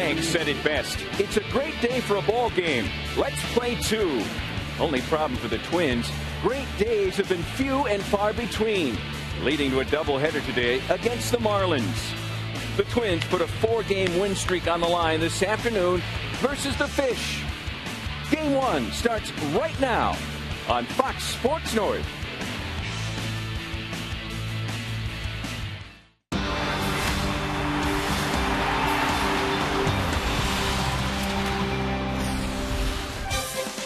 Frank said it best. It's a great day for a ball game. Let's play two. Only problem for the Twins, great days have been few and far between, leading to a doubleheader today against the Marlins. The Twins put a 4-game win streak on the line this afternoon versus the Fish. Game 1 starts right now on Fox Sports North.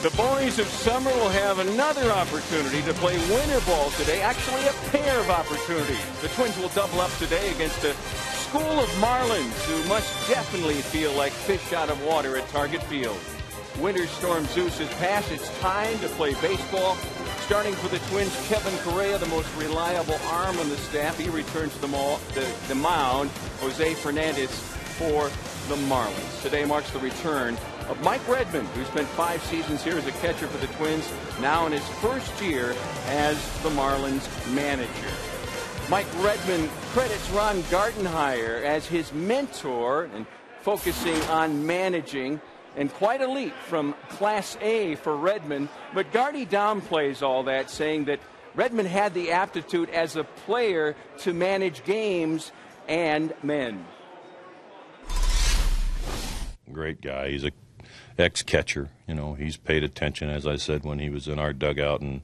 The boys of summer will have another opportunity to play winter ball today, actually a pair of opportunities. The Twins will double up today against a school of Marlins who must definitely feel like fish out of water at Target Field. Winter Storm Zeus has passed. It's time to play baseball. Starting for the Twins, Kevin Correa, the most reliable arm on the staff. He returns to the mound. Jose Fernandez for the Marlins. Today marks the return of Mike Redmond, who spent 5 seasons here as a catcher for the Twins, now in his first year as the Marlins manager. Mike Redmond credits Ron Gardenhire as his mentor and focusing on managing, and quite a leap from Class A for Redmond. But Gardy downplays all that, saying that Redmond had the aptitude as a player to manage games and men. Great guy. He's a ex-catcher. You know, he's paid attention, as I said, when he was in our dugout and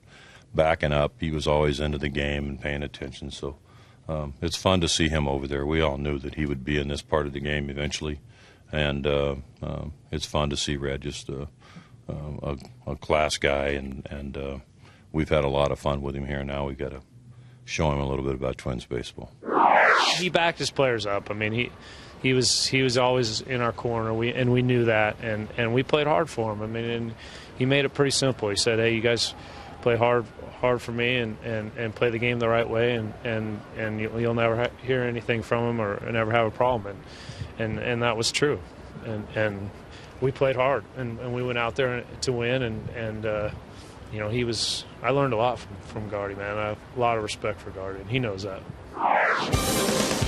backing up. He was always into the game and paying attention. So it's fun to see him over there. We all knew that he would be in this part of the game eventually. And it's fun to see Red, just a class guy. And we've had a lot of fun with him here. Now we've got to show him a little bit about Twins baseball. He backed his players up. I mean, he was always in our corner. We knew that, and we played hard for him. I mean, and he made it pretty simple. He said, "Hey, you guys play hard for me, and play the game the right way, and you'll never hear anything from him or never have a problem." And that was true. And we played hard, and we went out there to win. And you know, I learned a lot from Gardy, man. I have a lot of respect for Gardy, and he knows that.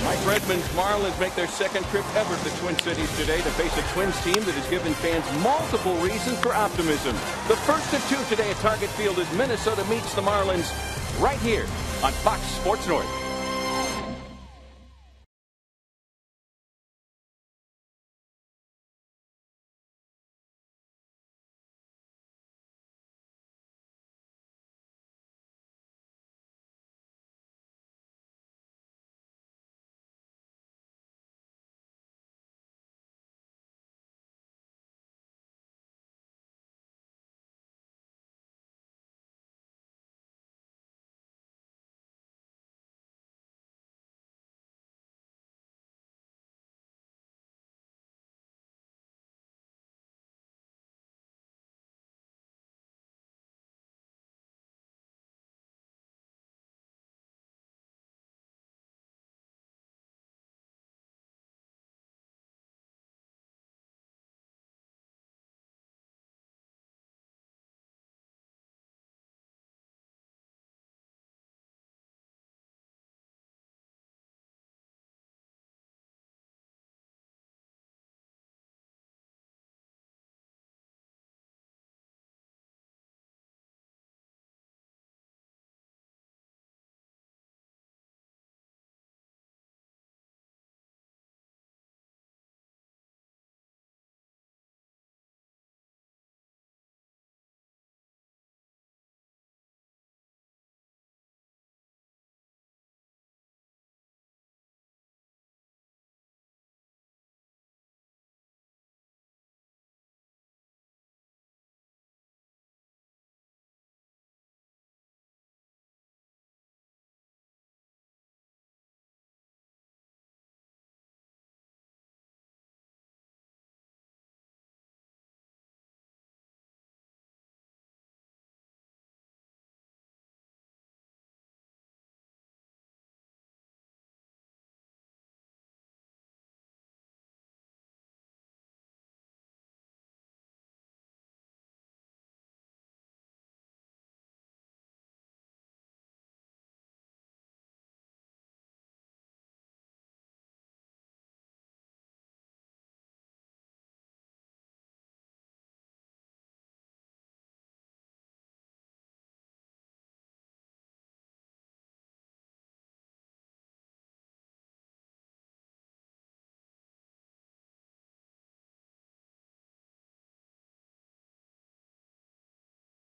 Mike Redmond's Marlins make their second trip ever to the Twin Cities today to face a Twins team that has given fans multiple reasons for optimism. The first of 2 today at Target Field as Minnesota meets the Marlins right here on Fox Sports North.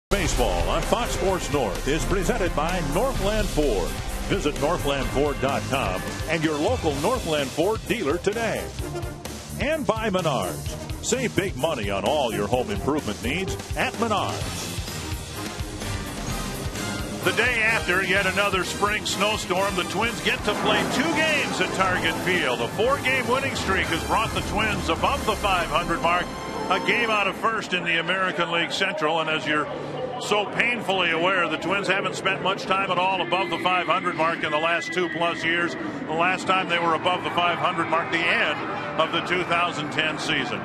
Baseball on Fox Sports North is presented by Northland Ford. Visit northlandford.com and your local Northland Ford dealer today. And by Menards. Save big money on all your home improvement needs at Menards. The day after yet another spring snowstorm, the Twins get to play 2 games at Target Field. A 4-game winning streak has brought the Twins above the 500 mark, a game out of first in the American League Central. And as you're so painfully aware, the Twins haven't spent much time at all above the 500 mark in the last 2+ years. The last time they were above the 500 mark, the end of the 2010 season.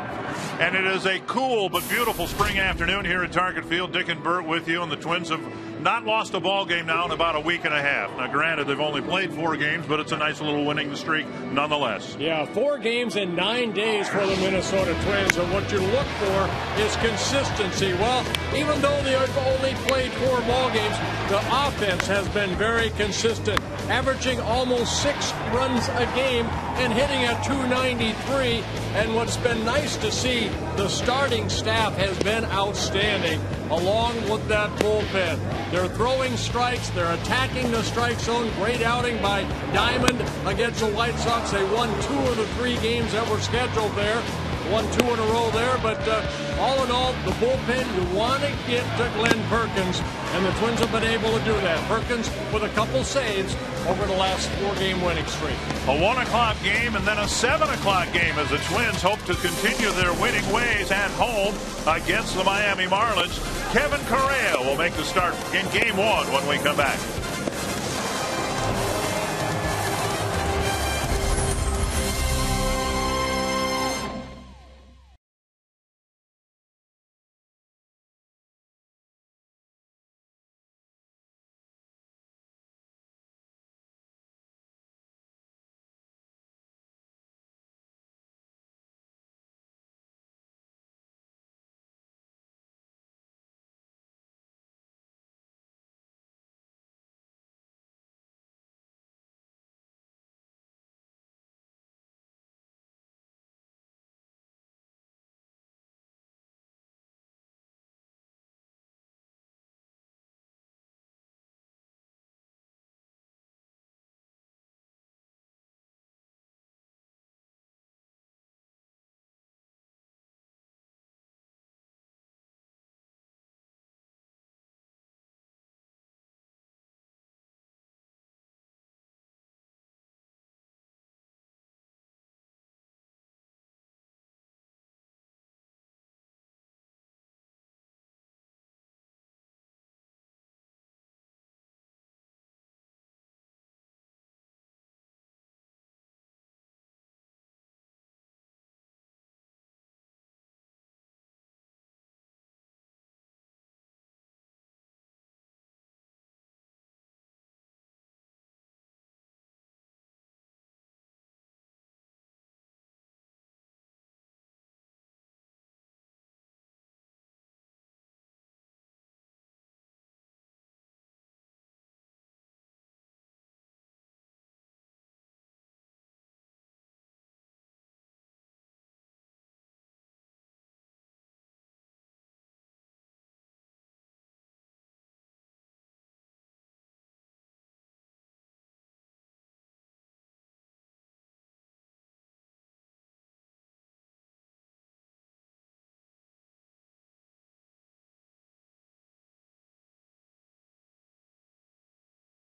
And it is a cool but beautiful spring afternoon here at Target Field. Dick and Bert with you, and the Twins have not lost a ball game now in about a week and a half. Now, granted, they've only played 4 games, but it's a nice little winning streak nonetheless. Yeah, 4 games in 9 days for the Minnesota Twins, and what you look for is consistency. Well, even though they've only played 4 ball games, the offense has been very consistent, averaging almost 6 runs a game and hitting at .293. And what's been nice to see, the starting staff has been outstanding, along with that bullpen. They're throwing strikes. They're attacking the strike zone. Great outing by Diamond against the White Sox. They won 2 of the 3 games that were scheduled there. Won 2 in a row there. But all in all, the bullpen, you want to get to Glenn Perkins. And the Twins have been able to do that. Perkins with a couple saves over the last 4-game winning streak. A 1 o'clock game and then a 7 o'clock game as the Twins hope to continue their winning ways at home against the Miami Marlins. Kevin Correa will make the start in Game 1 when we come back.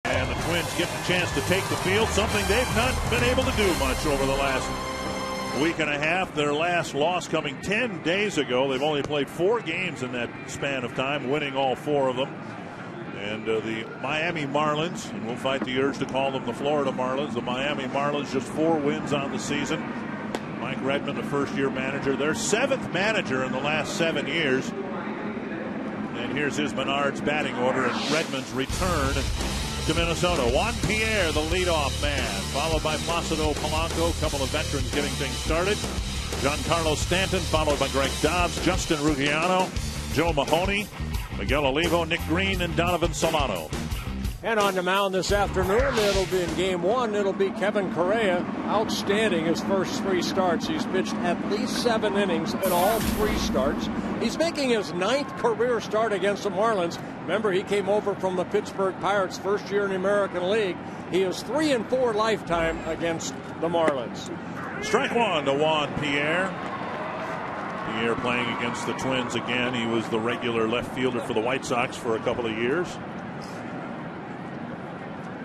And the Twins get the chance to take the field, something they've not been able to do much over the last week and a half. Their last loss coming 10 days ago. They've only played 4 games in that span of time, winning all 4 of them. And the Miami Marlins, and we'll fight the urge to call them the Florida Marlins. The Miami Marlins, just 4 wins on the season. Mike Redmond, the first-year manager, their 7th manager in the last 7 years. And here's his Menards batting order and Redmond's return to Minnesota. Juan Pierre, the leadoff man, followed by Placido Polanco, a couple of veterans getting things started. Giancarlo Stanton, followed by Greg Dobbs, Justin Ruggiano, Joe Mahoney, Miguel Olivo, Nick Green, and Donovan Solano. And on the mound this afternoon, it'll be in game one, it'll be Kevin Correa. Outstanding his first 3 starts. He's pitched at least 7 innings in all 3 starts. He's making his 9th career start against the Marlins. Remember, he came over from the Pittsburgh Pirates first year in the American League. He is 3-4 lifetime against the Marlins. Strike one to Juan Pierre. Pierre playing against the Twins again. He was the regular left fielder for the White Sox for a couple of years.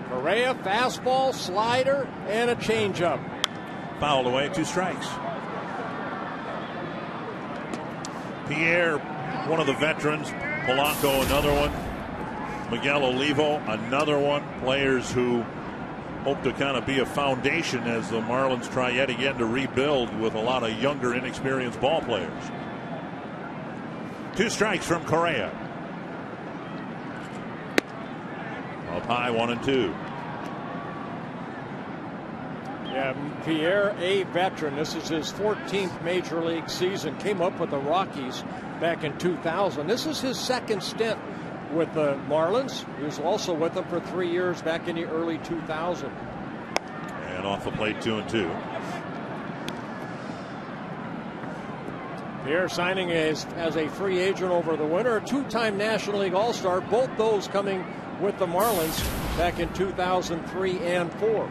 Correa, fastball, slider, and a changeup. Fouled away, 2 strikes. Pierre, one of the veterans. Polanco, another one. Miguel Olivo, another one. Players who hope to kind of be a foundation as the Marlins try yet again to rebuild with a lot of younger, inexperienced ball players. 2 strikes from Correa. Up high, 1-2. Yeah, Pierre, a veteran. This is his 14th major league season. Came up with the Rockies back in 2000. This is his 2nd stint with the Marlins. He was also with them for 3 years back in the early 2000s. And off the plate, 2-2. Pierre signing as a free agent over the winter. A 2-time National League All-Star. Both those coming with the Marlins back in 2003 and 4.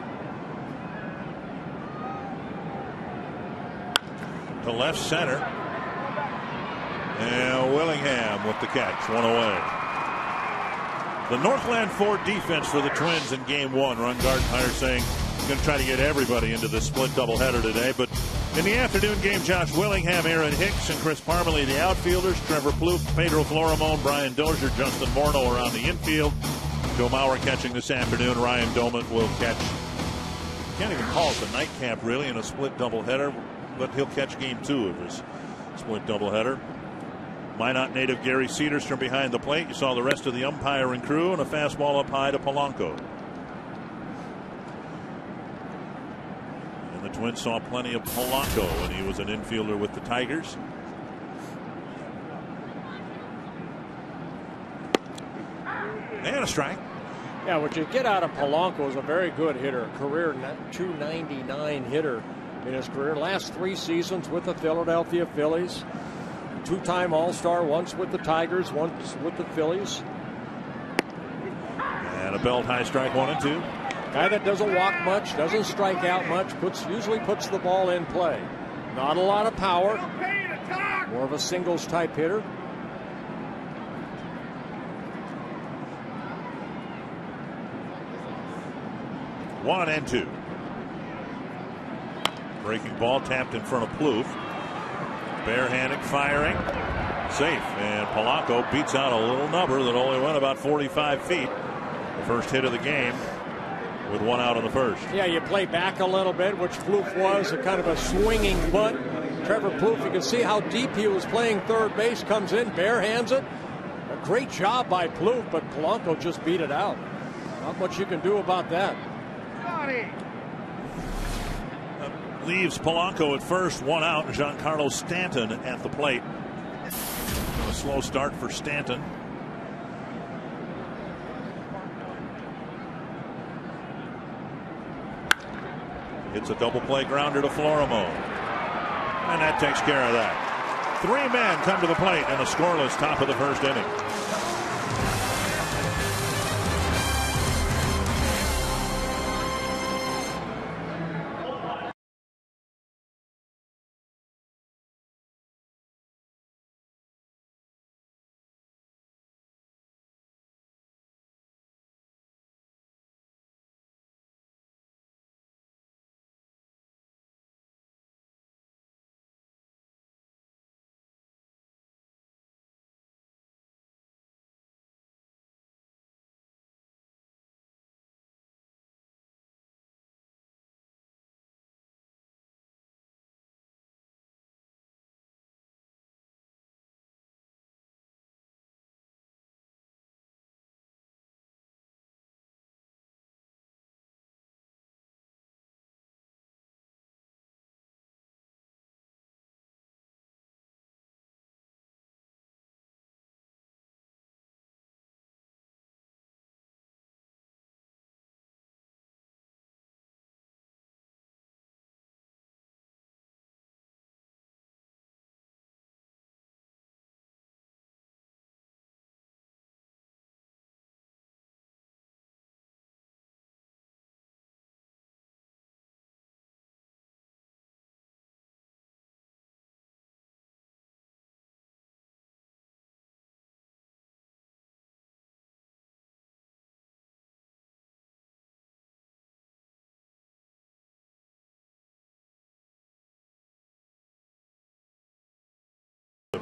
To left center. And Willingham with the catch. 1 away. The Northland Ford defense for the Twins in game 1. Ron Gardenhire saying he's going to try to get everybody into this split doubleheader today. But in the afternoon game, Josh Willingham, Aaron Hicks, and Chris Parmelee, the outfielders. Trevor Plouffe, Pedro Florimon, Brian Dozier, Justin Morneau around the infield. Joe Mauer catching this afternoon. Ryan Doman will catch. Can't even call it the nightcap, really, in a split doubleheader. But he'll catch game 2 of his split doubleheader. Minot native Gary Cedars from behind the plate. You saw the rest of the umpiring crew and a fastball up high to Polanco. And the Twins saw plenty of Polanco when he was an infielder with the Tigers. And a strike. Yeah, what you get out of Polanco is a very good hitter. Career .299 hitter in his career. Last 3 seasons with the Philadelphia Phillies. 2-time All-Star, once with the Tigers, once with the Phillies. And a belt high strike, 1-2. Guy that doesn't walk much, doesn't strike out much, usually puts the ball in play. Not a lot of power. More of a singles type hitter. One and 2. Breaking ball tapped in front of Plouffe. Barehanded firing. Safe. And Polanco beats out a little number that only went about 45 feet. The first hit of the game with 1 out on the first. Yeah, you play back a little bit, which Plouffe was, a kind of a swinging bunt. Trevor Plouffe, you can see how deep he was playing third base, comes in, barehands it. A great job by Plouffe, but Polanco just beat it out. Not much you can do about that. Leaves Polanco at first, 1 out. Giancarlo Stanton at the plate. A slow start for Stanton. Hits a double play grounder to Florimon. And that takes care of that. 3 men come to the plate and a scoreless top of the first inning.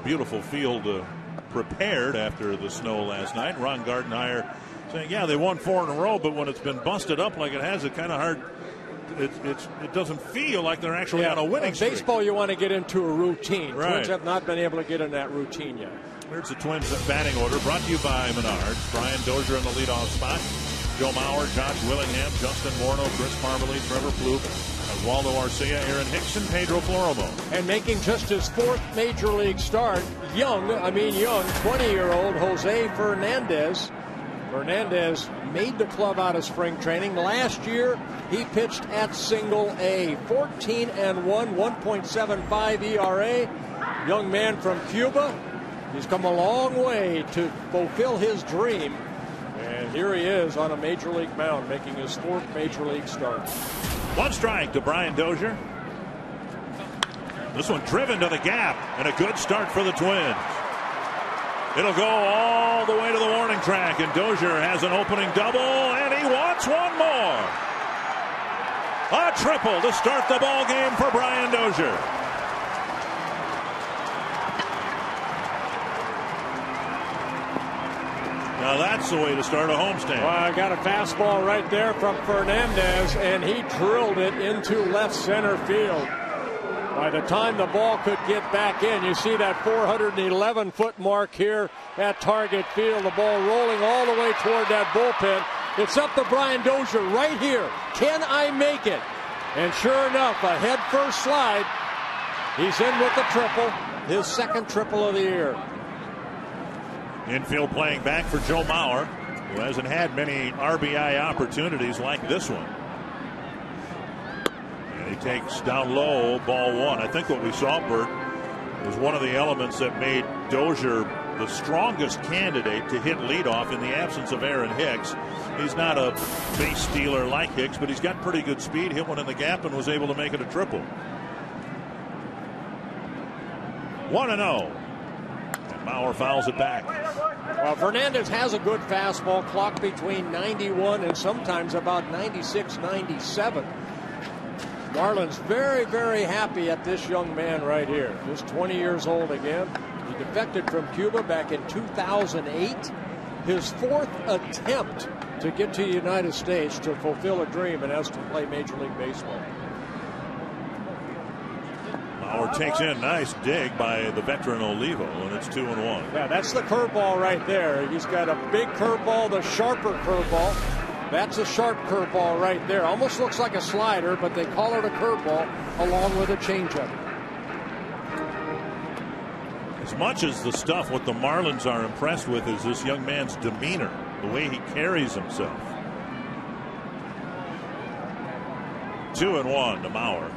beautiful field prepared after the snow last night. Ron Gardenhire saying, yeah, they won 4 in a row, but when it's been busted up like it has, it kind of hard. It doesn't feel like they're actually on a winning streak. Baseball, you want to get into a routine. Right. Twins have not been able to get in that routine yet. Here's the Twins batting order, brought to you by Menards. Brian Dozier in the leadoff spot. Joe Mauer, Josh Willingham, Justin Morneau, Chris Parmelee, Trevor Plouffe, Oswaldo Arcia, Aaron Hickson, Pedro Floromo. And making just his 4th major league start, young, 20-year-old Jose Fernandez. Fernandez made the club out of spring training. Last year, he pitched at Single-A. 14-1, 1.75 ERA. Young man from Cuba. He's come a long way to fulfill his dream. And here he is on a major league mound, making his 4th major league start. 1 strike to Brian Dozier. This one driven to the gap, and a good start for the Twins. It'll go all the way to the warning track, and Dozier has an opening double, and he wants one more. A triple to start the ball game for Brian Dozier. Now that's the way to start a homestand. Well, I got a fastball right there from Fernandez, and he drilled it into left center field. By the time the ball could get back in, you see that 411-foot mark here at Target Field. The ball rolling all the way toward that bullpen. It's up to Brian Dozier right here. Can I make it? And sure enough, a head-first slide. He's in with the triple, his 2nd triple of the year. Infield playing back for Joe Mauer, who hasn't had many RBI opportunities like this one. And he takes down low, ball 1. I think what we saw, Bert, was one of the elements that made Dozier the strongest candidate to hit leadoff in the absence of Aaron Hicks. He's not a base stealer like Hicks, but he's got pretty good speed, hit one in the gap, and was able to make it a triple. 1-0. Mauer fouls it back. Well, Fernandez has a good fastball, clock between 91 and sometimes about 96, 97. Marlins very, very happy at this young man right here. Just 20 years old again. He defected from Cuba back in 2008. His 4th attempt to get to the United States to fulfill a dream and has to play Major League Baseball. Mauer takes in, nice dig by the veteran Olivo, and it's 2-1. Yeah, that's the curveball right there. He's got a big curveball, the sharper curveball. That's a sharp curveball right there. Almost looks like a slider, but they call it a curveball along with a changeup. As much as the stuff, what the Marlins are impressed with is this young man's demeanor, the way he carries himself. 2-1 to Mauer.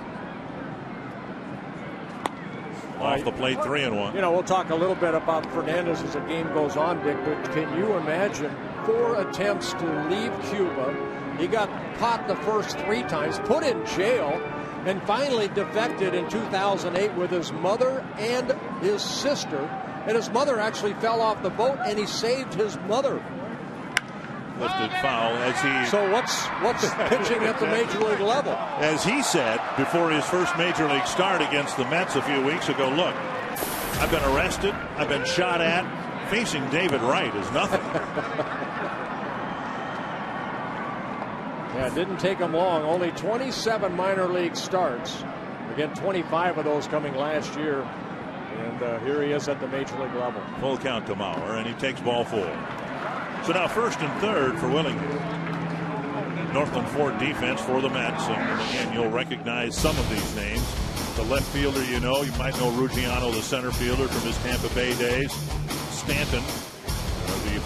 Off the plate, 3-1. You know, we'll talk a little bit about Fernandez as the game goes on, Dick, but can you imagine 4 attempts to leave Cuba? He got caught the first 3 times, put in jail, and finally defected in 2008 with his mother and his sister. And his mother actually fell off the boat, and he saved his mother. Lifted foul as he. So what's pitching at the major league level? As he said before his first major league start against the Mets a few weeks ago, look, I've been arrested, I've been shot at. Facing David Wright is nothing. Yeah, it didn't take him long. Only 27 minor league starts. Again, 25 of those coming last year. And here he is at the major league level. Full count to Mauer, and he takes ball 4. So now 1st and 3rd for Willingham. Northland Ford defense for the Mets. And again, you'll recognize some of these names. The left fielder, you might know Ruggiano, the center fielder from his Tampa Bay days. Stanton, the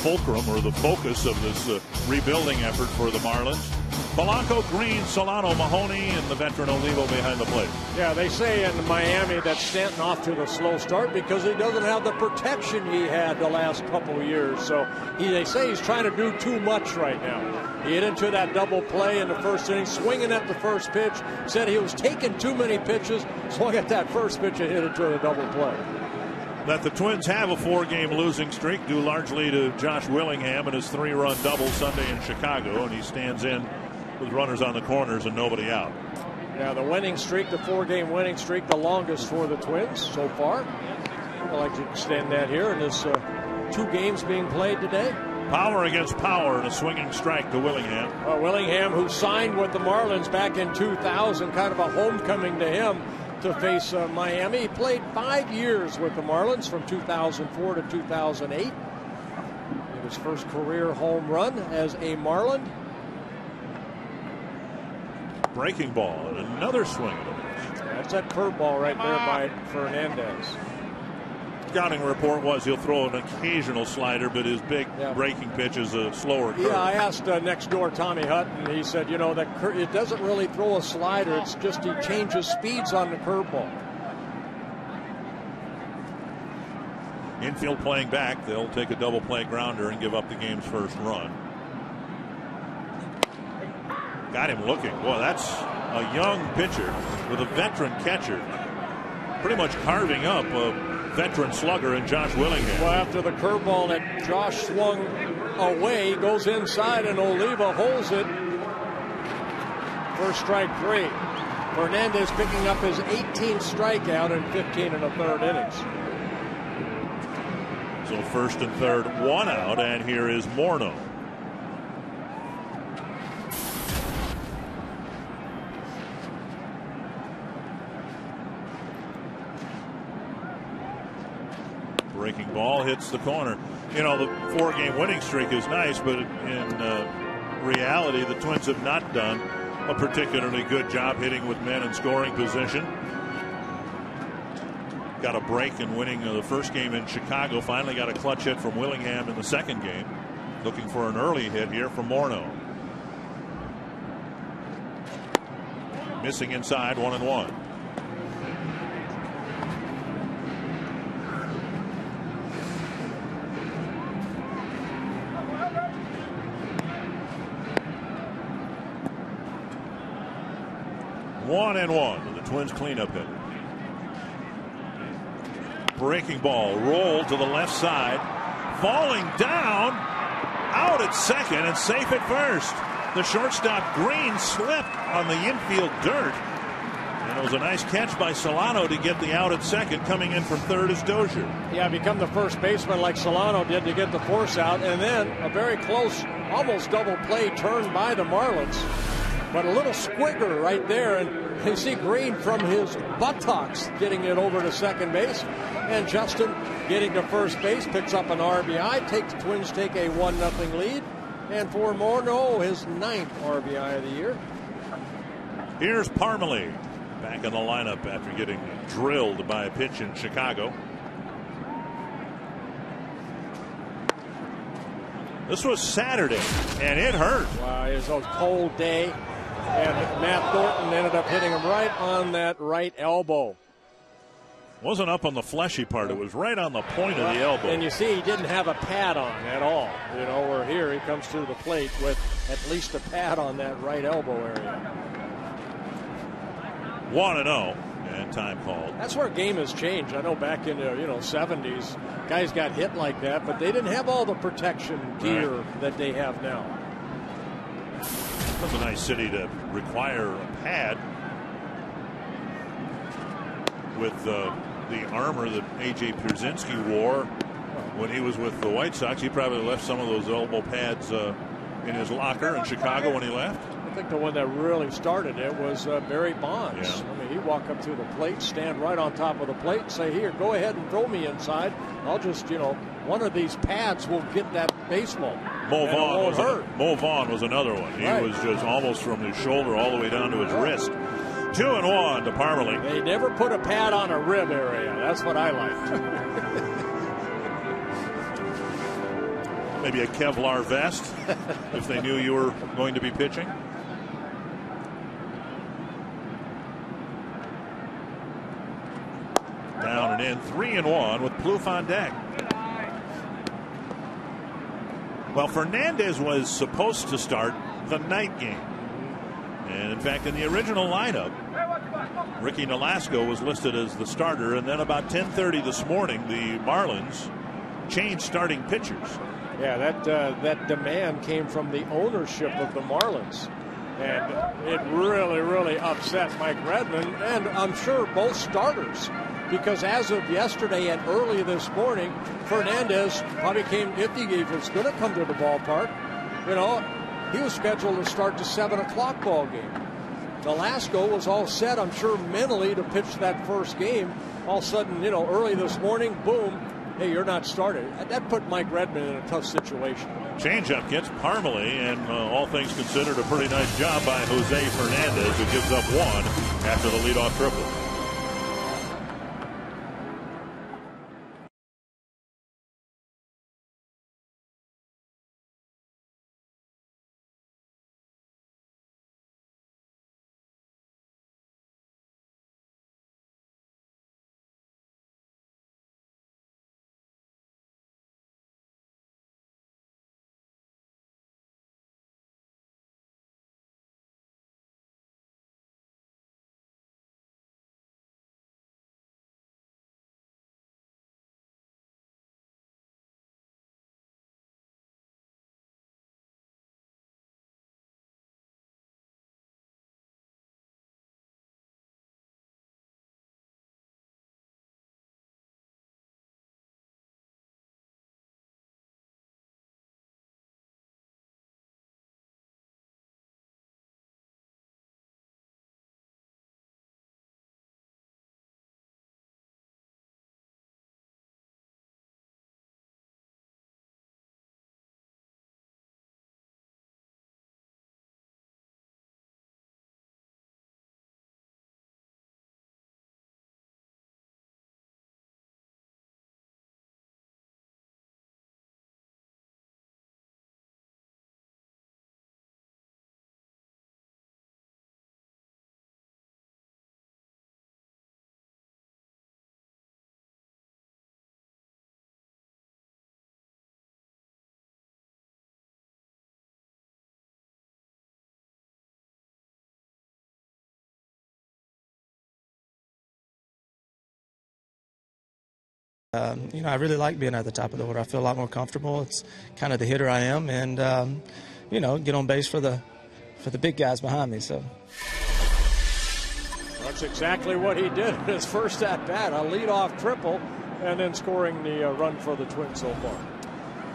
fulcrum or the focus of this rebuilding effort for the Marlins. Polanco, Green, Solano, Mahoney, and the veteran Olivo behind the plate. Yeah, they say in Miami that Stanton off to the slow start because he doesn't have the protection he had the last couple of years. So they say he's trying to do too much right now. He hit into that double play in the first inning, swinging at the first pitch. Said he was taking too many pitches, swung at that first pitch and hit into the double play. That the Twins have a 4-game losing streak due largely to Josh Willingham and his 3-run double Sunday in Chicago, and he stands in with runners on the corners and nobody out. Yeah, the winning streak, the 4-game winning streak, the longest for the Twins so far. I'd like to extend that here in this 2 games being played today. Power against power and a swinging strike to Willingham. Willingham, who signed with the Marlins back in 2000, kind of a homecoming to him to face Miami. He played 5 years with the Marlins from 2004 to 2008. Hit his first career home run as a Marlin. Breaking ball and another swing. That's that curveball right there by Fernandez. Scouting report was he'll throw an occasional slider, but his big breaking pitch is a slower curve. Yeah, I asked next door Tommy Hutton. He said, you know, that it doesn't really throw a slider. It's just he changes speeds on the curveball. Infield playing back. They'll take a double play grounder and give up the game's first run. Got him looking. Boy, that's a young pitcher with a veteran catcher. Pretty much carving up a veteran slugger in Josh Willingham. Well, after the curveball that Josh swung away, goes inside and Oliva holds it. First strike 3. Fernandez picking up his 18th strikeout in 15 1/3 innings. So first and third, 1 out, and here is Morneau. Breaking ball hits the corner. You know, the 4-game winning streak is nice, but in reality, the Twins have not done a particularly good job hitting with men in scoring position. Got a break in winning the first game in Chicago. Finally got a clutch hit from Willingham in the second game. Looking for an early hit here from Morneau. Missing inside, 1-1. The Twins cleanup hit. Breaking ball rolled to the left side, falling down, out at second and safe at first. The shortstop Green slipped on the infield dirt, and it was a nice catch by Solano to get the out at second. Coming in from third is Dozier. Yeah, become the first baseman like Solano did to get the force out, and then a very close, almost double play turn by the Marlins. But a little squigger right there, and you see Green from his buttocks getting it over to second base. And Justin getting to first base, picks up an RBI. Twins take a 1-0 lead. And for Morneau, his 9th RBI of the year. Here's Parmelee back in the lineup after getting drilled by a pitch in Chicago. This was Saturday, and it hurt. Wow, it was a cold day. And Matt Thornton ended up hitting him right on that right elbow. Wasn't up on the fleshy part. It was right on the point of the elbow. And you see he didn't have a pad on at all. You know, where here he comes to the plate with at least a pad on that right elbow area. 1-0 and time called. That's where game has changed. I know back in the 70s, guys got hit like that, but they didn't have all the protection gear that they have now. That's a nice city to require a pad with the armor that A.J. Pierzynski wore when he was with the White Sox. He probably left some of those elbow pads in his locker in Chicago when he left. I think the one that really started it was Barry Bonds. Yeah. I mean, he'd walk up to the plate, stand right on top of the plate, and say, "Here, go ahead and throw me inside. I'll just, one of these pads will get that baseball." Mo Vaughn was another one. He was just almost from his shoulder all the way down to his wrist. 2-1 to Parmelee. They never put a pad on a rib area. That's what I liked. Maybe a Kevlar vest if they knew you were going to be pitching. Down and in, 3-1 with Plouffe on deck. Well, Fernandez was supposed to start the night game. And in fact, in the original lineup, Ricky Nolasco was listed as the starter. And then about 10:30 this morning, the Marlins changed starting pitchers. Yeah, that demand came from the ownership of the Marlins. And it really, really upset Mike Redmond, and I'm sure both starters. because as of yesterday and early this morning, Fernandez probably came, if he was going to come to the ballpark, he was scheduled to start the 7 o'clock ball game. Velasco was all set, I'm sure, mentally to pitch that first game. All of a sudden, early this morning, boom, hey, you're not started. That put Mike Redmond in a tough situation. Changeup gets Parmalee, and all things considered, a pretty nice job by Jose Fernandez, who gives up one after the leadoff triple. I really like being at the top of the order. I feel a lot more comfortable. It's kind of the hitter I am, and get on base for the big guys behind me. So that's exactly what he did in his first at bat, a leadoff triple, and then scoring the run for the Twins so far.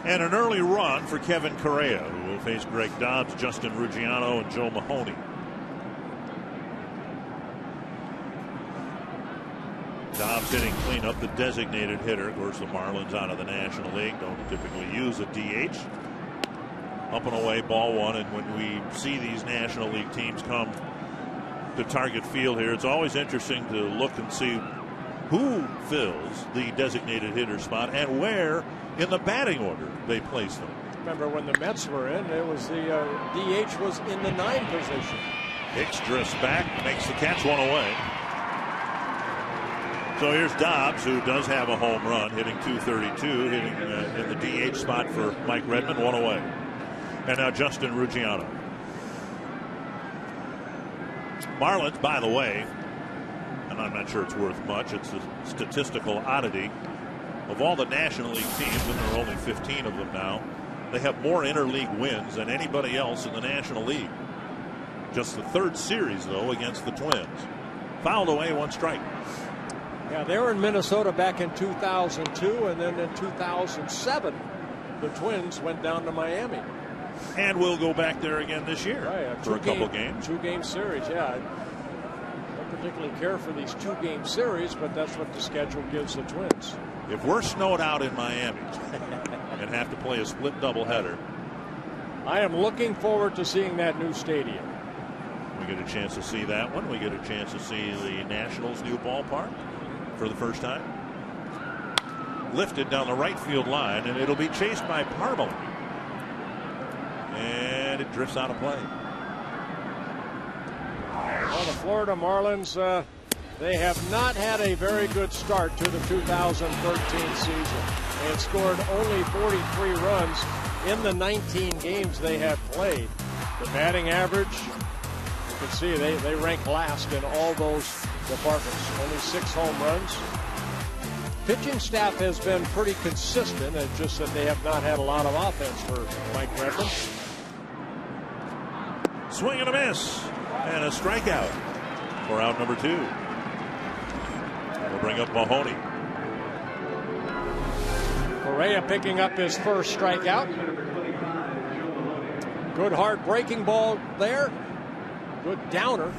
And an early run for Kevin Correa, who will face Greg Dobbs, Justin Ruggiano, and Joe Mahoney. Dobbs hitting cleanup, the designated hitter. Of course, the Marlins out of the National League don't typically use a DH. Up and away, ball one. And when we see these National League teams come to Target Field here, it's always interesting to look and see who fills the designated hitter spot and where in the batting order they place them. Remember when the Mets were in, it was the DH was in the 9 position. Hicks drifts back, makes the catch, one away. So here's Dobbs, who does have a home run, hitting .232, hitting in the DH spot for Mike Redmond, one away. And now Justin Ruggiano. Marlins, by the way, and I'm not sure it's worth much, it's a statistical oddity. Of all the National League teams, and there are only 15 of them now, they have more interleague wins than anybody else in the National League. Just the third series, though, against the Twins. Fouled away, one strike. Yeah, they were in Minnesota back in 2002, and then in 2007, the Twins went down to Miami. And we'll go back there again this year for a couple games. 2-game series, yeah. I don't particularly care for these 2-game series, but that's what the schedule gives the Twins. If we're snowed out in Miami and have to play a split doubleheader, I am looking forward to seeing that new stadium. We get a chance to see that one. We get a chance to see the Nationals' new ballpark for the first time. Lifted down the right field line, and it'll be chased by Parmalee. And it drifts out of play. Well, the Florida Marlins, they have not had a very good start to the 2013 season. They had scored only 43 runs in the 19 games they have played. The batting average, you can see they rank last in all those departments. Only 6 home runs. Pitching staff has been pretty consistent. It's just that they have not had a lot of offense for Mike Redmond. Swing and a miss. And a strikeout for out number 2. We'll bring up Mahoney. Correa picking up his first strikeout. Good hard breaking ball there. Good downer.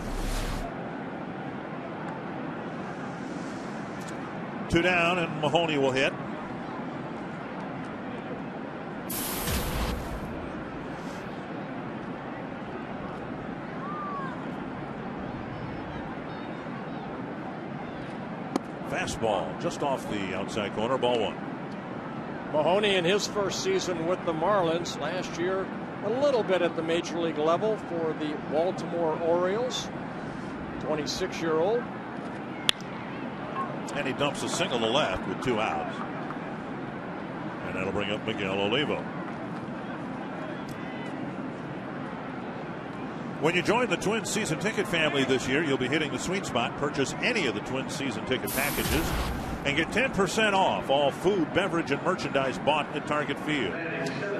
2 down, and Mahoney will hit. Fastball just off the outside corner, ball 1. Mahoney in his first season with the Marlins last year, a little bit at the major league level for the Baltimore Orioles. 26-year-old. And he dumps a single to left with 2 outs. And that'll bring up Miguel Olivo. When you join the Twins season ticket family this year, you'll be hitting the sweet spot. Purchase any of the Twins season ticket packages and get 10% off all food, beverage, and merchandise bought at Target Field.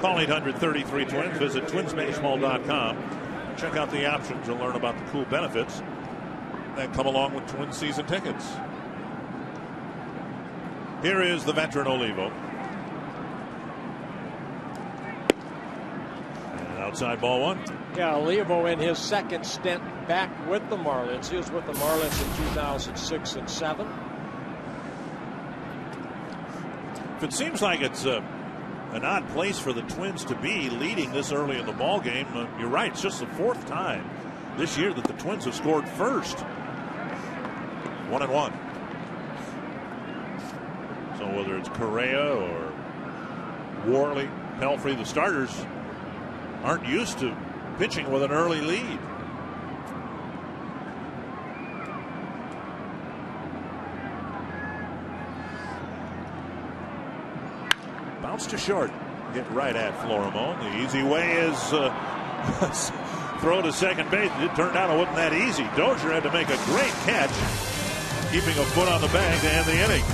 Call 800-33-TWINS. Visit twinsbaseball.com. Check out the options and learn about the cool benefits that come along with Twins season tickets. Here is the veteran Olivo. And outside ball 1. Yeah, Olivo in his second stint back with the Marlins. He was with the Marlins in 2006 and 7. If it seems like it's an odd place for the Twins to be leading this early in the ball game, you're right. It's just the 4th time this year that the Twins have scored first. 1-1. So whether it's Correa or Worley, Pelfrey, the starters aren't used to pitching with an early lead. Bounce to short. Hit right at Florimon. The easy way is throw to second base. It turned out it wasn't that easy. Dozier had to make a great catch, keeping a foot on the bag to end the inning.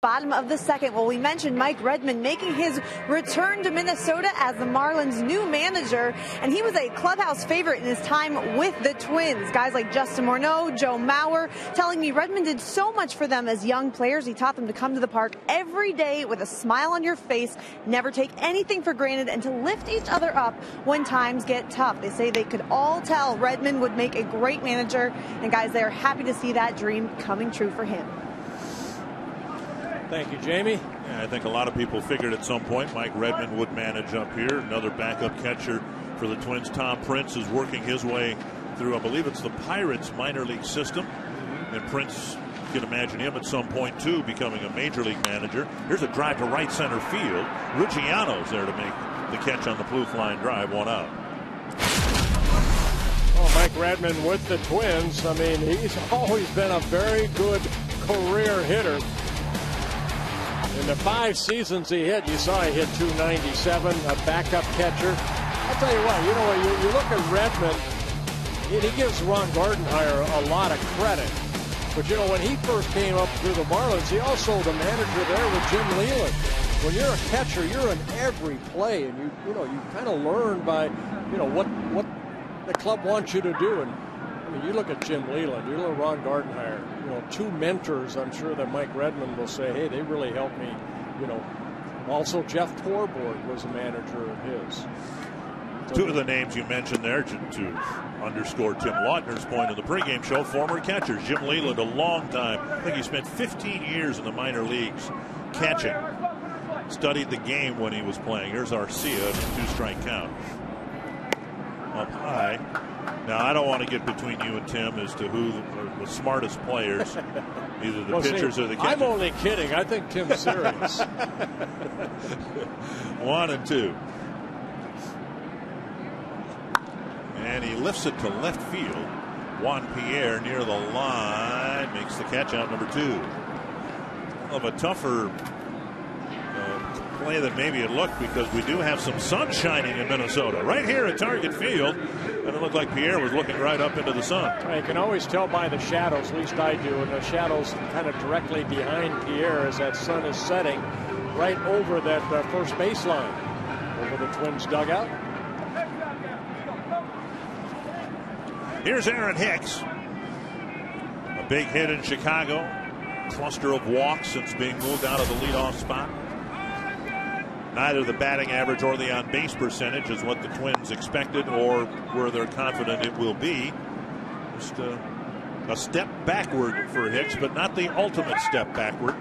Bottom of the second. Well, we mentioned Mike Redmond making his return to Minnesota as the Marlins' new manager, and he was a clubhouse favorite in his time with the Twins. Guys like Justin Morneau, Joe Mauer, telling me Redmond did so much for them as young players. He taught them to come to the park every day with a smile on your face, never take anything for granted, and to lift each other up when times get tough. They say they could all tell Redmond would make a great manager, and guys, they are happy to see that dream coming true for him. Thank you, Jamie. Yeah, I think a lot of people figured at some point Mike Redmond would manage up here. Another backup catcher for the Twins. Tom Prince is working his way through, I believe it's the Pirates minor league system. And Prince, you can imagine him at some point, too, becoming a major league manager. Here's a drive to right center field. Ruggiano's there to make the catch on the blue flying drive, 1 out. Oh, Mike Redmond with the Twins. I mean, he's always been a very good career hitter. In the 5 seasons he hit, you saw he hit .297, a backup catcher. I'll tell you what, you look at Redmond, he gives Ron Gardenhire a lot of credit. But, when he first came up through the Marlins, he also the manager there with Jim Leyland. When you're a catcher, you're in every play, and you kind of learn by, what the club wants you to do. And I mean, you look at Jim Leyland, you look at Ron Gardenhire, 2 mentors. I'm sure that Mike Redmond will say, hey, they really helped me. Also Jeff Torborg was a manager of his. So 2 of the names you mentioned there to underscore Tim Lautner's point in the pregame show, former catchers. Jim Leyland, a long time. I think he spent 15 years in the minor leagues catching. Studied the game when he was playing. Here's Arcia in a 2-strike count. Up high. Now, I don't want to get between you and Tim as to who are the smartest players, either the pitchers or the catchers. I'm only kidding. I think Tim's serious. 1 and 2. And he lifts it to left field. Juan Pierre near the line makes the catch out, number 2. Of a tougher play than maybe it looked, because we do have some sun shining in Minnesota right here at Target Field, and it looked like Pierre was looking right up into the sun. You can always tell by the shadows, at least I do, and the shadows kind of directly behind Pierre as that sun is setting right over that first baseline, over the Twins dugout. Here's Aaron Hicks. A big hit in Chicago. Cluster of walks since being moved out of the leadoff spot. Neither the batting average or the on-base percentage is what the Twins expected or where they're confident it will be. Just a step backward for Hicks, but not the ultimate step backward.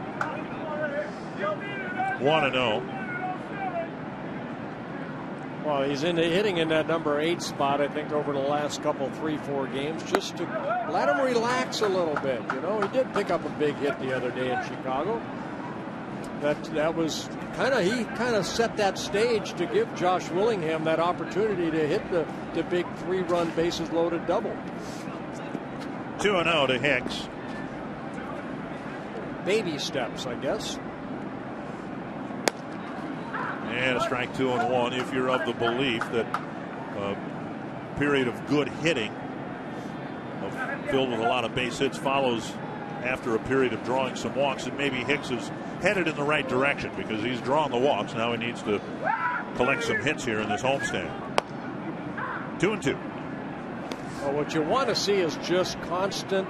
1-0. Well, he's hitting in that number 8 spot, I think, over the last couple, 3-4 games, just to let him relax a little bit. He did pick up a big hit the other day in Chicago. That was he kind of set that stage to give Josh Willingham that opportunity to hit the big 3-run bases loaded double. 2-0 to Hicks. Baby steps, I guess. And a strike 2-1. If you're of the belief that a period of good hitting filled with a lot of base hits follows after a period of drawing some walks, and maybe Hicks is headed in the right direction because he's drawn the walks. Now he needs to collect some hits here in this homestand. 2-2. Well, what you want to see is just constant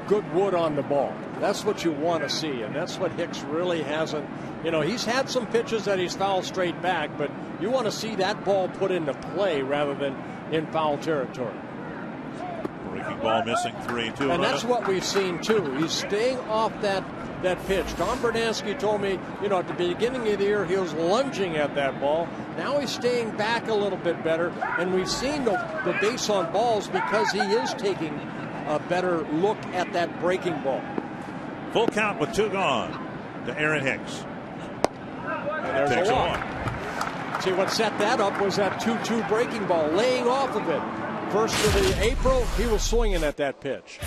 good wood on the ball. That's what you want to see, and that's what Hicks really hasn't. He's had some pitches that he's fouled straight back, but you want to see that ball put into play rather than in foul territory. Breaking ball missing 3-2. And that's what we've seen too. He's staying off that pitch. Tom Bernansky told me, at the beginning of the year he was lunging at that ball. Now he's staying back a little bit better, and we've seen the base on balls because he is taking a better look at that breaking ball. Full count with 2 gone to Aaron Hicks. And there's a walk. See, what set that up was that 2-2 breaking ball, laying off of it. First of the April, he was swinging at that pitch.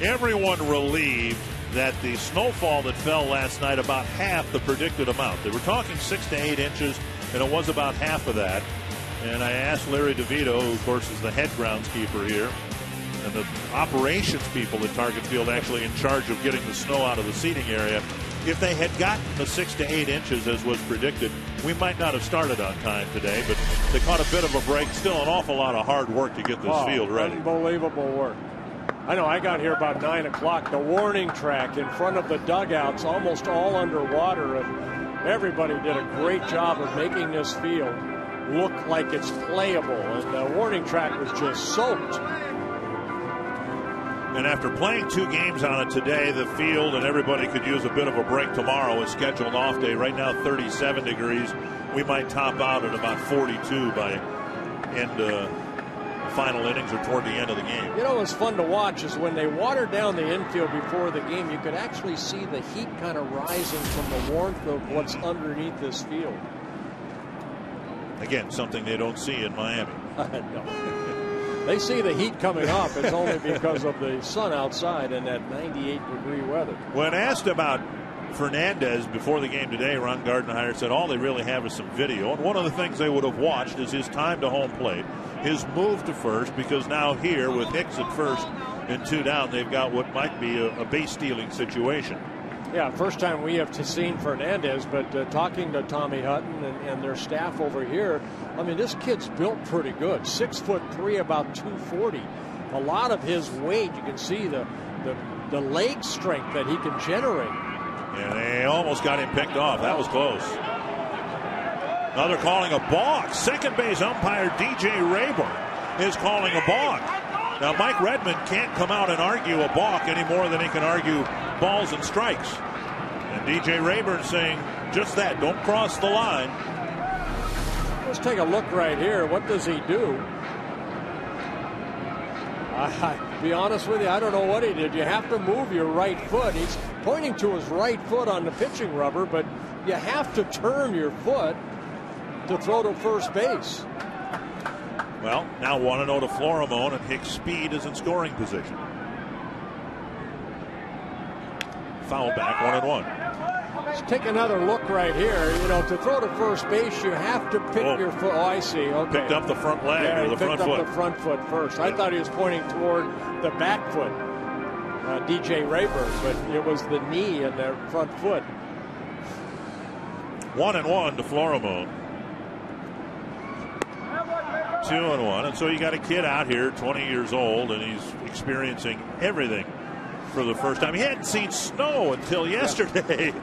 Everyone relieved that the snowfall that fell last night about half the predicted amount. They were talking 6 to 8 inches, and it was about half of that. And I asked Larry DeVito, who of course is the head groundskeeper here, and the operations people at Target Field actually in charge of getting the snow out of the seating area. If they had gotten the 6 to 8 inches as was predicted, we might not have started on time today, but they caught a bit of a break. Still an awful lot of hard work to get this field ready. Unbelievable work. I know I got here about 9 o'clock. The warning track in front of the dugouts almost all underwater, and everybody did a great job of making this field look like it's playable, and the warning track was just soaked. And after playing 2 games on it today, the field and everybody could use a bit of a break tomorrow. A scheduled off day. Right now 37 degrees. We might top out at about 42 by end final innings or toward the end of the game. What's fun to watch is when they watered down the infield before the game, you could actually see the heat kind of rising from the warmth of what's underneath this field. Again, something they don't see in Miami. No. They see the heat coming up. It's only because of the sun outside and that 98-degree weather. When asked about Fernandez before the game today, Ron Gardenhire said all they really have is some video. And one of the things they would have watched is his time to home plate, his move to first, because now here with Hicks at first and 2 down, they've got what might be a base stealing situation. Yeah, first time we have seen Fernandez, but talking to Tommy Hutton and their staff over here, I mean, this kid's built pretty good. 6'3", about 240. A lot of his weight, you can see the leg strength that he can generate. And they almost got him picked off. That was close. Now they're calling a balk. Second base umpire DJ Rayburn is calling a balk. Now Mike Redmond can't come out and argue a balk any more than he can argue balls and strikes. And DJ Rayburn saying just that, don't cross the line. Let's take a look right here. What does he do? To be honest with you, I don't know what he did. You have to move your right foot. He's pointing to his right foot on the pitching rubber, but you have to turn your foot to throw to first base. Well, now 1-0 to Florimon, and Hicks' speed is in scoring position. Foul back, 1-1. Let's take another look right here. You know, to throw to first base, you have to pick your foot. Oh, I see. Okay. Picked up the front leg or the front foot. Picked up the front foot first. I thought he was pointing toward the back foot, DJ Rayburn, but it was the knee and the front foot. 1-1 to Florimon. 2-1, and so you got a kid out here, 20 years old, and he's experiencing everything for the first time. He hadn't seen snow until yesterday.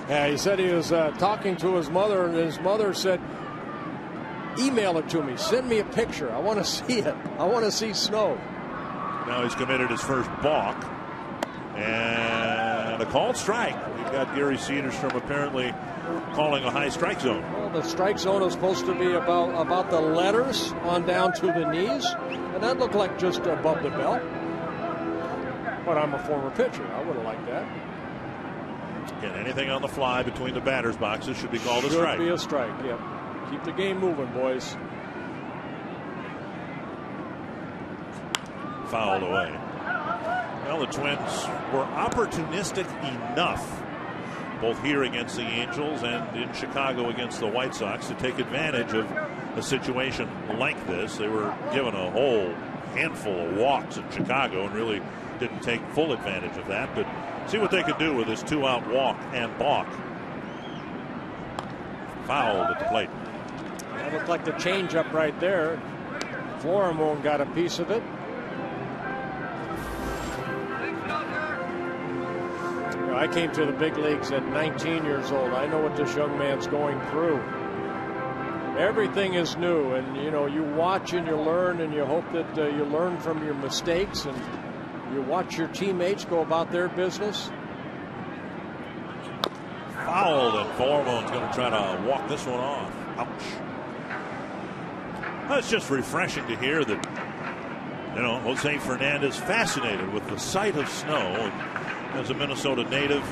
Yeah, he said he was talking to his mother, and his mother said, email it to me. Send me a picture. I want to see it. I want to see snow. Now he's committed his first balk. And a called strike. We've got Gary Cedarstrom apparently calling a high strike zone. Well, the strike zone is supposed to be about the letters on down to the knees. And that looked like just above the belt. But I'm a former pitcher. I would have liked that. Again, anything on the fly between the batter's boxes should be called a strike. Should be a strike, yep. Keep the game moving, boys. Fouled away. Well, the Twins were opportunistic enough, both here against the Angels and in Chicago against the White Sox, to take advantage of a situation like this. They were given a whole handful of walks in Chicago and really didn't take full advantage of that, but see what they could do with this 2-out walk and balk. Fouled at the plate. That looked like the changeup right there. Florimon got a piece of it. You know, I came to the big leagues at 19 years old. I know what this young man's going through. Everything is new, and you know, you watch and you learn, and you hope that you learn from your mistakes, and you watch your teammates go about their business. Fouled, and Florimon's going to try to walk this one off. Ouch. Well, it's just refreshing to hear that, you know, Jose Fernandez fascinated with the sight of snow. And as a Minnesota native,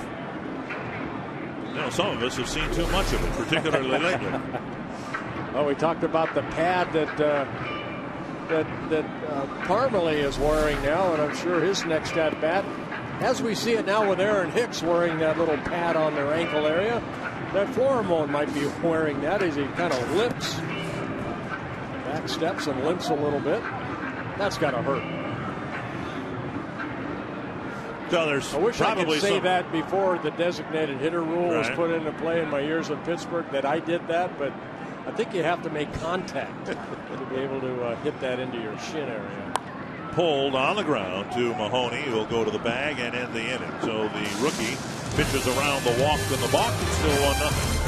you know, some of us have seen too much of it, particularly lately. Well, we talked about the pad that Parmelee is wearing now, and I'm sure his next at bat, as we see it now with Aaron Hicks wearing that little pad on their ankle area, that Florimon might be wearing that as he kind of limps, back steps and limps a little bit. That's got to hurt. So there's I wish I could say some... that before the designated hitter rule was Right. put into play in my years in Pittsburgh, that I did that, but I think you have to make contact to be able to hit that into your shin area. Pulled on the ground to Mahoney, who will go to the bag and end the inning. So the rookie pitches around the walk and the balk. It's still 1-0.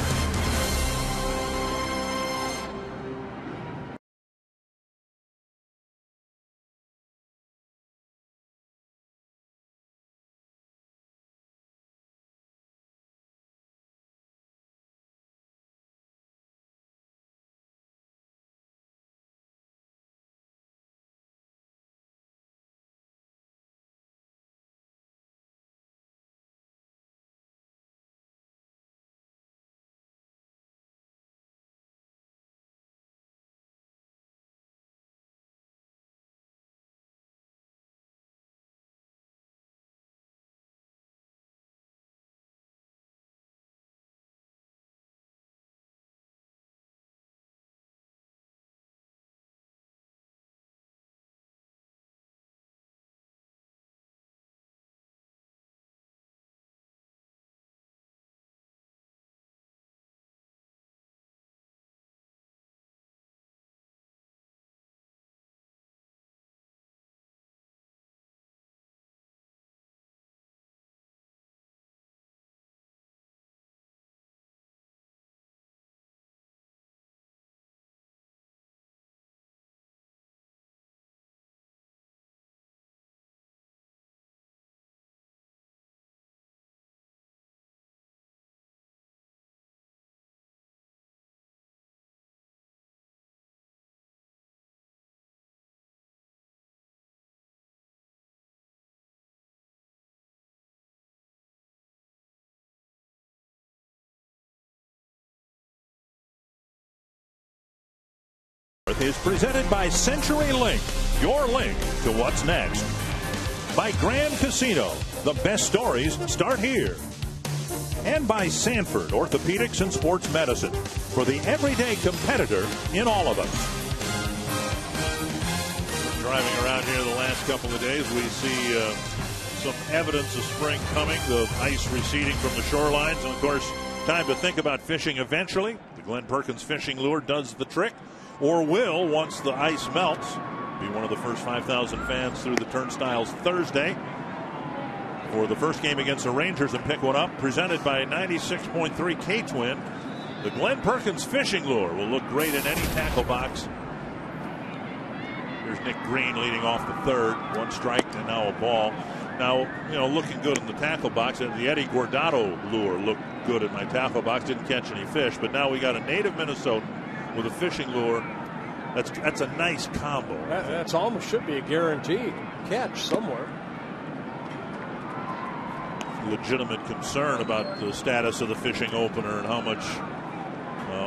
is presented by CenturyLink, your link to what's next. By Grand Casino, the best stories start here. And by Sanford Orthopedics and Sports Medicine, for the everyday competitor in all of us. Driving around here the last couple of days, we see some evidence of spring coming, the ice receding from the shorelines, and of course, time to think about fishing eventually. The Glenn Perkins fishing lure does the trick, or will, once the ice melts, be one of the first 5,000 fans through the turnstiles Thursday for the first game against the Rangers and pick one up. Presented by 96.3 K-Twin. The Glenn Perkins fishing lure will look great in any tackle box. Here's Nick Green leading off the third. One strike and now a ball. Now, looking good in the tackle box. And the Eddie Guardado lure looked good in my tackle box. Didn't catch any fish. But now we got a native Minnesotan with a fishing lure. That's a nice combo. That's almost should be a guaranteed catch somewhere. Legitimate concern about the status of the fishing opener and how much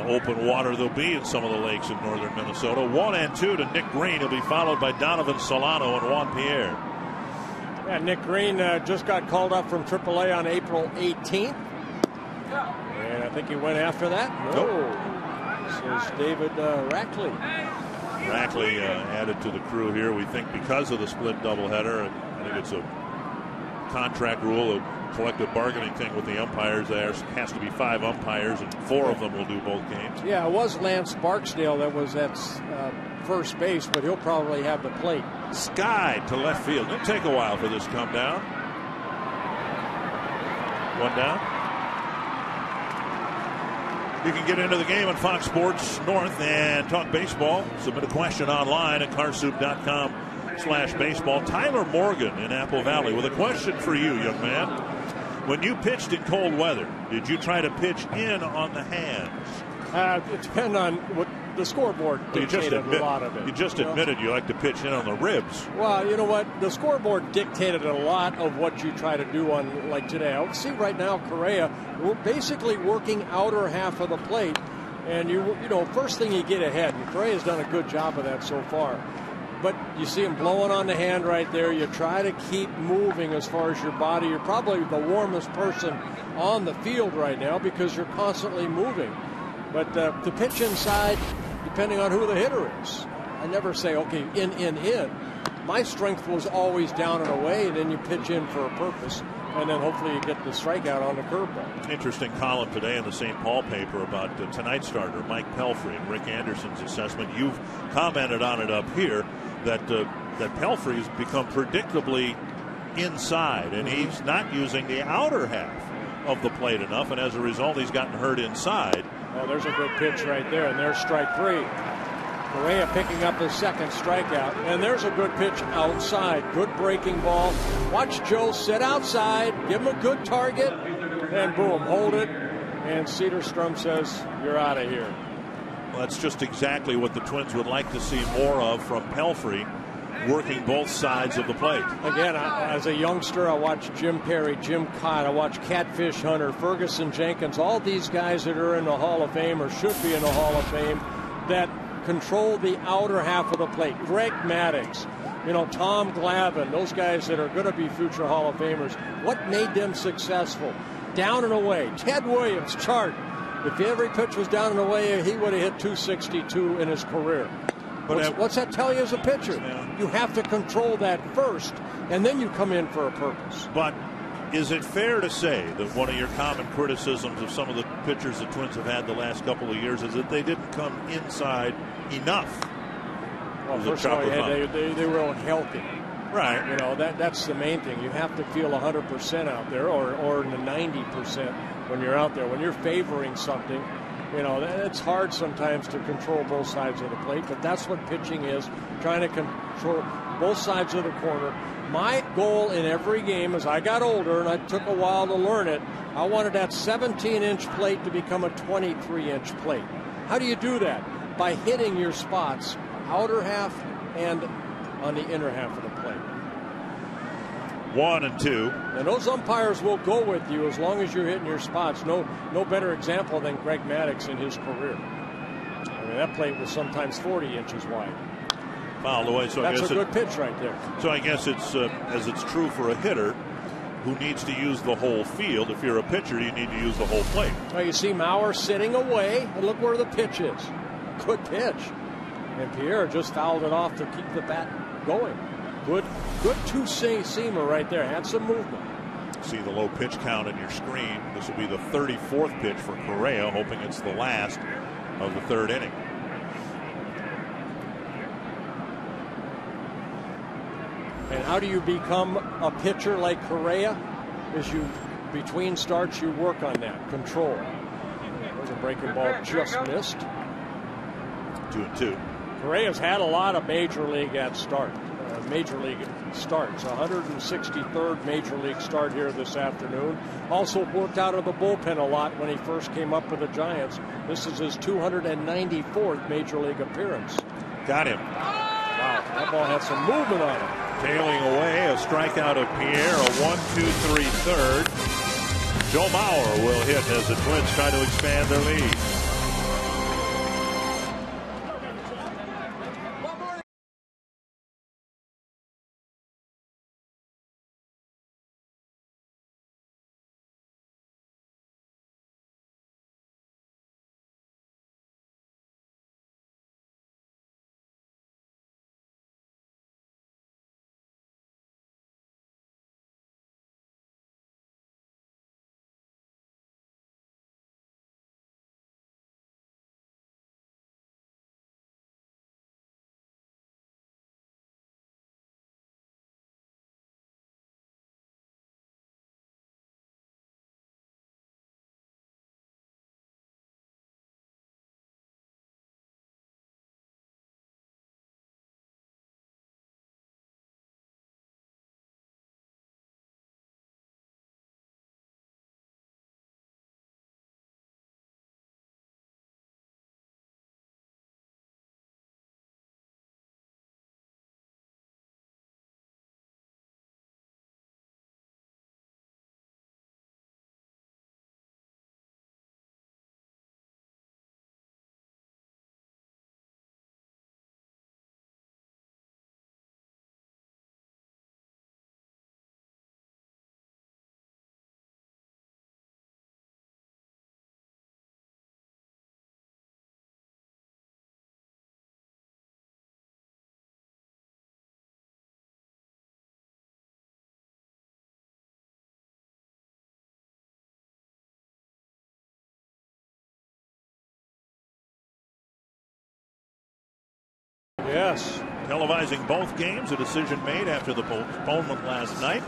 open water there'll be in some of the lakes in northern Minnesota. 1-2 to Nick Green. He'll be followed by Donovan Solano and Juan Pierre. Yeah, Nick Green just got called up from AAA on April 18th. And I think he went after that. No. This is David Rackley. Rackley added to the crew here, we think, because of the split doubleheader. I think it's a contract rule, a collective bargaining thing with the umpires. There has to be 5 umpires, and 4 of them will do both games. Yeah, it was Lance Barksdale that was at first base, but he'll probably have the plate. Sky to left field. It'll take a while for this to come down. One down. You can get into the game on Fox Sports North and talk baseball. Submit a question online at carsoup.com/baseball. Tyler Morgan in Apple Valley with a question for you, young man. When you pitched in cold weather, did you try to pitch in on the hands? It depends on what the scoreboard dictated a lot of it. You just admitted you like to pitch in on the ribs. Well, you know what? The scoreboard dictated a lot of what you try to do on, like today. I see right now Correa, we're basically working outer half of the plate. And, first thing you get ahead. And Correa's done a good job of that so far. But you see him blowing on the hand right there. You try to keep moving as far as your body. You're probably the warmest person on the field right now because you're constantly moving. But to pitch inside, depending on who the hitter is, I never say, okay, in. My strength was always down and away, and then you pitch in for a purpose, and then hopefully you get the strikeout on the curveball. Interesting column today in the St. Paul paper about tonight's starter, Mike Pelfrey, and Rick Anderson's assessment. You've commented on it up here that Pelfrey's become predictably inside, and he's not using the outer half of the plate enough, and as a result, he's gotten hurt inside. Oh, there's a good pitch right there, and there's strike 3. Correa picking up his second strikeout, and there's a good pitch outside. Good breaking ball. Watch Joe sit outside, give him a good target, and boom, hold it. And Cedarstrom says, you're out of here. Well, that's just exactly what the Twins would like to see more of from Pelfrey, working both sides of the plate. Again, as a youngster, I watched Jim Perry, Jim Cott, I watched Catfish Hunter, Ferguson Jenkins, all these guys that are in the Hall of Fame or should be in the Hall of Fame that control the outer half of the plate. Greg Maddux, Tom Glavine, those guys that are going to be future Hall of Famers. What made them successful? Down and away. Ted Williams, chart. If every pitch was down and away, he would have hit 262 in his career. What's that tell you as a pitcher? Yeah. You have to control that first, and then you come in for a purpose. But is it fair to say that one of your common criticisms of some of the pitchers the Twins have had the last couple of years is that they didn't come inside enough? Well, first of all, they were unhealthy. Right. That's the main thing. You have to feel 100% out there or in the 90% when you're out there. When you're favoring something, it's hard sometimes to control both sides of the plate, but that's what pitching is, trying to control both sides of the corner. My goal in every game as I got older, and it took a while to learn it, I wanted that 17-inch plate to become a 23-inch plate. How do you do that? By hitting your spots, outer half and on the inner half of the plate. 1-2. And those umpires will go with you as long as you're hitting your spots. No better example than Greg Maddux in his career. mean, that plate was sometimes 40 inches wide. Fouled away. So that's a good pitch right there. So I guess it's as it's true for a hitter who needs to use the whole field. If you're a pitcher, you need to use the whole plate. Well, you see Mauer sitting away, and look where the pitch is. Good pitch. And Pierre just fouled it off to keep the bat going. Good two-seamer right there. Had some movement. See the low pitch count on your screen. This will be the 34th pitch for Correa, hoping it's the last of the third inning. And how do you become a pitcher like Correa? Is between starts, you work on that control. There's a breaking ball just missed. 2-2. Correa's had a lot of major league starts. 163rd major league start here this afternoon. Also worked out of the bullpen a lot when he first came up with the Giants. This is his 294th major league appearance. Got him. Wow, that ball had some movement on it. Tailing away, a strikeout of Pierre, a 1-2-3 third. Joe Mauer will hit as the Twins try to expand their lead. Yes. Televising both games, a decision made after the postponement last night.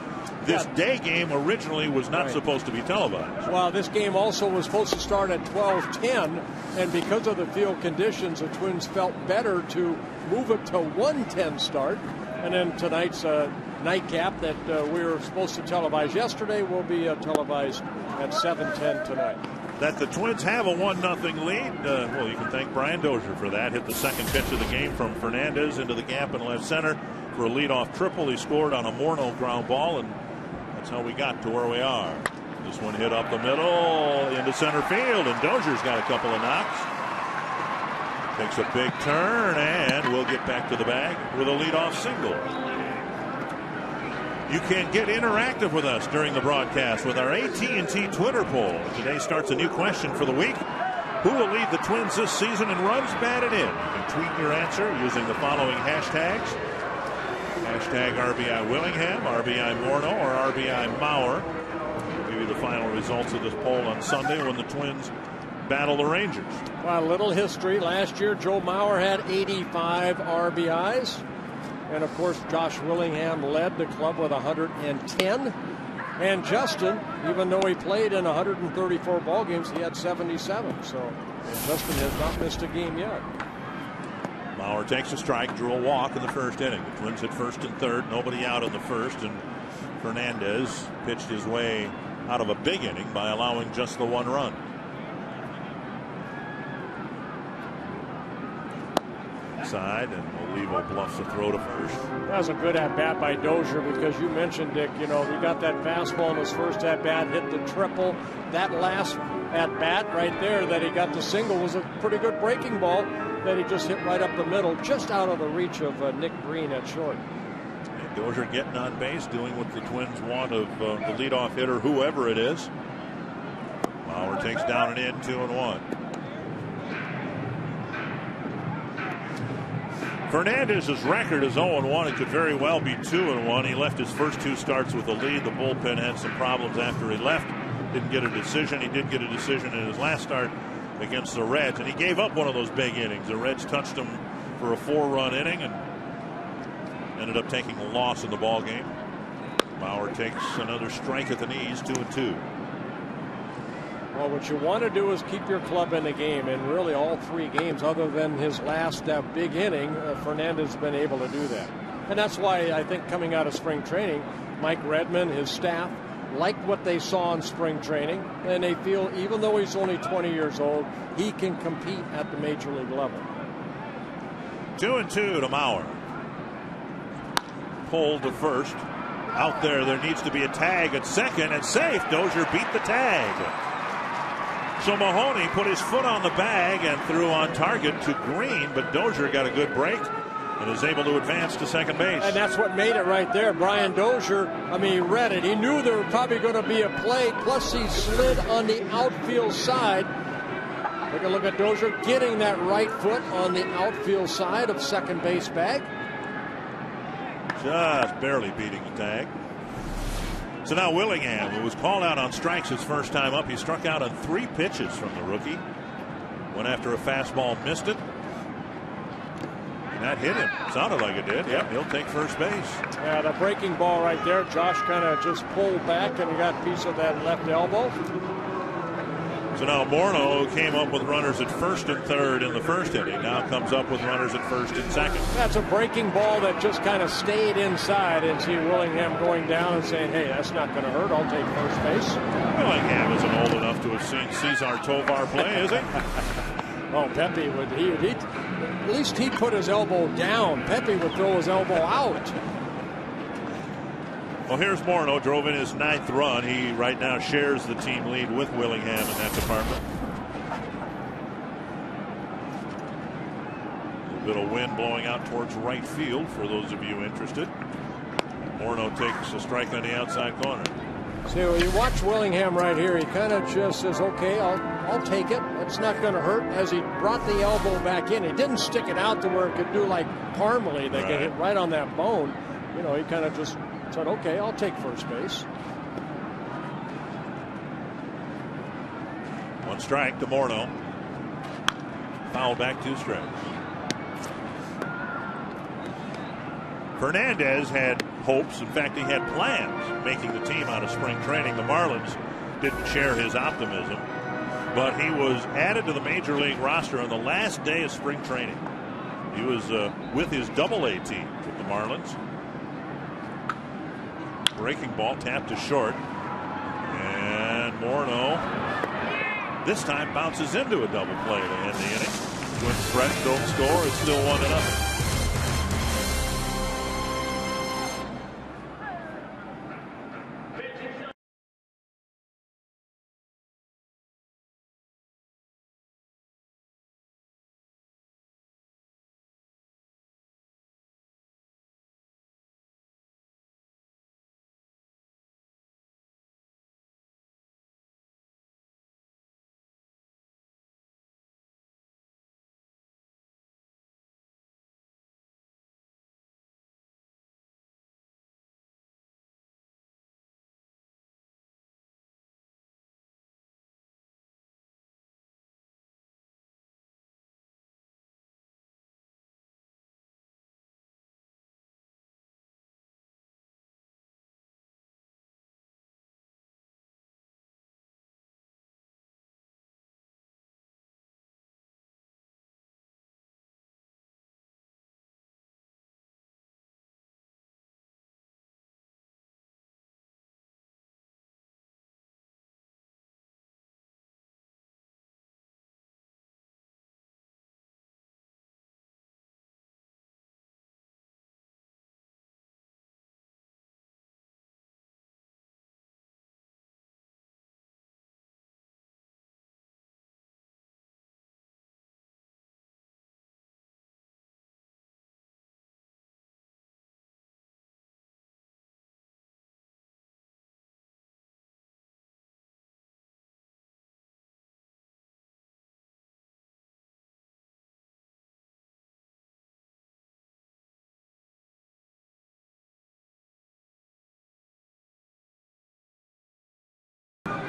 This day game originally was not supposed to be televised. Well, this game also was supposed to start at 12:10, and because of the field conditions, the Twins felt better to move it to 1:10 start. And then tonight's nightcap that we were supposed to televise yesterday will be televised at 7:10 tonight. That the Twins have a 1-0 lead. Well, you can thank Brian Dozier for that. Hit the second pitch of the game from Fernandez into the gap in left center for a leadoff triple. He scored on a Morneau ground ball, and that's how we got to where we are. This one hit up the middle into center field, and Dozier's got a couple of knocks. Takes a big turn, and we'll get back to the bag with a leadoff single. You can get interactive with us during the broadcast with our AT&T Twitter poll. Today starts a new question for the week. Who will lead the Twins this season in runs batted in? You can tweet your answer using the following hashtags. Hashtag RBI Willingham, RBI Morneau, or RBI Mauer. We'll give you the final results of this poll on Sunday when the Twins battle the Rangers. Well, a little history. Last year, Joe Mauer had 85 RBIs. And, of course, Josh Willingham led the club with 110. And Justin, even though he played in 134 ball games, he had 77. So Justin has not missed a game yet. Mauer takes a strike, drew a walk in the first inning. The Twins hit first and third, nobody out in the first, and Fernandez pitched his way out of a big inning by allowing just the one run. Side, and Olivo bluffs a throw to first. That was a good at-bat by Dozier because you mentioned, Dick, you know, he got that fastball in his first at-bat, hit the triple. That last at bat right there that he got the single was a pretty good breaking ball that he just hit right up the middle, just out of the reach of Nick Green at short. And Dozier getting on base, doing what the Twins want of the leadoff hitter, whoever it is. Lauer takes down and in, 2-1. Fernandez's record is 0-1. It could very well be 2-1. He left his first 2 starts with a lead. The bullpen had some problems after he left. Didn't get a decision. He did get a decision in his last start against the Reds, and he gave up one of those big innings. The Reds touched him for a 4-run inning and ended up taking a loss in the ball game. Bauer takes another strike at the knees, 2-2. Well, what you want to do is keep your club in the game, and really all 3 games other than his last big inning, Fernandez has been able to do that. And that's why I think coming out of spring training, Mike Redmond, his staff, like what they saw in spring training, and they feel even though he's only 20 years old, he can compete at the major league level. 2-2 to Mauer. Pulled to first. Out there needs to be a tag at second, and safe. Dozier beat the tag. So Mahoney put his foot on the bag and threw on target to Green, but Dozier got a good break and is able to advance to second base. And that's what made it right there. Brian Dozier, he read it. He knew there was probably going to be a play, plus he slid on the outfield side. Take a look at Dozier getting that right foot on the outfield side of second base bag. Just barely beating the tag. So now Willingham, who was called out on strikes his first time up, he struck out on 3 pitches from the rookie. Went after a fastball, missed it. And that hit him. Sounded like it did. Yep, he'll take first base. Yeah, the breaking ball right there. Josh kind of just pulled back and he got a piece of that left elbow. So now Morneau came up with runners at first and third in the first inning. Now comes up with runners at first and second. That's a breaking ball that just kind of stayed inside, and see Willingham going down and saying, hey, that's not going to hurt. I'll take first base. Willingham isn't old enough to have seen Cesar Tovar play, is he? Oh, Pepe would. At least he put his elbow down. Pepe would throw his elbow out. Well, here's Morneau, drove in his 9th run. He right now shares the team lead with Willingham in that department. A little bit of wind blowing out towards right field for those of you interested. Morneau takes a strike on the outside corner. See, when you watch Willingham right here, he kind of just says, okay, I'll take it. It's not going to hurt. As he brought the elbow back in, he didn't stick it out to where it could do like Parmalee. They could hit right on that bone. He kind of just said, okay, I'll take first base. 1 strike to Morneau. Foul back, 2 strikes. Fernandez had hopes. In fact, he had plans making the team out of spring training. The Marlins didn't share his optimism, but he was added to the major league roster on the last day of spring training. He was with his Double-A team with the Marlins. Breaking ball tapped to short, and Morneau this time bounces into a double play to end the inning. Twins threat, don't score. It's still 1-0.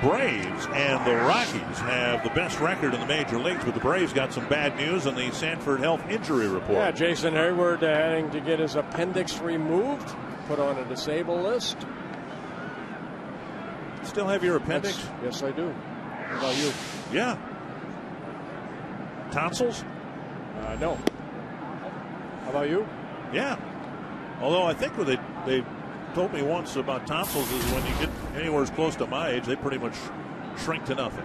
Braves and the Rockies have the best record in the major leagues, but the Braves got some bad news in the Sanford Health injury report. Yeah, Jason Hayward having to get his appendix removed, put on a disabled list. Still have your appendix? Yes, I do. How about you? Yeah. Tonsils? No. How about you? Yeah. Although I think what they told me once about tonsils is when you get anywhere as close to my age, they pretty much shrink to nothing.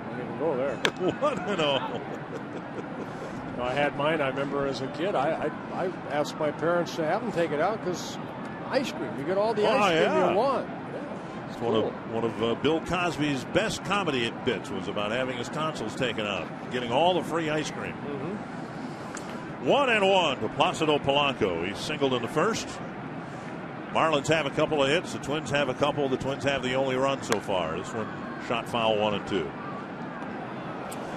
Don't even go there. What? No. I had mine, I remember as a kid. I asked my parents to have them take it out because ice cream. You get all the ice cream you want. Yeah, it's cool. One of Bill Cosby's best comedy bits was about having his tonsils taken out, getting all the free ice cream. 1-1 to Placido Polanco. He's singled in the first. Marlins have a couple of hits. The Twins have a couple. The Twins have the only run so far. This one shot foul 1-2.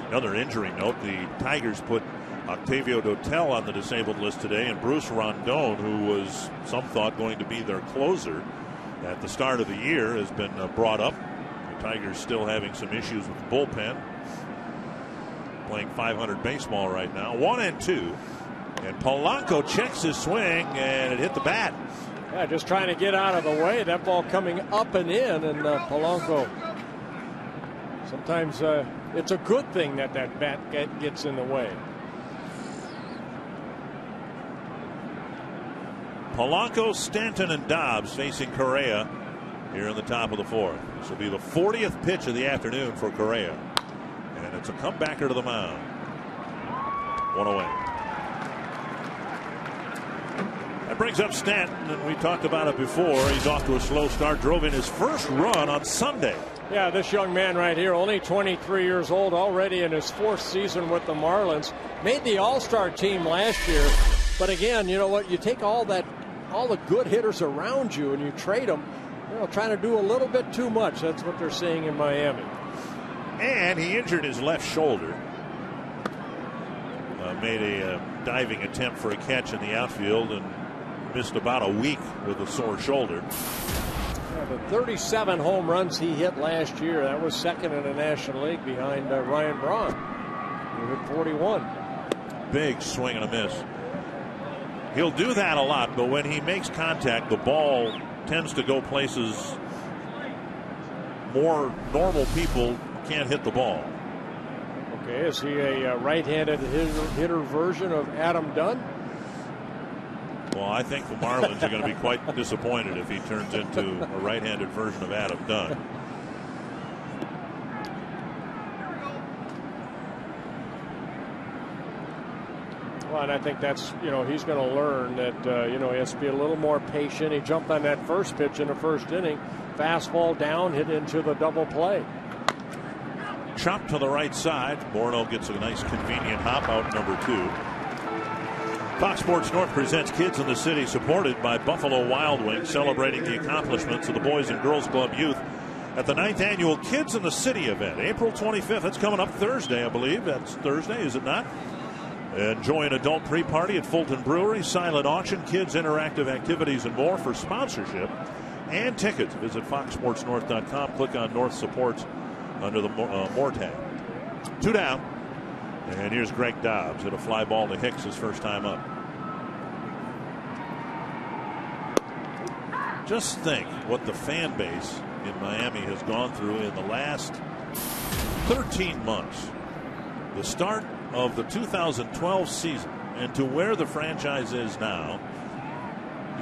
Another injury note. The Tigers put Octavio Dotel on the disabled list today, and Bruce Rondon, who was some thought going to be their closer at the start of the year, has been brought up. The Tigers still having some issues with the bullpen. Playing .500 baseball right now. 1-2. And Polanco checks his swing, and it hit the bat. Yeah, just trying to get out of the way. That ball coming up and in, and Polanco. Sometimes it's a good thing that bat gets in the way. Polanco, Stanton, and Dobbs facing Correa here in the top of the fourth. This will be the 40th pitch of the afternoon for Correa. And it's a comebacker to the mound. 1 away. That brings up Stanton, and we talked about it before. He's off to a slow start. Drove in his first run on Sunday. Yeah, this young man right here, only 23 years old, already in his 4th season with the Marlins. Made the All-Star team last year. But again, you know what? You take all the good hitters around you and you trade them. Trying to do a little bit too much. That's what they're saying in Miami. And he injured his left shoulder. Made a diving attempt for a catch in the outfield and missed about a week with a sore shoulder. Yeah, the 37 home runs he hit last year, that was second in the National League behind Ryan Braun. He hit 41. Big swing and a miss. He'll do that a lot, but when he makes contact, the ball tends to go places more normal people can't hit the ball. Okay, is he a right-handed hitter version of Adam Dunn? Well, I think the Marlins are going to be quite disappointed if he turns into a right-handed version of Adam Dunn. Well, and I think that's, he's going to learn that, he has to be a little more patient. He jumped on that first pitch in the first inning. Fastball down, hit into the double play. Chopped to the right side. Morneau gets a nice convenient hop out, number 2. Fox Sports North presents Kids in the City, supported by Buffalo Wild Wings, celebrating the accomplishments of the Boys and Girls Club youth at the 9th annual Kids in the City event, April 25th. That's coming up Thursday, I believe. That's Thursday, is it not? Enjoy an adult pre-party at Fulton Brewery, silent auction, kids interactive activities, and more. For sponsorship and tickets, visit foxsportsnorth.com. Click on North Supports under the More tag. 2 down. And here's Greg Dobbs at a fly ball to Hicks his first time up. Just think what the fan base in Miami has gone through in the last 13 months. The start of the 2012 season and to where the franchise is now.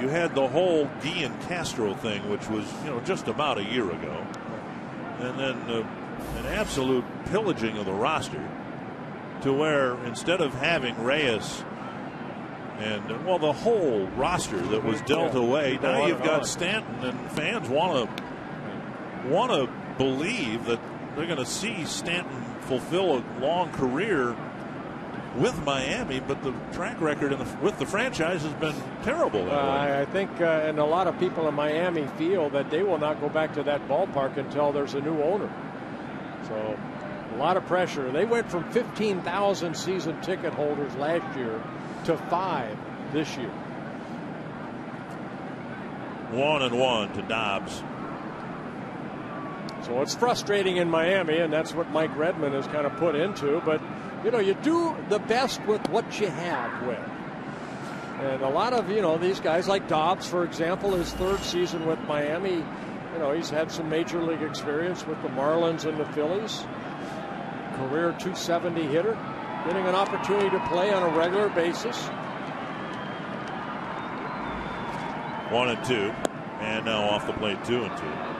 You had the whole Guillen Castro thing, which was, just about a year ago. And then an absolute pillaging of the roster to where instead of having Reyes and, the whole roster that was dealt away, now you've got Stanton, and fans want to believe that they're going to see Stanton fulfill a long career with Miami, but the track record with the franchise has been terrible. I think, and a lot of people in Miami feel that they will not go back to that ballpark until there's a new owner. So a lot of pressure. They went from 15,000 season ticket holders last year to 5 this year. 1-1 to Dobbs. So it's frustrating in Miami, and that's what Mike Redmond has kind of put into. But, you know, you do the best with what you have with. And a lot of, you know, these guys like Dobbs, for example, his third season with Miami, you know, he's had some major league experience with the Marlins and the Phillies. Career .270 hitter, getting an opportunity to play on a regular basis. 1-2, and now off the plate 2-2.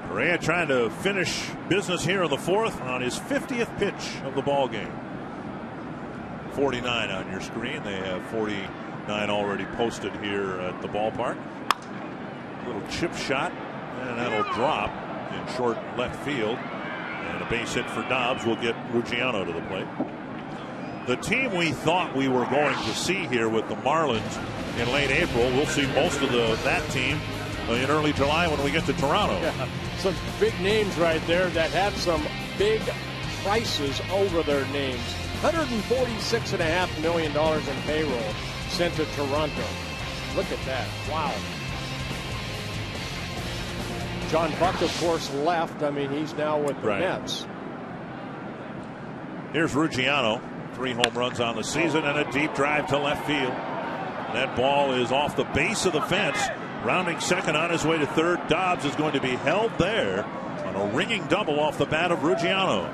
Correa trying to finish business here in the fourth on his 50th pitch of the ball game. 49 on your screen. They have 49 already posted here at the ballpark. Little chip shot, and that'll drop in short left field. And a base hit for Dobbs will get Ruggiano to the plate. The team we thought we were going to see here with the Marlins in late April, we'll see most of that team in early July when we get to Toronto. Yeah, some big names right there that have some big prices over their names. $146.5 million in payroll sent to Toronto. Look at that. Wow. John Buck, of course, left. I mean, he's now with the Mets. Here's Ruggiano. 3 home runs on the season and a deep drive to left field. That ball is off the base of the fence. Rounding second on his way to third. Dobbs is going to be held there on a ringing double off the bat of Ruggiano.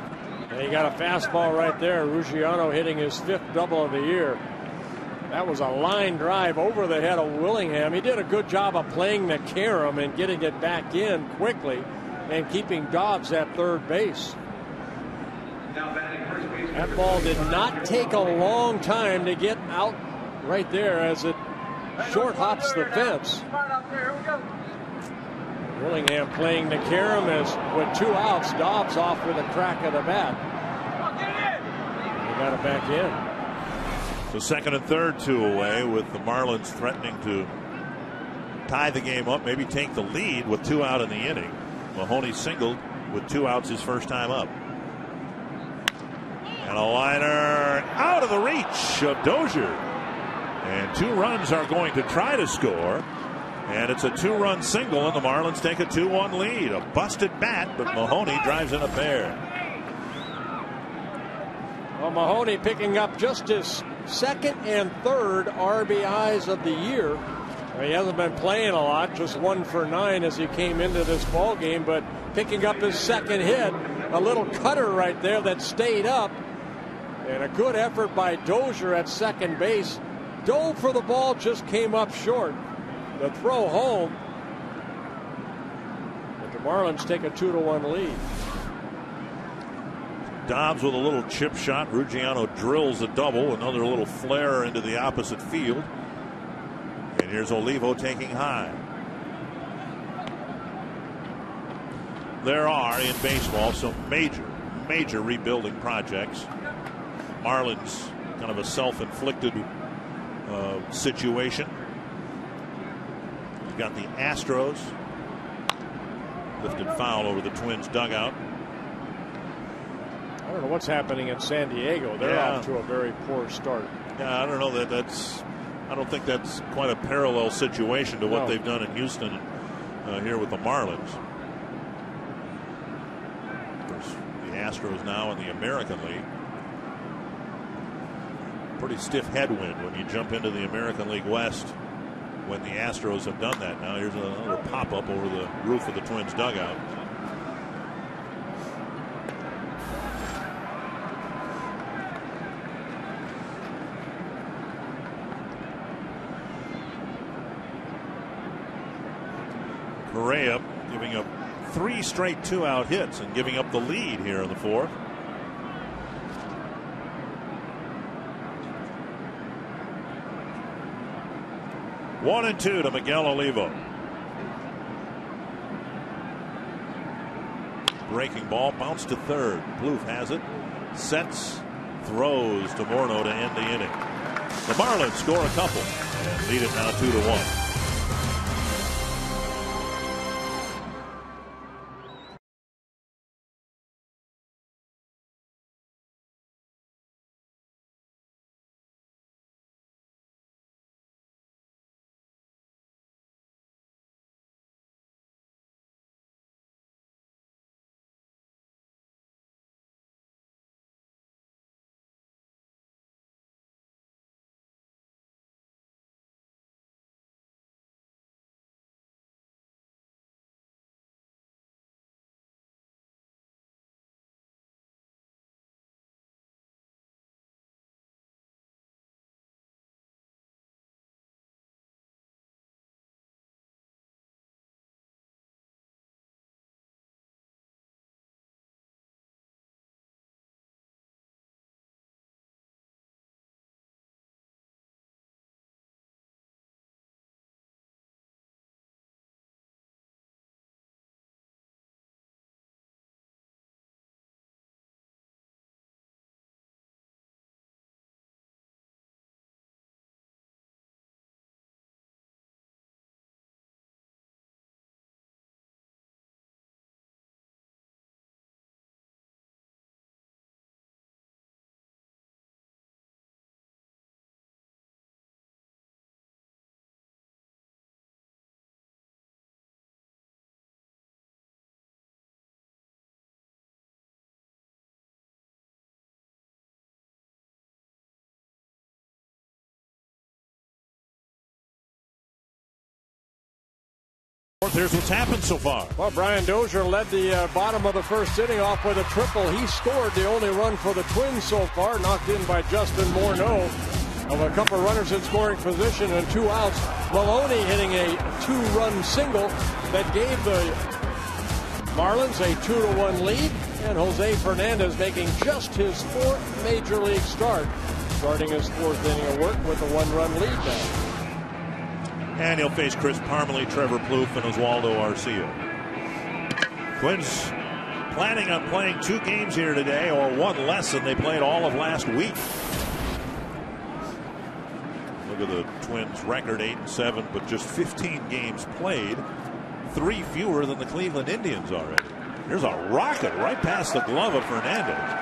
And he got a fastball right there. Ruggiano hitting his 5th double of the year. That was a line drive over the head of Willingham. He did a good job of playing the carom and getting it back in quickly and keeping Dobbs at third base. That ball did not take a long time to get out right there as it short hops the fence. Willingham playing the carom as with 2 outs, Dobbs off with a crack of the bat. They got it back in. So second and third, 2 away, with the Marlins threatening to tie the game up, maybe take the lead with 2 out in the inning. Mahoney singled with 2 outs his first time up. And a liner out of the reach of Dozier. And 2 runs are going to try to score. And it's a 2-run single, and the Marlins take a 2-1 lead. A busted bat, but Mahoney drives in a pair. Well, Mahoney picking up just his second and third RBIs of the year. He hasn't been playing a lot, just 1 for 9 as he came into this ball game, but picking up his second hit, a little cutter right there that stayed up, and a good effort by Dozier at second base. Dove for the ball, just came up short. The throw home, but the Marlins take a 2-1 lead. Dobbs with a little chip shot. Ruggiano drills a double. Another little flare into the opposite field. And here's Olivo taking high. There are in baseball some major rebuilding projects. Marlins kind of a self-inflicted situation. You've got the Astros. Lifted foul over the Twins dugout. I don't know what's happening in San Diego. They're off to a very poor start. Yeah, I don't know I don't think that's quite a parallel situation to what they've done in Houston here with the Marlins. Of course, the Astros now in the American League. Pretty stiff headwind when you jump into the American League West when the Astros have done that. Now here's another pop-up over the roof of the Twins dugout. Correa giving up 3 straight 2-out hits and giving up the lead here in the fourth. One and 2 to Miguel Olivo. Breaking ball, bounce to third. Plouffe has it, sets, throws to Morneau to end the inning. The Marlins score a couple and lead it now 2-1. Here's what's happened so far. Well, Brian Dozier led the bottom of the first inning off with a triple. He scored the only run for the Twins so far, knocked in by Justin Morneau. Of a couple runners in scoring position and 2 outs, Maloney hitting a 2-run single that gave the Marlins a 2-1 lead, and Jose Fernandez making just his 4th major league start, starting his 4th inning of work with a 1-run lead now. And he'll face Chris Parmelee, Trevor Plouffe, and Oswaldo Arcia. Twins planning on playing 2 games here today, or 1 less than they played all of last week. Look at the Twins' record, 8-7, but just 15 games played, 3 fewer than the Cleveland Indians already. There's a rocket right past the glove of Fernandez.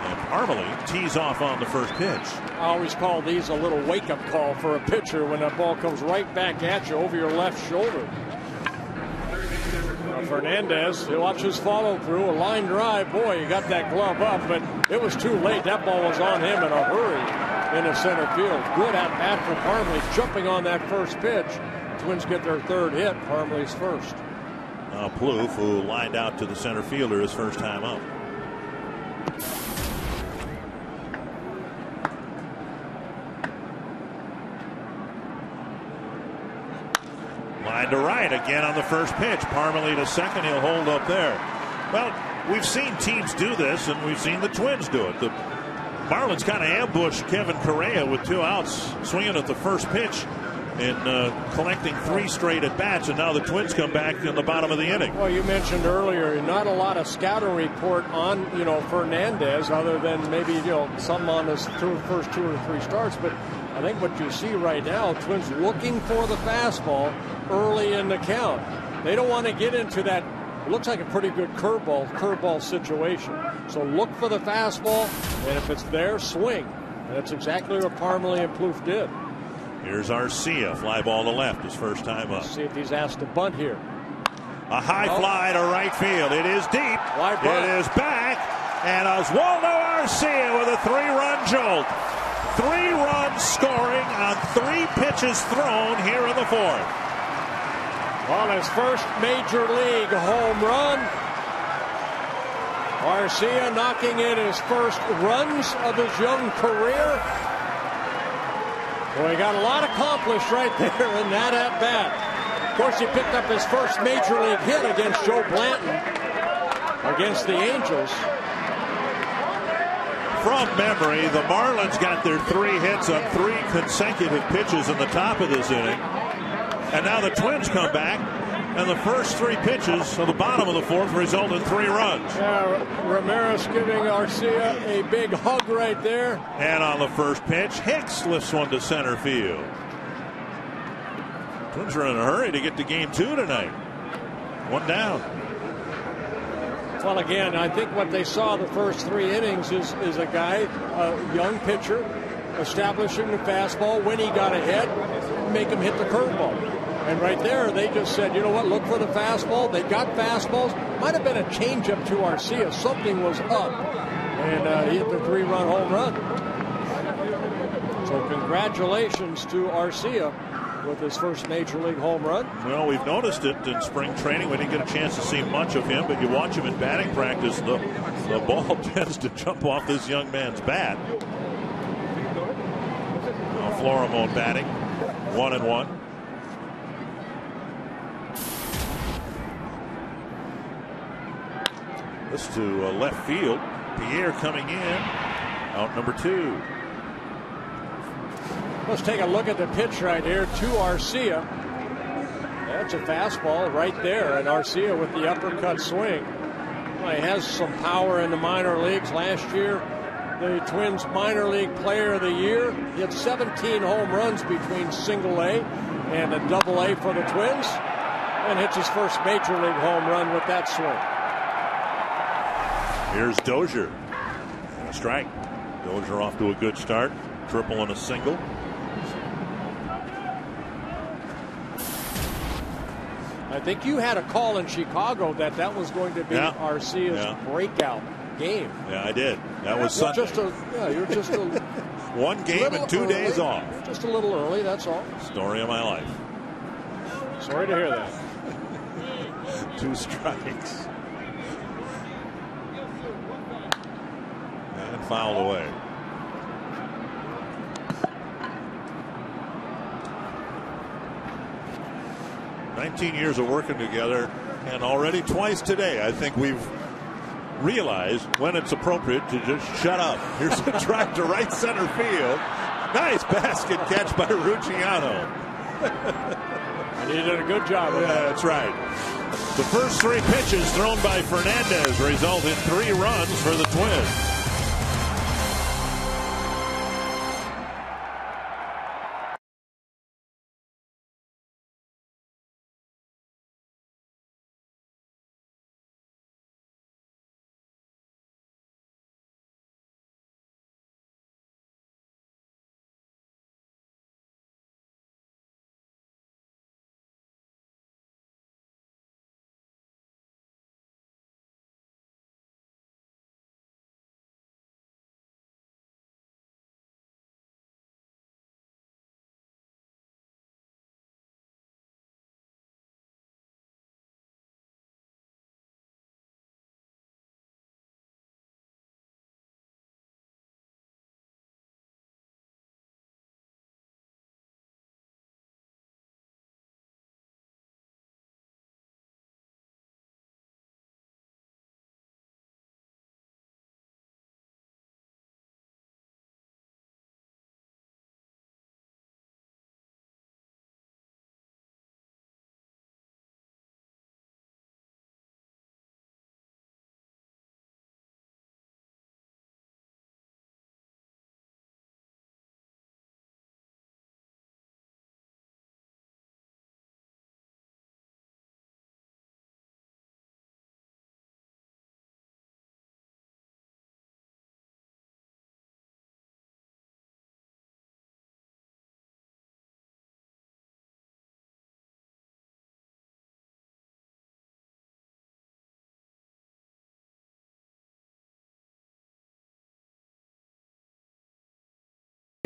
And Parmelee tees off on the first pitch. I always call these a little wake-up call for a pitcher when that ball comes right back at you over your left shoulder. Fernandez, he watches follow through, a line drive. Boy, he got that glove up, but it was too late. That ball was on him in a hurry into center field. Good at bat for Parmelee, jumping on that first pitch. Twins get their 3rd hit, Parmelee's first. Plouffe, who lined out to the center fielder his first time up. Line to right again on the first pitch. Parmelee to second. He'll hold up there. Well, we've seen teams do this, and we've seen the Twins do it. The Marlins kind of ambushed Kevin Correa with 2 outs, swinging at the first pitch and collecting 3 straight at bats, and now the Twins come back in the bottom of the inning. Well, you mentioned earlier, not a lot of scouting report on Fernandez, other than maybe some on his first 2 or 3 starts. But I think what you see right now, Twins looking for the fastball early in the count. They don't want to get into that. It looks like a pretty good curveball situation. So look for the fastball, and if it's there, swing. And that's exactly what Parmelee and Plouffe did. Here's Arcia, fly ball to left, his first time up. Let's see if he's asked to bunt here. A high fly to right field. It is deep. It is back, and Oswaldo Arcia with a 3-run jolt. 3 runs scoring on 3 pitches thrown here in the 4th. On his first major league home run, Arcia knocking in his first runs of his young career. Well, he got a lot accomplished right there in that at-bat. Of course, he picked up his first major league hit against Joe Blanton against the Angels. From memory, the Marlins got their 3 hits on 3 consecutive pitches in the top of this inning. And now the Twins come back, and the first 3 pitches of the bottom of the 4th result in 3 runs. Yeah, Ramirez giving Arcia a big hug right there. And on the first pitch, Hicks lifts one to center field. Twins are in a hurry to get to game 2 tonight. 1 down. Well, again, I think what they saw the first 3 innings is a guy, a young pitcher, establishing the fastball. When he got ahead, make him hit the curveball. And right there, they just said, you know what, look for the fastball. They got fastballs. Might have been a changeup to Arcia. Something was up. And he hit the 3-run home run. So congratulations to Arcia with his first major league home run. Well, we've noticed it in spring training. We didn't get a chance to see much of him, but you watch him in batting practice, the ball tends to jump off this young man's bat. Florimon batting, 1-1. This to left field. Pierre coming in. Out number 2. Let's take a look at the pitch right here to Arcia. That's a fastball right there, and Arcia with the uppercut swing. Well, he has some power in the minor leagues. Last year, the Twins minor league player of the year. He had 17 home runs between single A and a double A for the Twins, and hits his first major league home run with that swing. Here's Dozier. A strike. Dozier off to a good start. Triple and a single. I think you had a call in Chicago that was going to be Arcia's breakout game. Yeah, I did. That was Sunday. You're just a one game and 2 days early, off. Just a little early, that's all. Story of my life. Sorry to hear that. 2 strikes. And fouled away. "19 years of working together, and already twice today I think we've realized when it's appropriate to just shut up." Here's a drive to right center field. Nice basket catch by Ruggiano. And he did a good job of that. That's right. The first 3 pitches thrown by Fernandez result in 3 runs for the Twins.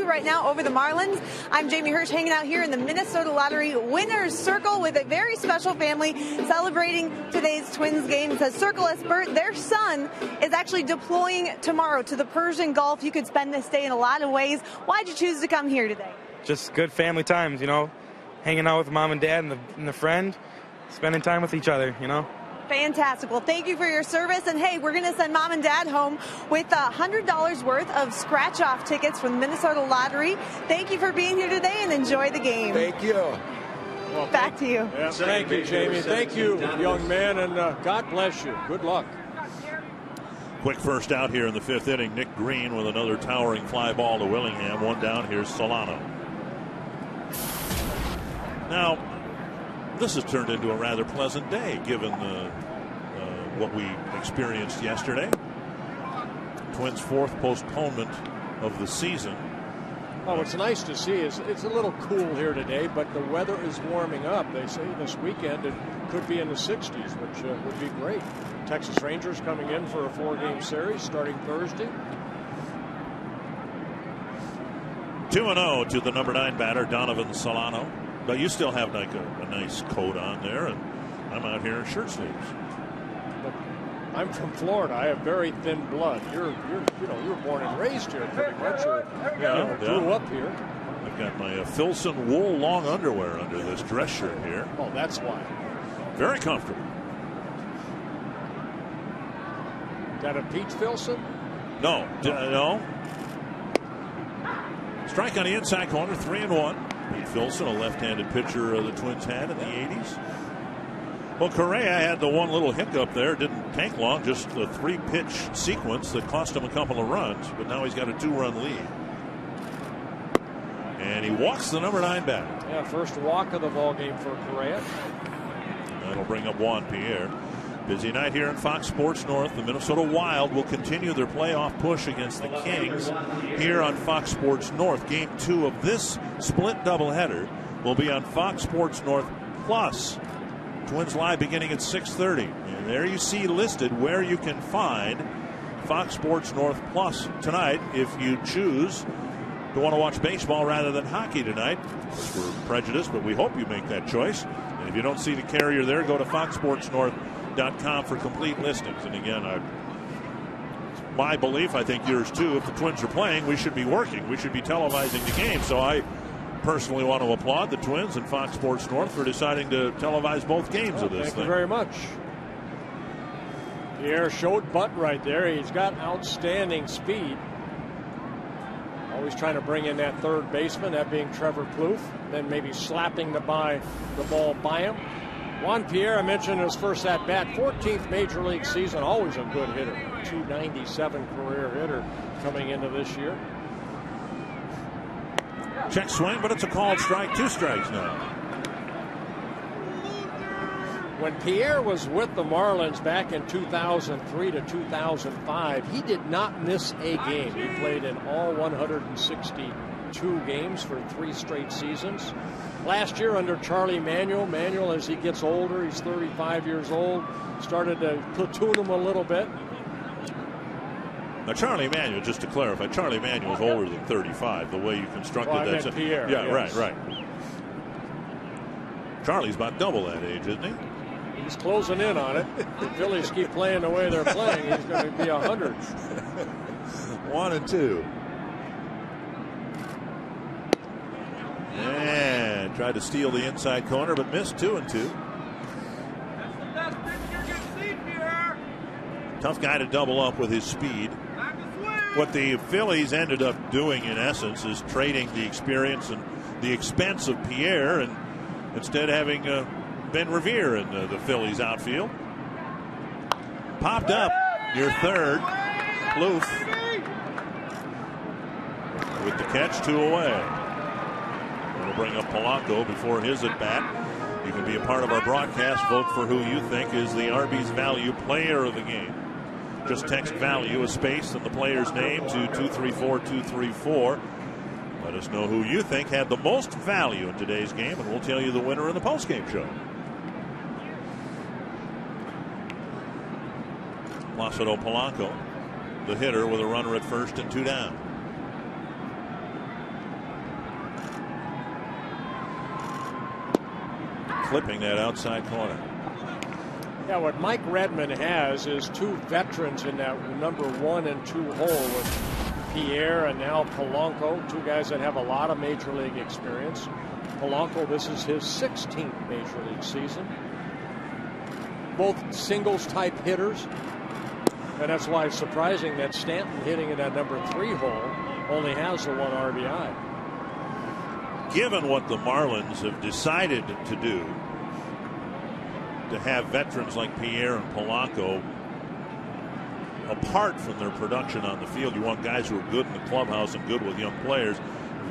Right now over the Marlins. I'm Jamie Hirsch, hanging out here in the Minnesota Lottery Winners Circle with a very special family celebrating today's Twins game. It says Circle S. Burt, their son, is actually deploying tomorrow to the Persian Gulf. You could spend this day in a lot of ways. Why'd you choose to come here today? Just good family times, you know, hanging out with mom and dad and the friend, spending time with each other, you know. Fantastic. Well, thank you for your service. And, hey, we're going to send Mom and Dad home with $100 worth of scratch-off tickets from the Minnesota Lottery. Thank you for being here today, and enjoy the game. Thank you. Well, back to you. Yeah, thank you, Jamie. Thank you, young man, and God bless you. Good luck. Quick first out here in the 5th inning. Nick Green with another towering fly ball to Willingham. 1 down. Here's Solano. Now, this has turned into a rather pleasant day, given what we experienced yesterday. Twins' 4th postponement of the season. Oh, what's nice to see is it's a little cool here today, but the weather is warming up. They say this weekend it could be in the 60s, which would be great. Texas Rangers coming in for a 4-game series starting Thursday. 2-0 to the number 9 batter, Donovan Solano. But you still have like a nice coat on there, and I'm out here in shirt sleeves. But I'm from Florida. I have very thin blood. You were born and raised here pretty much, or grew up here. I've got my Filson wool long underwear under this dress shirt here. Oh, that's why. Very comfortable. Got a Pete Filson? No, no. Strike on the inside corner, 3-1. Pete Filson, a left-handed pitcher the Twins had in the 80s. Well, Correa had the one little hiccup there. Didn't take long, just a 3-pitch sequence that cost him a couple of runs. But now he's got a 2-run lead. And he walks the number 9 batter. Yeah, first walk of the ball game for Correa. That'll bring up Juan Pierre. Busy night here in Fox Sports North. The Minnesota Wild will continue their playoff push against the Kings here on Fox Sports North. Game 2 of this split doubleheader will be on Fox Sports North Plus. Twins live beginning at 6:30. And there you see listed where you can find Fox Sports North Plus tonight if you choose to want to watch baseball rather than hockey tonight. We're prejudiced, but we hope you make that choice. And if you don't see the carrier there, go to foxsportsnorth.com for complete listings. And again, my belief, I think yours too, if the Twins are playing, we should be working. We should be televising the game. So I personally want to applaud the Twins and Fox Sports North for deciding to televise both games of this thing. Thank you very much. Pierre showed butt right there. He's got outstanding speed. Always trying to bring in that third baseman, that being Trevor Plouffe, then maybe slapping the ball by him. Juan Pierre, I mentioned his first at bat, 14th major league season, always a good hitter. 297 career hitter coming into this year. Check swing, but it's a called strike. 2 strikes now. When Pierre was with the Marlins back in 2003 to 2005, he did not miss a game. He played in all 162 games for 3 straight seasons. Last year under Charlie Manuel, as he gets older, he's 35 years old, started to platoon him a little bit. Now, Charlie Manuel, just to clarify, Charlie Manuel is older than 35, the way you constructed that. Meant Pierre. Yeah, yes. right. Charlie's about double that age, isn't he? He's closing in on it. The Phillies keep playing the way they're playing. He's going to be 100. 1 and 2. And tried to steal the inside corner, but missed. 2 and 2. Tough guy to double up with his speed. What the Phillies ended up doing, in essence, is trading the experience and the expense of Pierre, and instead having Ben Revere in the Phillies outfield. Popped up near third. Plouffe with the catch, 2 away. We'll bring up Polanco before his at bat. You can be a part of our broadcast. Vote for who you think is the Arby's Value Player of the game. Just text value, a space, and the player's name to 234-234. Let us know who you think had the most value in today's game, and we'll tell you the winner in the postgame show. Placido Polanco, the hitter, with a runner at first and 2 down. Clipping that outside corner. Yeah, what Mike Redmond has is 2 veterans in that number 1 and 2 hole with Pierre and now Polanco, 2 guys that have a lot of major league experience. Polanco, this is his 16th major league season. Both singles type hitters, and that's why it's surprising that Stanton, hitting in that number 3 hole, only has the 1 RBI. Given what the Marlins have decided to do, to have veterans like Pierre and Polanco apart from their production on the field, you want guys who are good in the clubhouse and good with young players.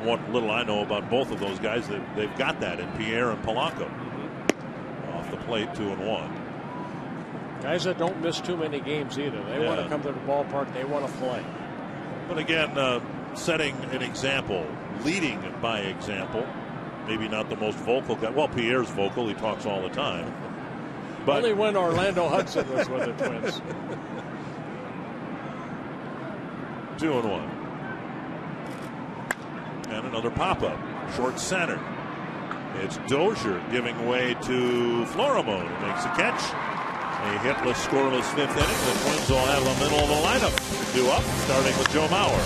What little I know about both of those guys, they've got that in Pierre and Polanco. Off the plate, 2 and 1. Guys that don't miss too many games either. They want to come to the ballpark. They want to play. But again, setting an example, leading by example. Maybe not the most vocal guy. Well, Pierre's vocal. He talks all the time. But only when Orlando Hudson was with the Twins. 2 and 1. And another pop-up. Short center. It's Dozier giving way to Florimon, who makes a catch. A hitless, scoreless 5th inning. The Twins will have the middle of the lineup due up, starting with Joe Mauer.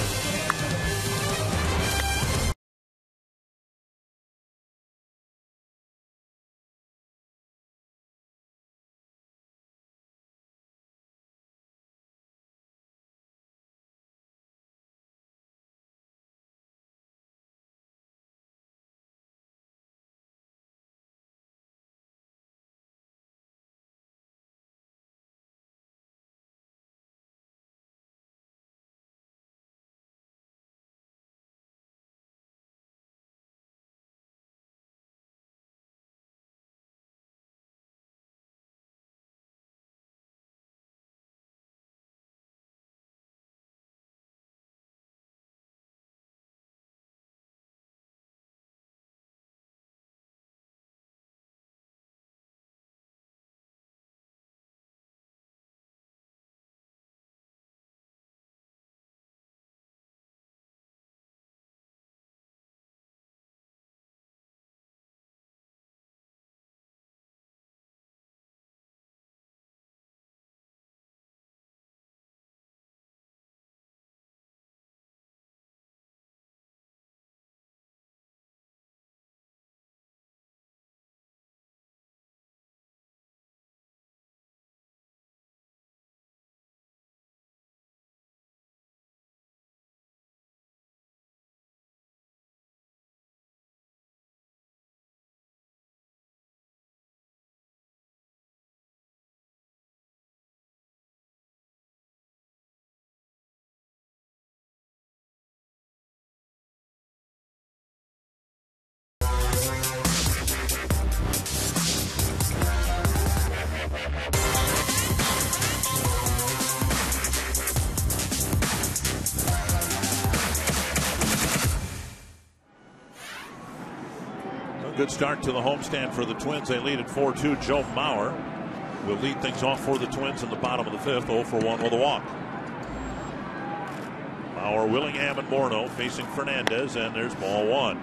good start to the homestand for the Twins. They lead at 4-2. Joe Mauer will lead things off for the Twins in the bottom of the fifth, 0 for 1 with a walk. Mauer, Willingham, and Morneau facing Fernandez, and there's ball one.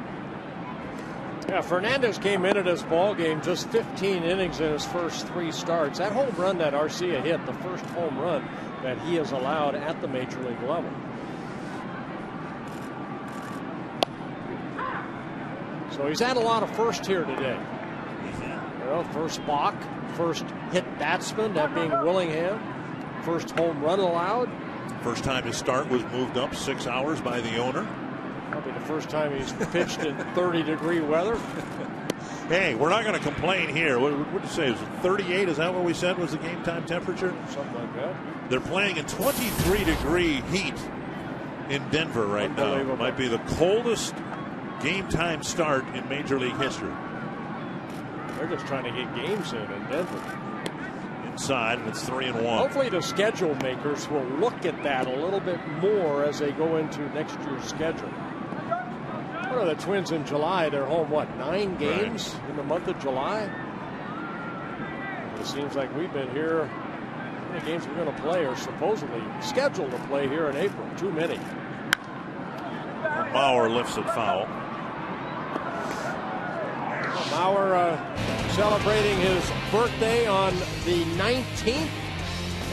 Yeah, Fernandez came into this ball game just 15 innings in his first 3 starts. That home run that Arcia hit, the first home run that he has allowed at the major league level. So he's had a lot of first here today. Well, first balk, first hit batsman, that being Willingham. First home run allowed. First time his start was moved up 6 hours by the owner. Probably the first time he's pitched in 30-degree weather. Hey, we're not going to complain here. What did you say? Is it 38? Is that what we said was the game time temperature? Something like that. They're playing in 23-degree heat in Denver right now. Might be the coldest game time start in Major League history. They're just trying to get games in Denver. Inside, and it's 3-1. Hopefully the schedule makers will look at that a little bit more as they go into next year's schedule. What are the Twins in July? They're home, 9 games in the month of July? It seems like we've been here. How many games we're going to play are supposedly scheduled to play here in April? Too many. Mauer lifts it foul. Mauer celebrating his birthday on the 19th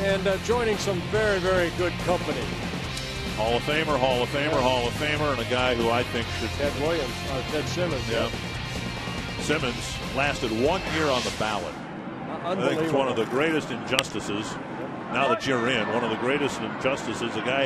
and joining some very, very good company. Hall of Famer, Hall of Famer, Hall of Famer, and a guy who I think should... Ted Simmons. Yeah. Simmons lasted 1 year on the ballot. I think it's one of the greatest injustices. Now that you're in, one of the greatest injustices. A guy,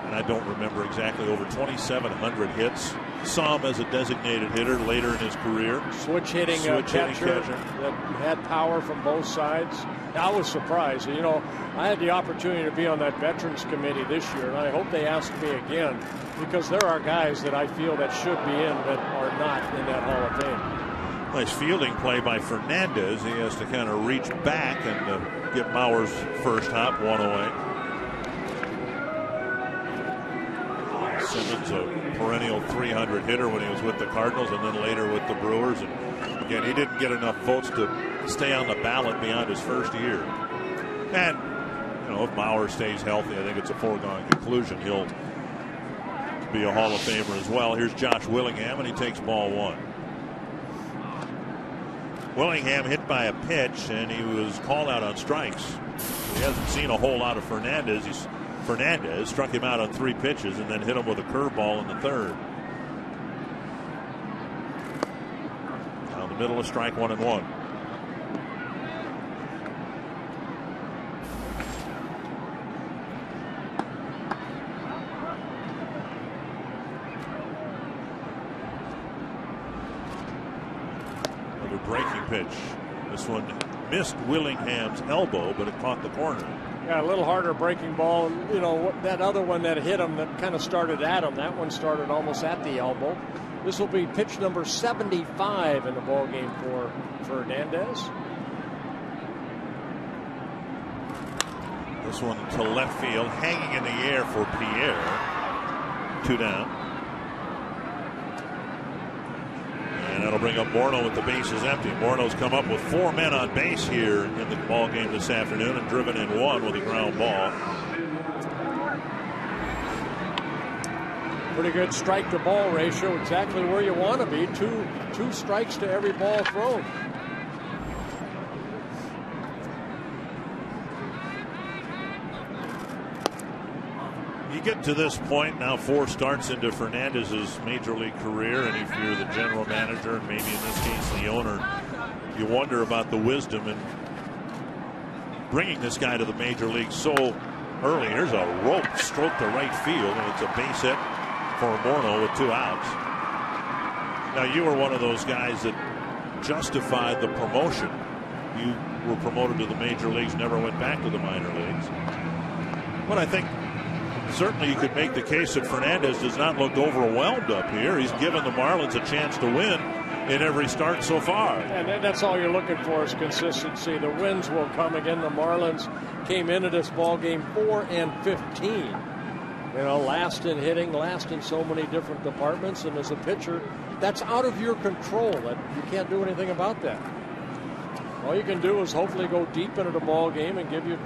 and I don't remember exactly, over 2,700 hits. Some as a designated hitter later in his career. Switch hitting catcher that had power from both sides. I was surprised. You know, I had the opportunity to be on that Veterans Committee this year, and I hope they ask me again, because there are guys that I feel that should be in that are not in that Hall of Fame. Nice fielding play by Fernandez. He has to kind of reach back and get Mauer's first hop, 1 away. Simmons, a perennial 300 hitter when he was with the Cardinals and then later with the Brewers. And again, he didn't get enough votes to stay on the ballot beyond his first year. And, you know, if Mauer stays healthy, I think it's a foregone conclusion he'll be a Hall of Famer as well. Here's Josh Willingham, and he takes ball 1. Willingham hit by a pitch, and he was called out on strikes. He hasn't seen a whole lot of Fernandez. Fernandez struck him out on 3 pitches and then hit him with a curveball in the 3rd. Down the middle of strike 1 and 1. Another breaking pitch. This one missed Willingham's elbow, but it caught the corner. Yeah, a little harder breaking ball. You know, that other one that hit him that kind of started at him, that one started almost at the elbow. This will be pitch number 75 in the ball game for Fernandez. This one to left field, hanging in the air for Pierre. 2 down. And that'll bring up Morneau with the bases empty. Morneau's come up with 4 men on base here in the ball game this afternoon and driven in 1 with a ground ball. Pretty good strike to ball ratio, exactly where you want to be. Two strikes to every ball thrown. You get to this point now, 4 starts into Fernandez's major league career, and if you're the general manager and maybe in this case the owner, you wonder about the wisdom in bringing this guy to the major league so early. Here's a rope stroke to right field, and it's a base hit for Morneau with 2 outs. Now, you were one of those guys that justified the promotion. You were promoted to the major leagues, never went back to the minor leagues. But I think certainly you could make the case that Fernandez does not look overwhelmed up here. He's given the Marlins a chance to win in every start so far. And that's all you're looking for is consistency. The wins will come again. The Marlins came into this ball game 4-15. You know, last in hitting, last in so many different departments. And as a pitcher, that's out of your control. That you can't do anything about that. All you can do is hopefully go deep into the ball game and give your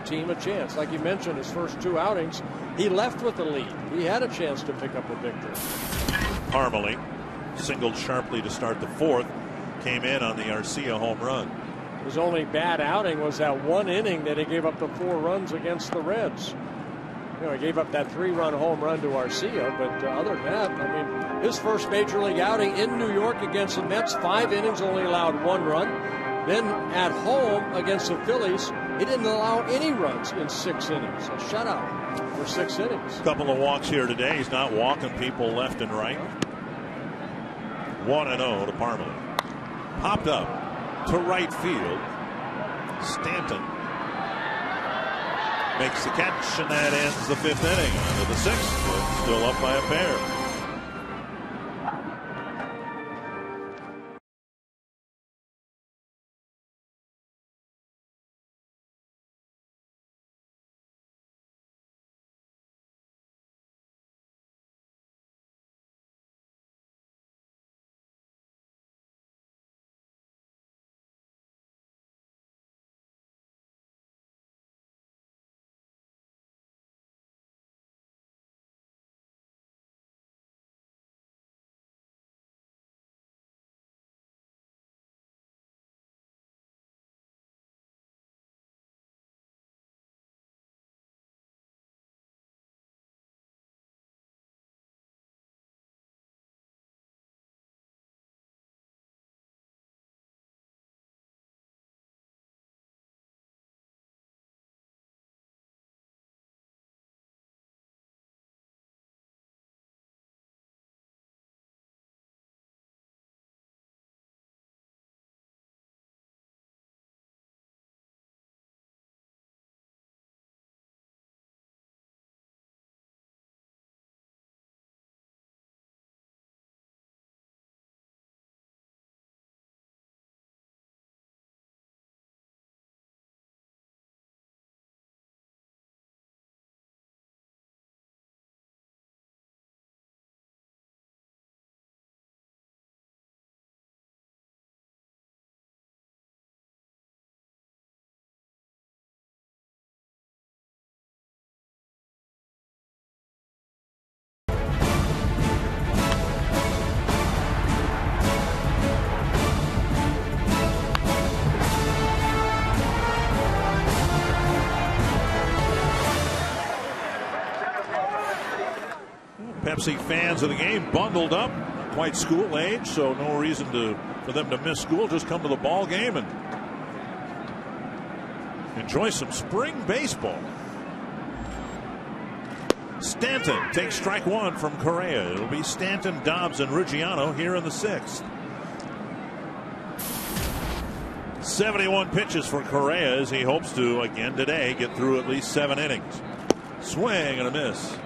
team a chance. Like you mentioned, his first 2 outings, he left with the lead. He had a chance to pick up a victory. Parmalee singled sharply to start the 4th. Came in on the Arcia home run. His only bad outing was that 1 inning that he gave up the 4 runs against the Reds. You know, he gave up that 3-run home run to Arcia, but other than that, I mean, his first major league outing in New York against the Mets, 5 innings, only allowed 1 run. Then at home against the Phillies, he didn't allow any runs in 6 innings. A shutout for 6 innings. A couple of walks here today. He's not walking people left and right. 1-0 to Parmalee. Popped up to right field. Stanton makes the catch, and that ends the 5th inning. Into the 6th, still up by a pair. Pepsi fans of the game bundled up, quite school age, so no reason for them to miss school. Just come to the ball game and enjoy some spring baseball. Stanton takes strike 1 from Correa. It'll be Stanton, Dobbs, and Ruggiano here in the 6th. 71 pitches for Correa as he hopes to again today get through at least 7 innings. Swing and a miss.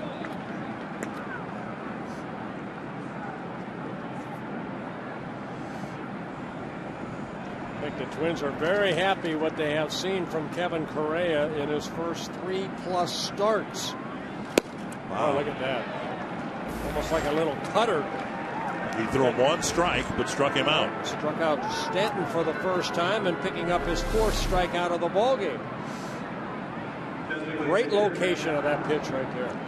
The Twins are very happy what they have seen from Kevin Correa in his first 3+ starts. Wow, look at that. Almost like a little cutter. He threw him 1 strike, but struck him out. Struck out Stanton for the first time and picking up his 4th strikeout of the ballgame. Great location of that pitch right there.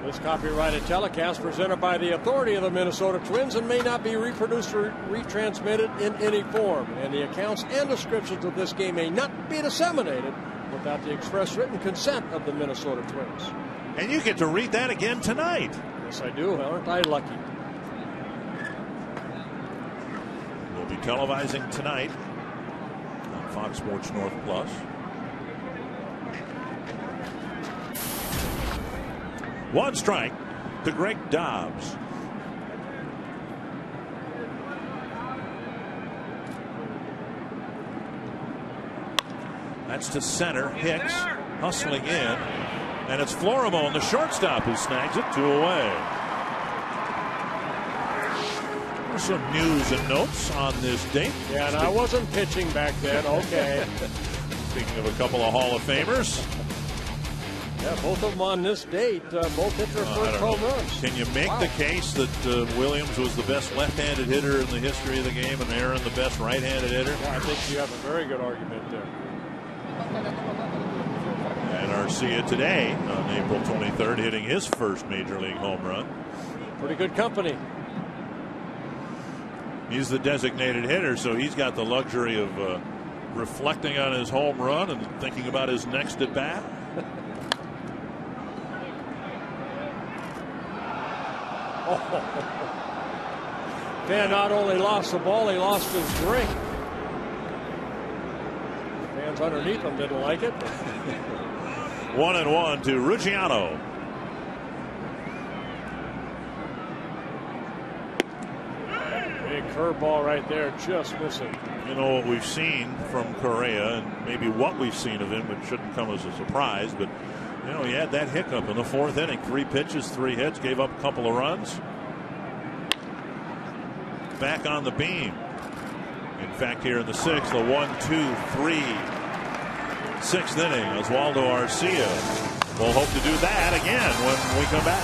This copyrighted telecast presented by the authority of the Minnesota Twins and may not be reproduced or retransmitted in any form. And the accounts and descriptions of this game may not be disseminated without the express written consent of the Minnesota Twins. And you get to read that again tonight. Yes, I do. Aren't I lucky? We'll be televising tonight on Fox Sports North Plus. One strike to Greg Dobbs. That's to center. Hicks hustling in. And it's Florimon, the shortstop, who snags it 2 away. There's some news and notes on this date. Yeah, and I wasn't pitching back then. Okay. Speaking of a couple of Hall of Famers. Yeah, both of them on this date, both hit their first home runs. Can you make the case that Williams was the best left-handed hitter in the history of the game and Aaron the best right-handed hitter? Yeah, I think you have a very good argument there. And Arcia today, on April 23rd, hitting his first Major League home run. Pretty good company. He's the designated hitter, so he's got the luxury of reflecting on his home run and thinking about his next at bat. Dan not only lost the ball, he lost his drink. Fans underneath him didn't like it. 1-1 to Ruggiano. Big curveball right there, just missing. You know what we've seen from Correa, and maybe what we've seen of him, it shouldn't come as a surprise, but you know, he had that hiccup in the 4th inning. 3 pitches, 3 hits, gave up a couple of runs. Back on the beam. In fact, here in the 6th, the 1-2-3 6th inning, Oswaldo Arcia will hope to do that again when we come back.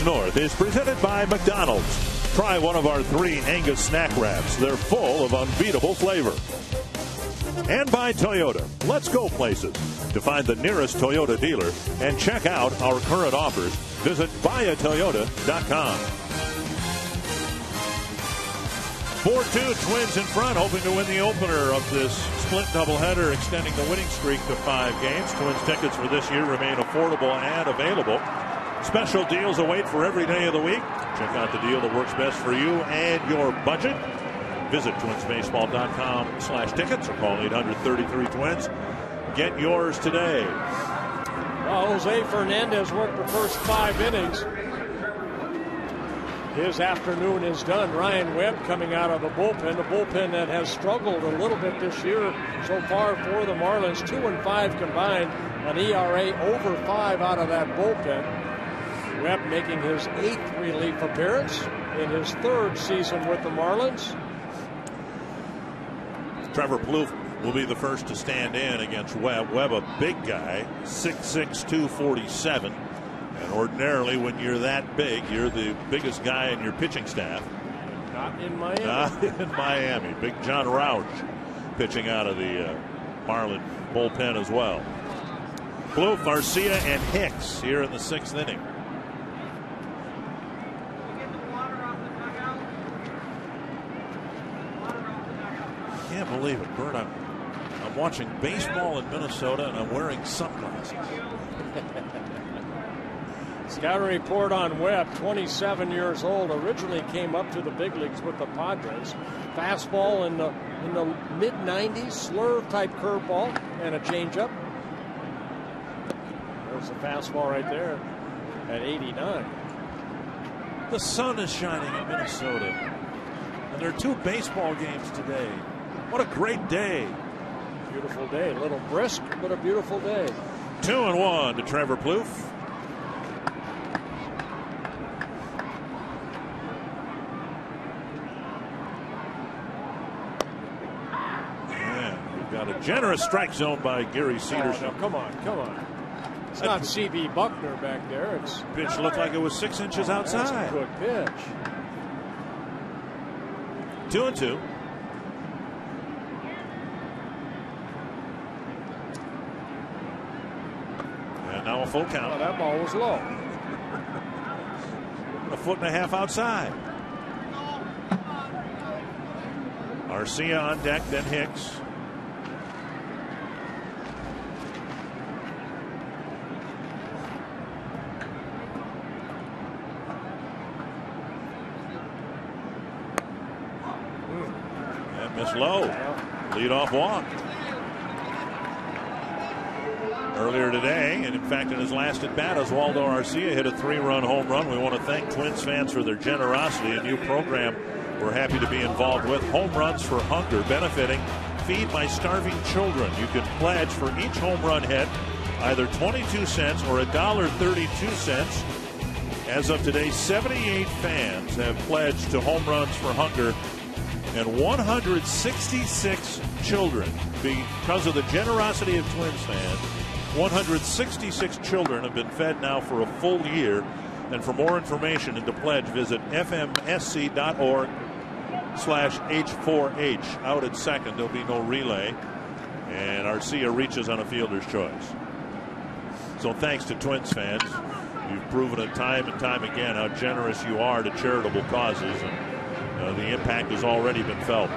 North is presented by McDonald's. Try one of our 3 Angus snack wraps. They're full of unbeatable flavor. And by Toyota. Let's go places. To find the nearest Toyota dealer and check out our current offers, visit buyatoyota.com. 4-2, Twins in front, hoping to win the opener of this split doubleheader, extending the winning streak to 5 games. Twins tickets for this year remain affordable and available. Special deals await for every day of the week. Check out the deal that works best for you and your budget. Visit twinsbaseball.com/tickets or call 800-33-TWINS. Get yours today. Well, Jose Fernandez worked the first 5 innings. His afternoon is done. Ryan Webb coming out of the bullpen that has struggled a little bit this year so far for the Marlins. 2-5 combined, an ERA over 5 out of that bullpen. Webb making his 8th relief appearance in his 3rd season with the Marlins. Trevor Plouffe will be the first to stand in against Webb. Webb, a big guy, 6'6", 247. And ordinarily, when you're that big, you're the biggest guy in your pitching staff. Not in Miami. Not in Miami. Big John Rauch pitching out of the Marlin bullpen as well. Plouffe, Arcia, and Hicks here in the 6th inning. Can't believe it, Bert. I'm watching baseball in Minnesota and I'm wearing sunglasses. Scouting report on Webb, 27 years old, originally came up to the big leagues with the Padres. Fastball in the mid-90s, slurve-type curveball, and a changeup. There's the fastball right there at 89. The sun is shining in Minnesota, and there are 2 baseball games today. What a great day. Beautiful day. A little brisk, but a beautiful day. 2-1 to Trevor Plouffe. And we've got a generous strike zone by Gary Cederson. Oh, no, come on. It's not C.B. Buckner back there. It's pitch looked like it was 6 inches outside. That's a good pitch. 2-2. And now a full count. Oh, that ball was low. A foot and a half outside. Arcia on deck, then Hicks. Miss low. Leadoff walk. Earlier today, and in fact in his last at bat, Oswaldo Arcia hit a 3-run home run. We want to thank Twins fans for their generosity. A new program we're happy to be involved with. Home Runs for Hunger, benefiting Feed My Starving Children. You can pledge for each home run hit either 22 cents or $1.32. As of today, 78 fans have pledged to Home Runs for Hunger, and 166 children, because of the generosity of Twins fans, 166 children have been fed now for a full year. And for more information and to pledge, visit fmsc.org/H4H. Out at second, there'll be no relay, and Arcia reaches on a fielder's choice. So thanks to Twins fans. You've proven it time and time again how generous you are to charitable causes, and the impact has already been felt.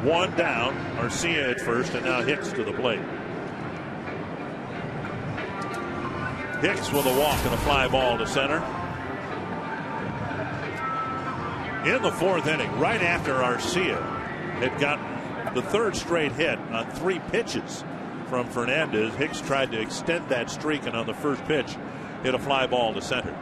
1 down, Arcia at first, and now Hicks to the plate. Hicks with a walk and a fly ball to center. In the 4th inning, right after Arcia had gotten the 3rd straight hit on 3 pitches from Fernandez, Hicks tried to extend that streak, and on the first pitch hit a fly ball to center.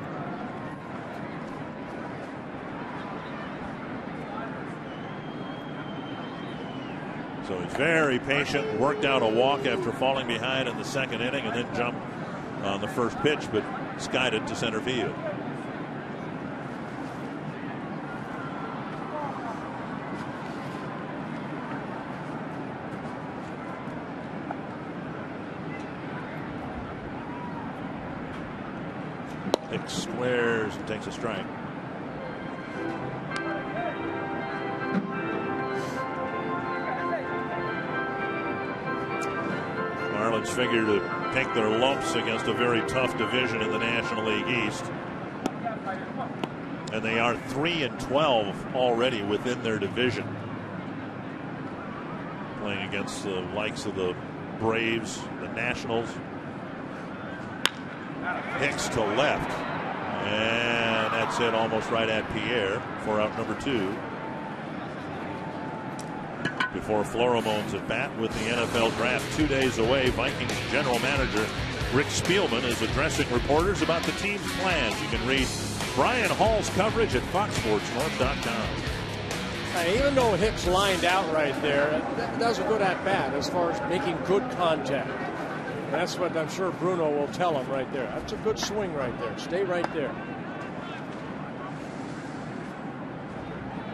So he's very patient, worked out a walk after falling behind in the 2nd inning, and then jumped on the first pitch, but skied it to center field. Hicks squares and takes a strike. Marlins figure to take their lumps against a very tough division in the National League East. And they are 3-12 already within their division, playing against the likes of the Braves, the Nationals. Hicks to left, and that's it, almost right at Pierre for out number 2. Before Floromon's at bat with the NFL Draft 2 days away, Vikings general manager Rick Spielman is addressing reporters about the team's plans. You can read Brian Hall's coverage at FoxSportsNorth.com. Even though Hicks lined out right there, that was a good at-bat as far as making good contact. That's what I'm sure Bruno will tell him right there. That's a good swing right there. Stay right there.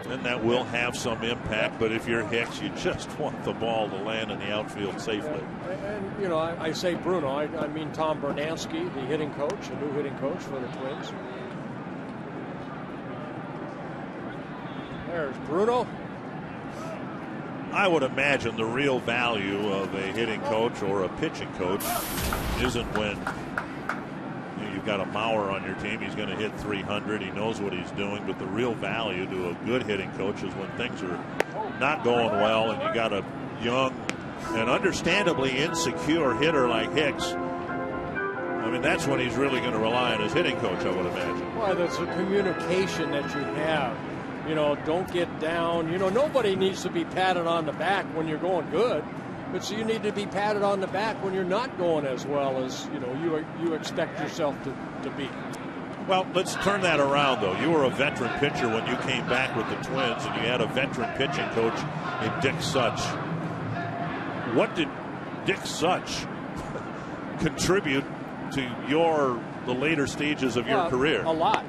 And that will have some impact, but if you're Hicks, you just want the ball to land in the outfield safely. And you know, I say Bruno, I mean Tom Bernansky, the hitting coach, the new hitting coach for the Twins. There's Bruno. I would imagine the real value of a hitting coach or a pitching coach isn't when you've got a Mauer on your team. He's going to hit 300. He knows what he's doing. But the real value to a good hitting coach is when things are not going well and you got a young and understandably insecure hitter like Hicks I mean, that's when he's really going to rely on his hitting coach, I would imagine. Well, that's the communication that you have. You know, don't get down. You know, nobody needs to be patted on the back when you're going good, but so you need to be patted on the back when you're not going as well as, you know, you expect yourself to be. Well, let's turn that around, though. You were a veteran pitcher when you came back with the Twins, and you had a veteran pitching coach in Dick Such. What did Dick Such contribute to the later stages of your career? A lot.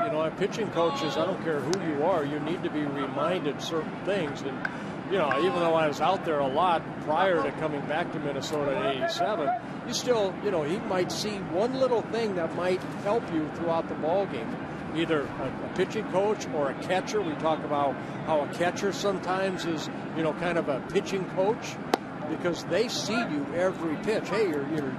You know, pitching coaches, I don't care who you are, you need to be reminded certain things. And, you know, even though I was out there a lot prior to coming back to Minnesota in '87, you still, you know, he might see one little thing that might help you throughout the ball game. Either a pitching coach or a catcher. We talk about how a catcher sometimes is, you know, kind of a pitching coach because they see you every pitch. Hey, you're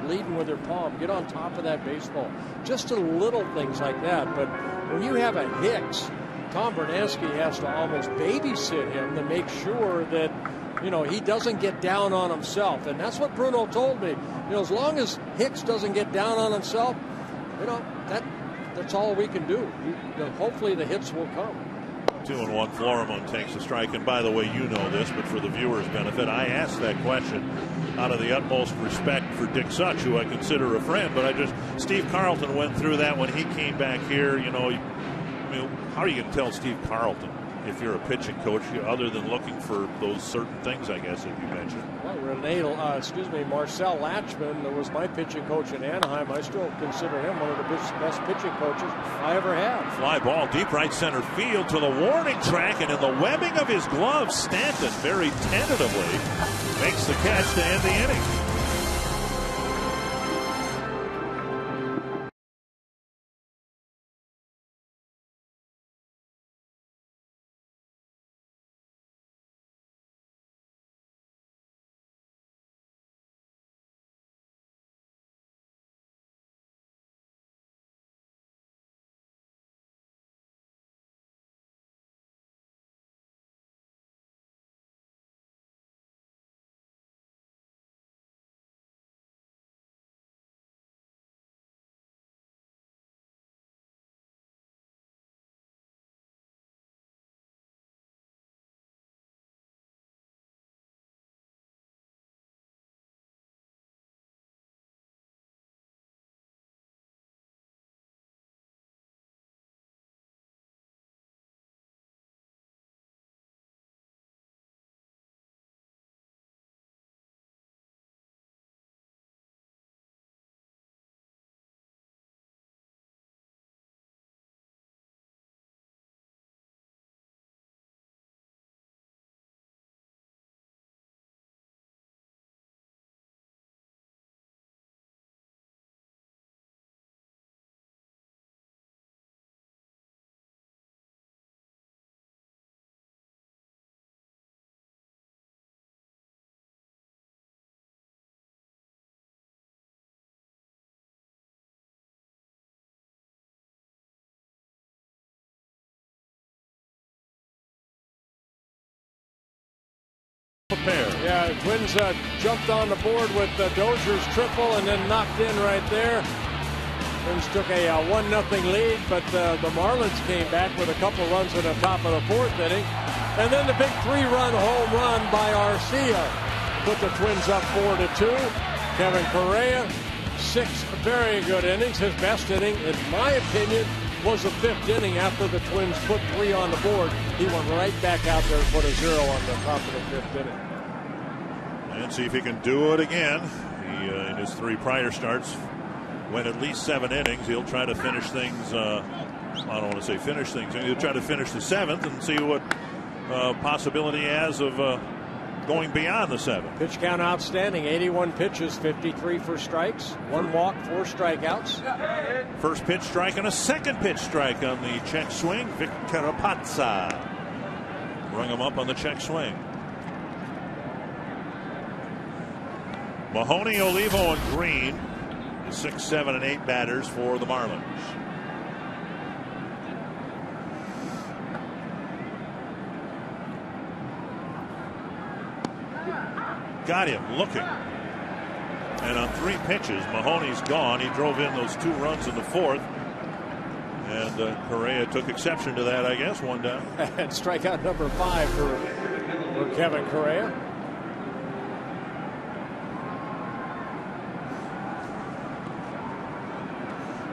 leading with your palm. Get on top of that baseball. Just the little things like that. But when you have a Hicks, Tom Bernansky has to almost babysit him to make sure that, you know, he doesn't get down on himself. And that's what Bruno told me. You know, as long as Hicks doesn't get down on himself, you know, that's all we can do. Hopefully the hits will come. 2-1. Florimon takes a strike. And by the way, you know this, but for the viewers' benefit, I asked that question out of the utmost respect for Dick Such, who I consider a friend. But Steve Carlton went through that when he came back here. You know, I mean, how are you going to tell Steve Carlton if you're a pitching coach, other than looking for those certain things, I guess, that you mentioned? Well, Marcel Latchman, that was my pitching coach in Anaheim. I still consider him one of the best pitching coaches I ever had. Fly ball deep right center field to the warning track, and in the webbing of his glove, Stanton very tentatively makes the catch to end the inning. Yeah, Twins jumped on the board with Dozier's triple and then knocked in right there. Twins took a 1-0 lead, but the Marlins came back with a couple runs in the top of the fourth inning. And then the big 3-run home run by Arcia put the Twins up 4-2. Kevin Correa, 6 very good innings. His best inning, in my opinion, was the 5th inning after the Twins put 3 on the board. He went right back out there and put a 0 on the top of the 5th inning. And see if he can do it again. He, in his 3 prior starts, went at least 7 innings. He'll try to finish things. I don't want to say finish things. He'll try to finish the 7th and see what possibility he has of going beyond the 7th. Pitch count outstanding. 81 pitches, 53 for strikes, 1 walk, 4 strikeouts. First pitch strike and a second pitch strike on the check swing. Vic Carapazza rung him up on the check swing. Mahoney, Olivo, and Green, the 6, 7, and 8 batters for the Marlins. Got him looking. And on 3 pitches, Mahoney's gone. He drove in those 2 runs in the 4th. And Correa took exception to that, I guess, 1 down. And strikeout number 5 for Kevin Correa.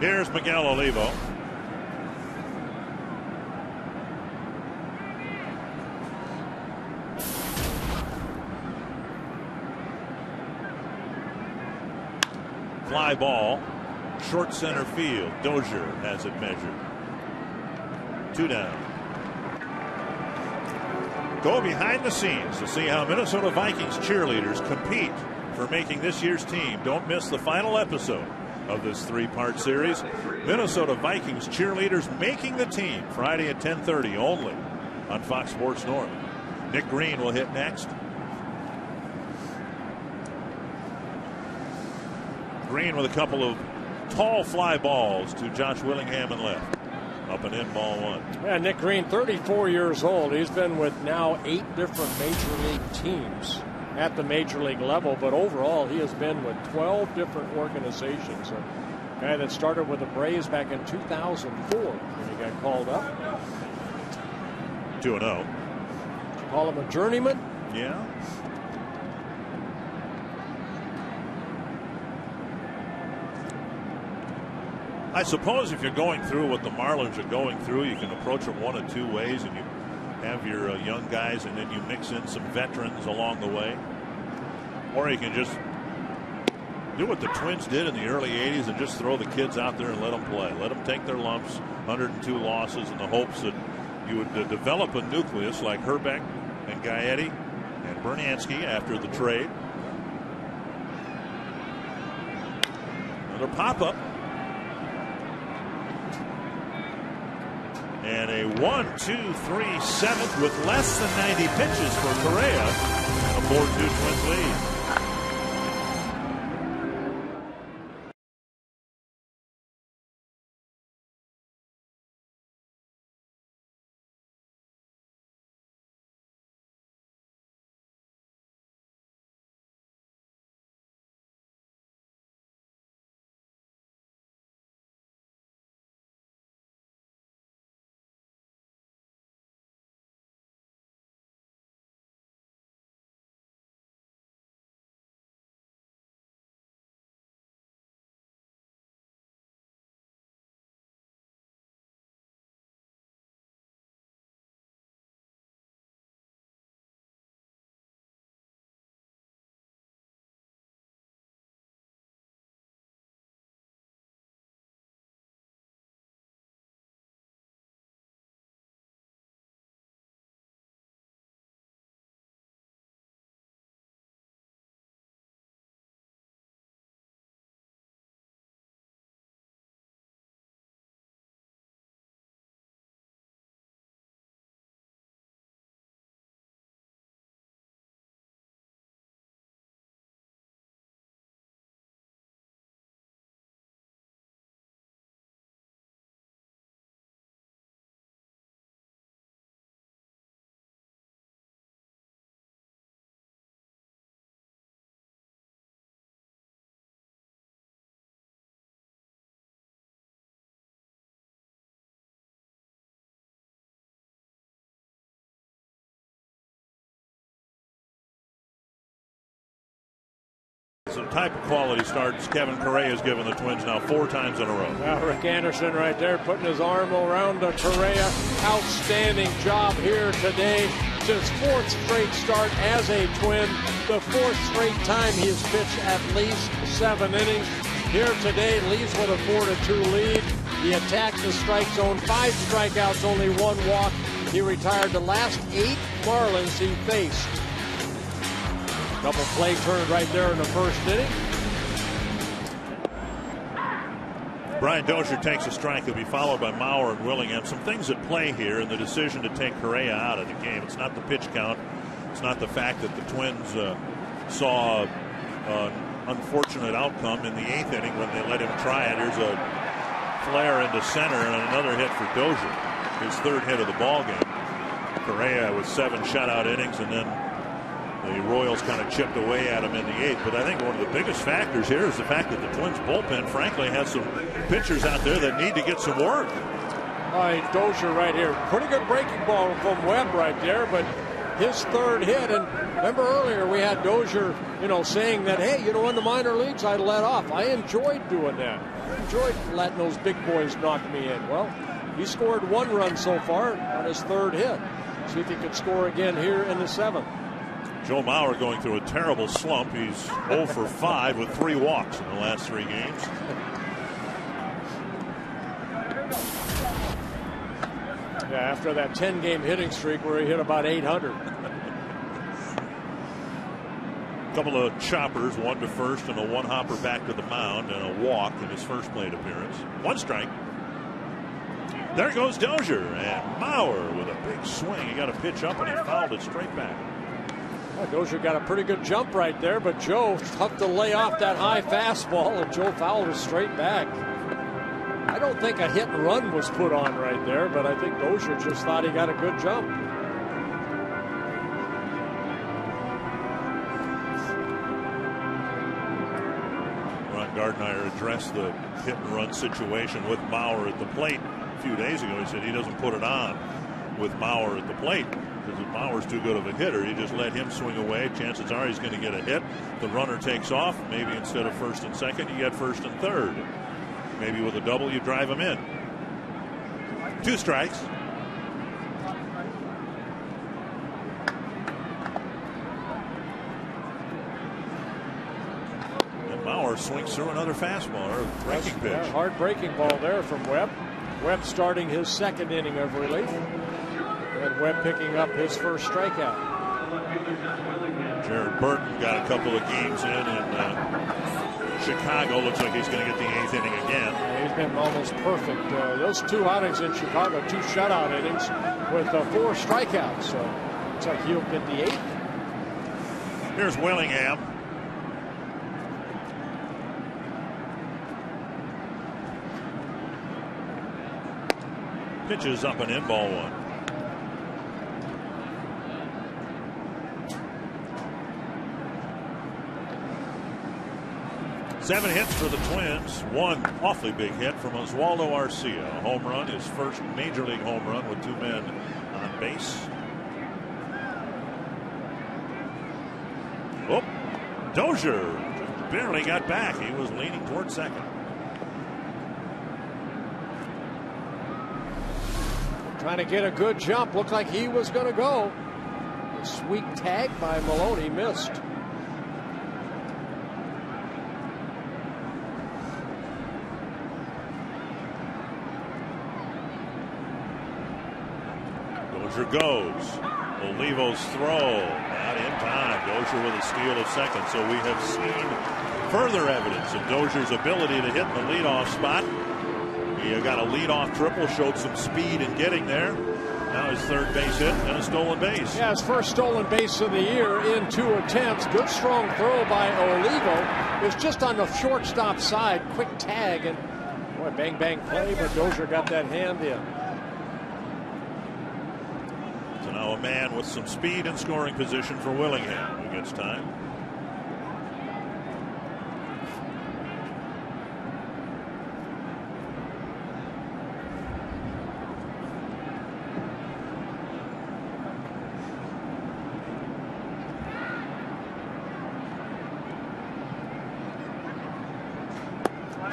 Here's Miguel Olivo. Fly ball, short center field. Dozier has it measured. 2 down. Go behind the scenes to see how Minnesota Vikings cheerleaders compete for making this year's team. Don't miss the final episode of this 3-part series. Minnesota Vikings cheerleaders making the team Friday at 10:30 only on Fox Sports North. Nick Green will hit next. Green with a couple of tall fly balls to Josh Willingham in left. Up and in, ball 1. Yeah, Nick Green, 34 years old. He's been with now 8 different major league teams at the major league level, but overall he has been with 12 different organizations. A guy that started with the Braves back in 2004 when he got called up. 2-0. You call him a journeyman? Yeah. I suppose if you're going through what the Marlins are going through, you can approach it 1 of 2 ways, and you have your young guys, and then you mix in some veterans along the way. Or you can just do what the Twins did in the early 80s and just throw the kids out there and let them play. Let them take their lumps, 102 losses, in the hopes that you would develop a nucleus like Herbeck and Gaetti and Bernansky after the trade. Another pop-up. And a 1-2-3 7th with less than 90 pitches for Correa. A 4-2 Twins lead. Some type of quality starts Kevin Correa has given the Twins now 4 times in a row. Well, Rick Anderson right there putting his arm around Correa. Outstanding job here today. It's his 4th straight start as a Twin. The 4th straight time he has pitched at least 7 innings. Here today leaves with a 4-2 lead. He attacked the strike zone. 5 strikeouts, only 1 walk. He retired the last 8 Marlins he faced. Double play turned right there in the 1st inning. Brian Dozier takes a strike. He'll be followed by Mauer and Willingham. Some things at play here in the decision to take Correa out of the game. It's not the pitch count. It's not the fact that the Twins saw an unfortunate outcome in the 8th inning when they let him try it. Here's a flare into center and another hit for Dozier. His 3rd hit of the ball game. Correa with 7 shutout innings and then The Royals kind of chipped away at him in the 8th, but I think one of the biggest factors here is the fact that the Twins bullpen, frankly, has some pitchers out there that need to get some work. All right, Dozier right here. Pretty good breaking ball from Webb right there, but his 3rd hit. And remember earlier we had Dozier, saying that, hey, in the minor leagues I let off. I enjoyed doing that. I enjoyed letting those big boys knock me in. Well, he scored 1 run so far on his 3rd hit. See if he can score again here in the 7th. Joe Mauer going through a terrible slump. He's 0 for 5 with 3 walks in the last 3 games. Yeah, after that 10-game hitting streak where he hit about 800. A couple of choppers, 1 to first and a 1-hopper back to the mound and a walk in his first plate appearance. 1 strike. There goes Dozier, and Mauer with a big swing. He got a pitch up and he fouled it straight back. Well, Dozier got a pretty good jump right there, but Joe tough to lay off that high fastball, and Joe fouled it straight back. I don't think a hit and run was put on right there, but I think Dozier just thought he got a good jump. Ron Gardenhire addressed the hit and run situation with Mauer at the plate a few days ago. He said he doesn't put it on with Mauer at the plate, because if Mauer's too good of a hitter, you just let him swing away. Chances are he's going to get a hit. The runner takes off. Maybe instead of 1st and 2nd, you get 1st and 3rd. Maybe with a double, you drive him in. 2 strikes. And Mauer swings through another fastball or breaking pitch. Yeah, hard breaking ball there from Webb. Webb starting his 2nd inning of relief. And Webb picking up his 1st strikeout. Jared Burton got a couple of games in Chicago. Looks like he's going to get the 8th inning again. He's been almost perfect. Those 2 outings in Chicago, 2 shutout innings with 4 strikeouts. So looks like he'll get the 8th. Here's Willingham. Pitches up and in, ball 1. Seven hits for the Twins. 1 awfully big hit from Oswaldo Arcia. A home run, his first major league home run with 2 men on base. Oh, Dozier just barely got back. He was leaning toward 2nd. Trying to get a good jump. Looked like he was going to go. A sweet tag by Maloney, missed. Dozier goes. Olivo's throw. Not in time. Dozier with a steal of 2nd. So we have seen further evidence of Dozier's ability to hit the leadoff spot. He got a leadoff triple, showed some speed in getting there. Now his 3rd base hit and a stolen base. Yeah, his first stolen base of the year in 2 attempts. Good strong throw by Olivo. It was just on the shortstop side. Quick tag, and boy, bang bang play, but Dozier got that hand in. So now a man with some speed and scoring position for Willingham, who gets time.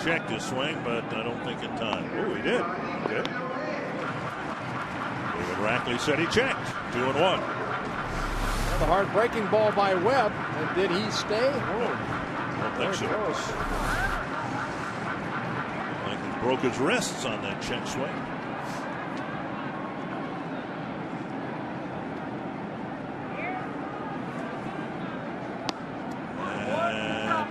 Checked his swing, but I don't think in time. Oh, he did. Okay. David Rackley said he checked. 2-1. The hard breaking ball by Webb. And did he stay? Oh, I don't think so. Like he broke his wrists on that check swing.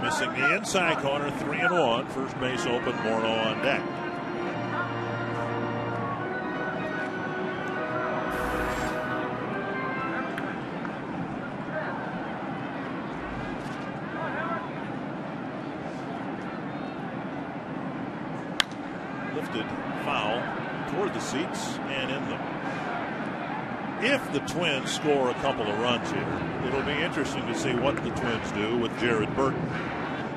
Missing the inside corner, 3-1. First base open, Morneau on deck. Lifted foul toward the seats and in them. if the Twins score a couple of runs here, it'll be interesting to see what the Twins do with Jared Burton.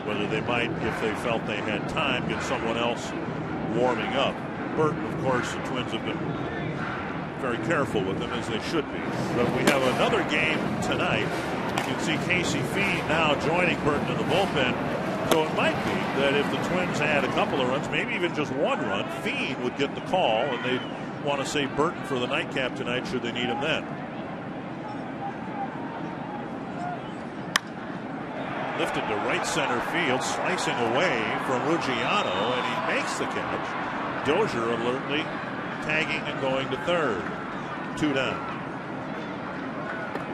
Whether they might, if they felt they had time, get someone else warming up. Burton, of course, the Twins have been very careful with him, as they should be. But we have another game tonight. You can see Casey Feed now joining Burton in the bullpen. So it might be that if the Twins had a couple of runs, maybe even just one run, Feed would get the call, and they'd want to save Burton for the nightcap tonight should they need him then. Lifted to right center field, slicing away from Ruggiano, and he makes the catch. Dozier alertly tagging and going to third. 2 down.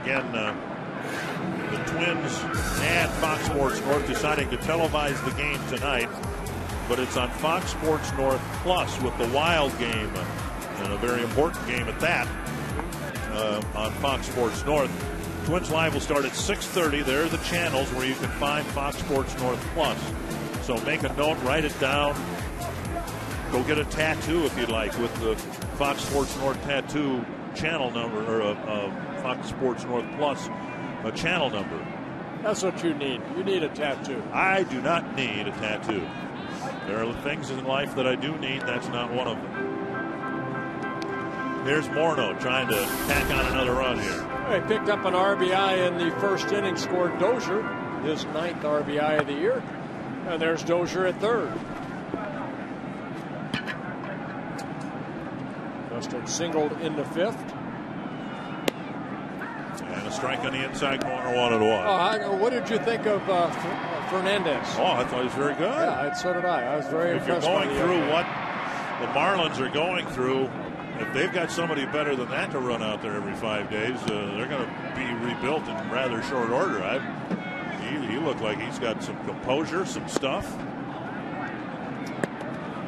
Again, the Twins and Fox Sports North deciding to televise the game tonight, but it's on Fox Sports North Plus with the Wild game, and a very important game at that, on Fox Sports North. Twins Live will start at 6:30. There are the channels where you can find Fox Sports North Plus. So make a note, write it down. Go get a tattoo if you'd like with the Fox Sports North tattoo channel number, or Fox Sports North Plus a channel number. That's what you need. You need a tattoo. I do not need a tattoo. There are things in life that I do need. That's not one of them. Here's Morneau trying to tack on another run here. He picked up an RBI in the first inning, scored Dozier, his 9th RBI of the year. And there's Dozier at third. Justin singled in the 5th. And a strike on the inside corner, 1-1. What did you think of Fernandez? Oh, I thought he was very good. Yeah, so did I. I was very impressed. If you're going through what the Marlins are going through, if they've got somebody better than that to run out there every 5 days, they're going to be rebuilt in rather short order. He looked like he's got some composure, some stuff.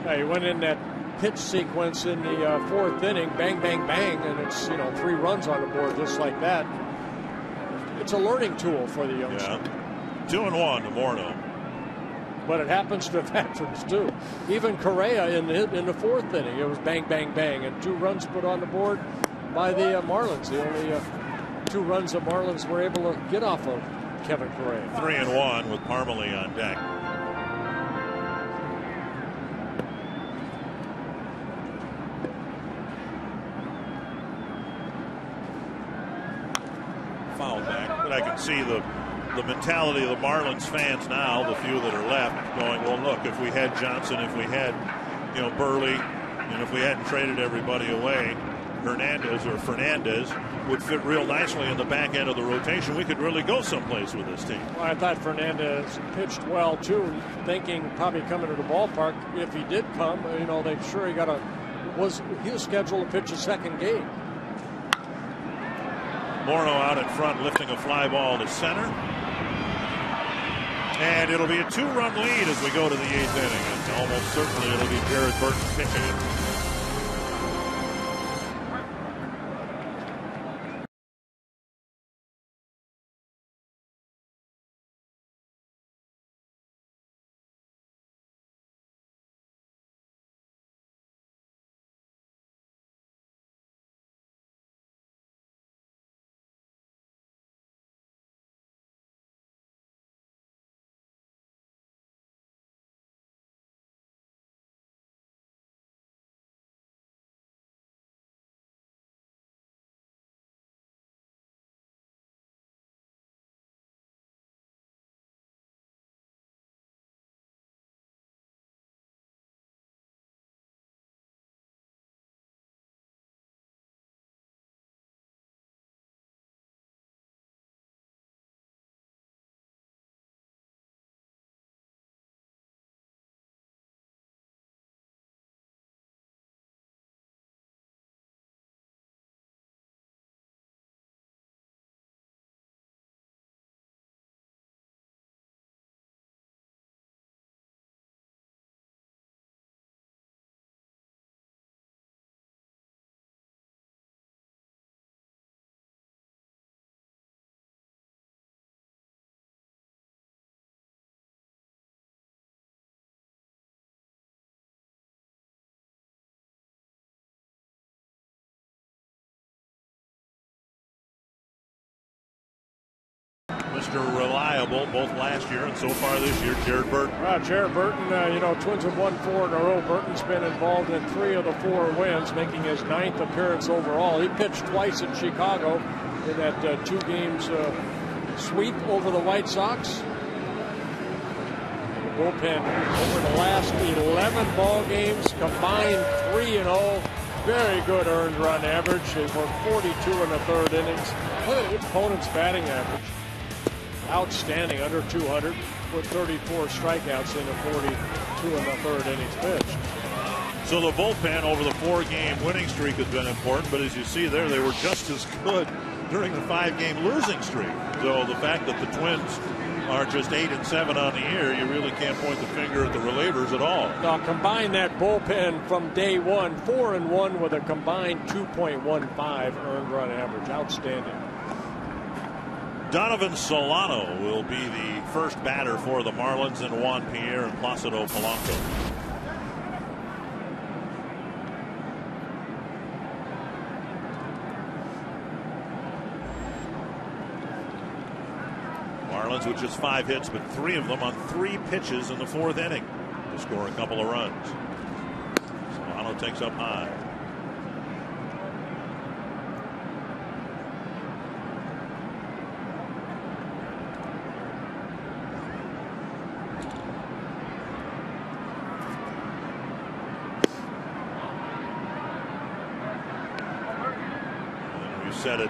Yeah, he went in that pitch sequence in the 4th inning, bang, bang, bang, and it's 3 runs on the board just like that. It's a learning tool for the youngster. Yeah, 2-1 to Morneau. But it happens to veterans too. Even Correa in the 4th inning, it was bang, bang, bang, and 2 runs put on the board by the Marlins. The only 2 runs the Marlins were able to get off of Kevin Correa. 3-1 with Parmalee on deck. Foul back, but I can see the mentality of the Marlins fans now, the few that are left, going, well, look, if we had Johnson, if we had, Burley, and if we hadn't traded everybody away, Fernandez would fit real nicely in the back end of the rotation. We could really go someplace with this team. Well, I thought Fernandez pitched well, too, thinking probably coming to the ballpark, if he did come, he was scheduled to pitch a 2nd game. Morneau out in front, lifting a fly ball to center. And it'll be a 2-run lead as we go to the 8th inning. And almost certainly it'll be Jared Burton pitching it. Mr. Reliable, both last year and so far this year, Jared Burton. Jared Burton, Twins have won 4 in a row. Burton's been involved in 3 of the 4 wins, making his 9th appearance overall. He pitched twice in Chicago in that 2 games sweep over the White Sox. The bullpen over the last 11 ball games combined 3-0. Very good earned run average. They've worked 42 in the 3rd innings. Look at the opponent's batting average. Outstanding, under 200, with 34 strikeouts in the 42 in the 3rd innings pitched. So the bullpen over the 4-game winning streak has been important, but as you see there, they were just as good during the 5-game losing streak. So the fact that the Twins are just 8-7 on the year, you really can't point the finger at the relievers at all. Now combine that bullpen from day one, 4-1 with a combined 2.15 earned run average. Outstanding. Donovan Solano will be the first batter for the Marlins, and Juan Pierre and Placido Polanco. Marlins with just 5 hits, but 3 of them on 3 pitches in the 4th inning to score a couple of runs. Solano takes up high. And we've said it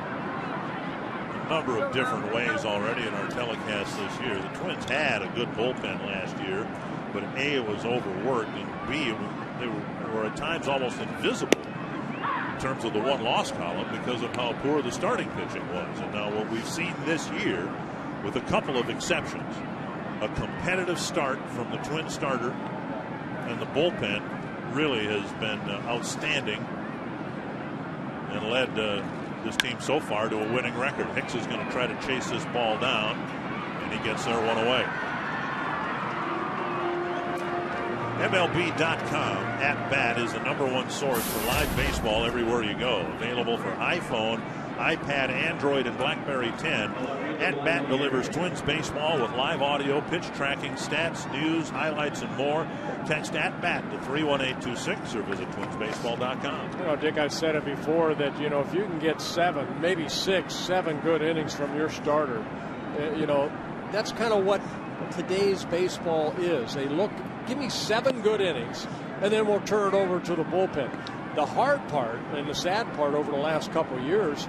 number of different ways already in our telecast this year. The Twins had a good bullpen last year, but A, it was overworked, and B, they were at times almost invisible in terms of the won-loss column because of how poor the starting pitching was. And now what we've seen this year, with a couple of exceptions, a competitive start from the Twin starter, and the bullpen really has been outstanding and led this team so far to a winning record. Hicks is going to try to chase this ball down, and he gets there one away. MLB.com at Bat is the #1 source for live baseball everywhere you go. Available for iPhone, iPad, Android, and BlackBerry 10. At Bat delivers Twins baseball with live audio, pitch tracking, stats, news, highlights, and more. Text at Bat to 31826 or visit twinsbaseball.com. Dick, I've said it before that, if you can get 7, maybe 6, 7 good innings from your starter, that's kind of what today's baseball is. They look, give me 7 good innings, and then we'll turn it over to the bullpen. The hard part and the sad part over the last couple of years,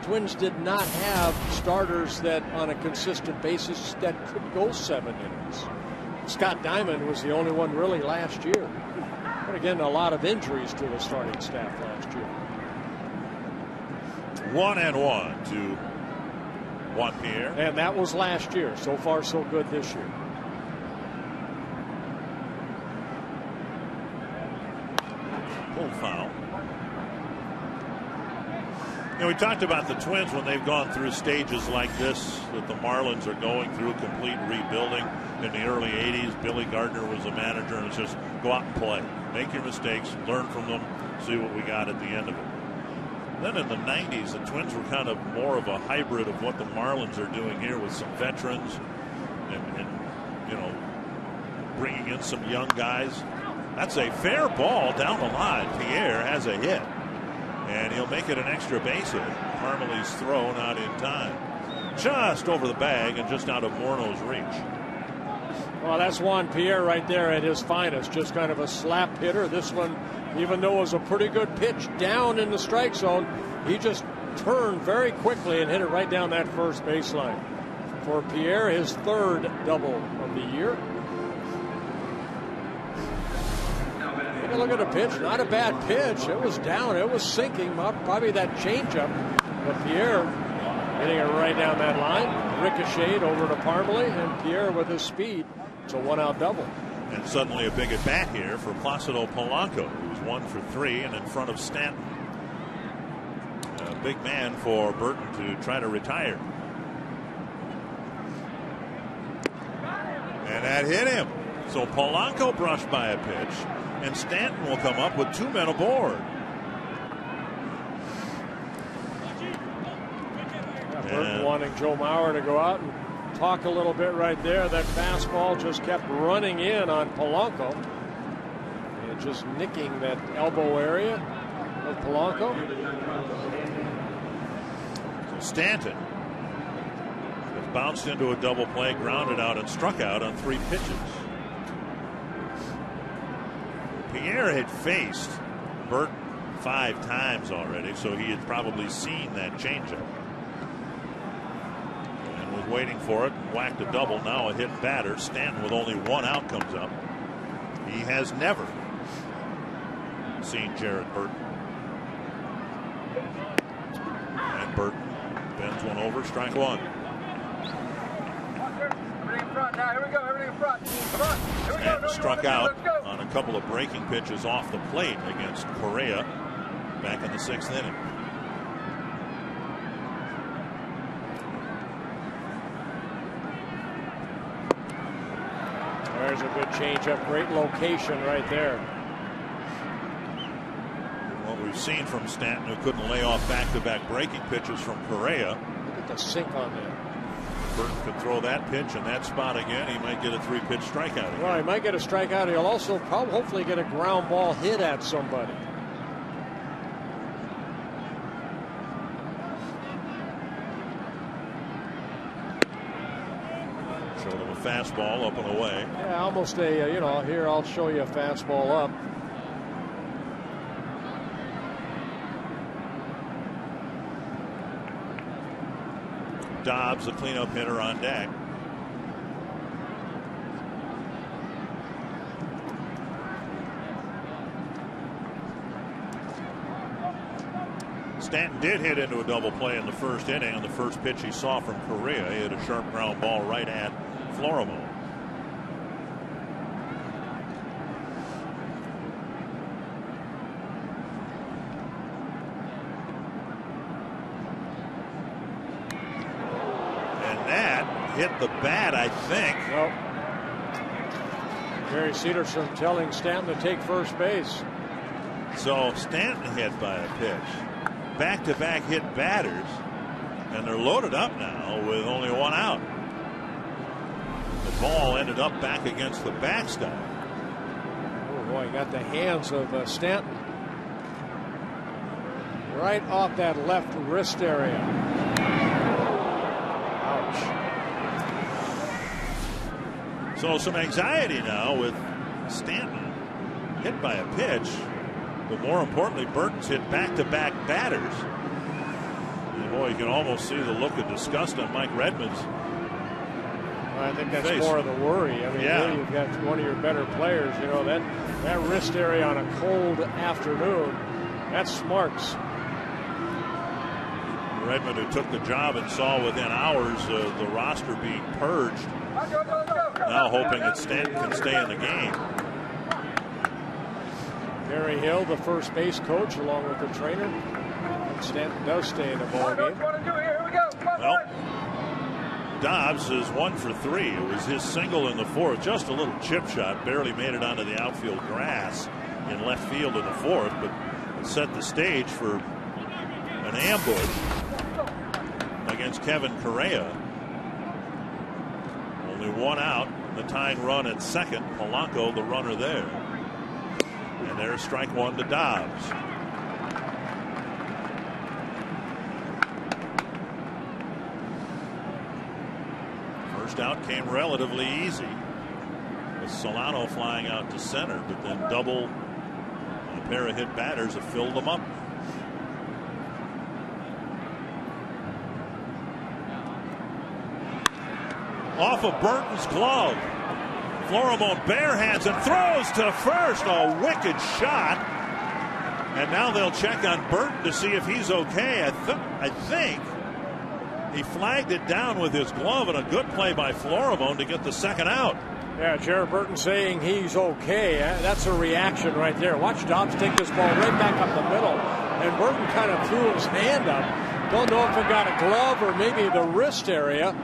Twins did not have starters that on a consistent basis that could go 7 innings. Scott Diamond was the only one really last year. But again, a lot of injuries to the starting staff last year. 1-1 to Juan Pierre. And that was last year. So far, so good this year. Pull foul. We talked about the Twins when they've gone through stages like this that the Marlins are going through, complete rebuilding. In the early 80s, Billy Gardner was the manager, and it's just go out and play. Make your mistakes, learn from them, see what we got at the end of it. Then in the 90s, the Twins were kind of more of a hybrid of what the Marlins are doing here with some veterans and bringing in some young guys. That's a fair ball down the line. Pierre has a hit, and he'll make it an extra base hit. Parmalee's throw not in time. Just over the bag and just out of Morneau's reach. Well, that's Juan Pierre right there at his finest. Just kind of a slap hitter. This one, even though it was a pretty good pitch down in the strike zone, he just turned very quickly and hit it right down that first baseline. For Pierre, his 3rd double of the year. Take a look at the pitch. Not a bad pitch. It was down. It was sinking. Probably that changeup. But Pierre hitting it right down that line. Ricocheted over to Parmalee, and Pierre with his speed. It's a 1-out double. And suddenly a big at bat here for Placido Polanco, who's 1 for 3 and in front of Stanton. A big man for Burton to try to retire. And that hit him. So Polanco brushed by a pitch, and Stanton will come up with 2 men aboard. Burton wanting Joe Mauer to go out and talk a little bit right there. That fastball just kept running in on Polanco and just nicking that elbow area of Polanco. Stanton has bounced into a double play, grounded out, and struck out on 3 pitches. Pierre had faced Burton 5 times already, so he had probably seen that changeup and was waiting for it and whacked a double. Now a hit batter. Stanton with only 1 out comes up. He has never seen Jared Burton. And Burton bends one over, strike 1. Stanton struck out on a couple of breaking pitches off the plate against Correa back in the 6th inning. There's a good changeup, great location right there. What we've seen from Stanton, who couldn't lay off back-to-back breaking pitches from Correa. Look at the sink on that. Burton could throw that pitch in that spot again. He might get a 3-pitch strikeout again. Well, he might get a strikeout. He'll also hopefully get a ground ball hit at somebody. Showed him a fastball up and away. Yeah, almost a, here I'll show you a fastball up. Dobbs, the cleanup hitter, on deck. Stanton did hit into a double play in the 1st inning on the first pitch he saw from Correa. He hit a sharp ground ball right at Florimon. Hit the bat, I think. Well, Gary Cederson telling Stanton to take first base. So Stanton hit by a pitch. Back-to-back hit batters, and they're loaded up now with only 1 out. The ball ended up back against the backstop. Oh boy, got the hands of Stanton right off that left wrist area. Ouch. So some anxiety now with Stanton hit by a pitch, but more importantly, Burton's hit back-to-back batters. And boy, you can almost see the look of disgust on Mike Redmond's Well, I think that's face. more of the worry. I mean, really, you've got one of your better players. You know, that wrist area on a cold afternoon, that smarts. Redmond, who took the job and saw within hours the roster being purged, now hoping that Stanton can stay in the game. Gary Hill, the first base coach, along with the trainer. And Stanton does stay in the ball game. Well, Dobbs is 1 for 3. It was his single in the 4th, just a little chip shot, barely made it onto the outfield grass in left field in the 4th, but it set the stage for an ambush against Kevin Correa. Only 1 out, the tying run at second. Polanco, the runner there. And there's strike 1 to Dobbs. First out came relatively easy, with Solano flying out to center, but then double and a pair of hit batters have filled them up. Off of Burton's glove. Florimon bare hands and throws to first. A wicked shot. And now they'll check on Burton to see if he's okay. I think he flagged it down with his glove, and a good play by Florimon to get the second out. Yeah, Jared Burton saying he's okay. That's a reaction right there. Watch Dobbs take this ball right back up the middle. And Burton kind of threw his hand up. Don't know if it got a glove or maybe the wrist area.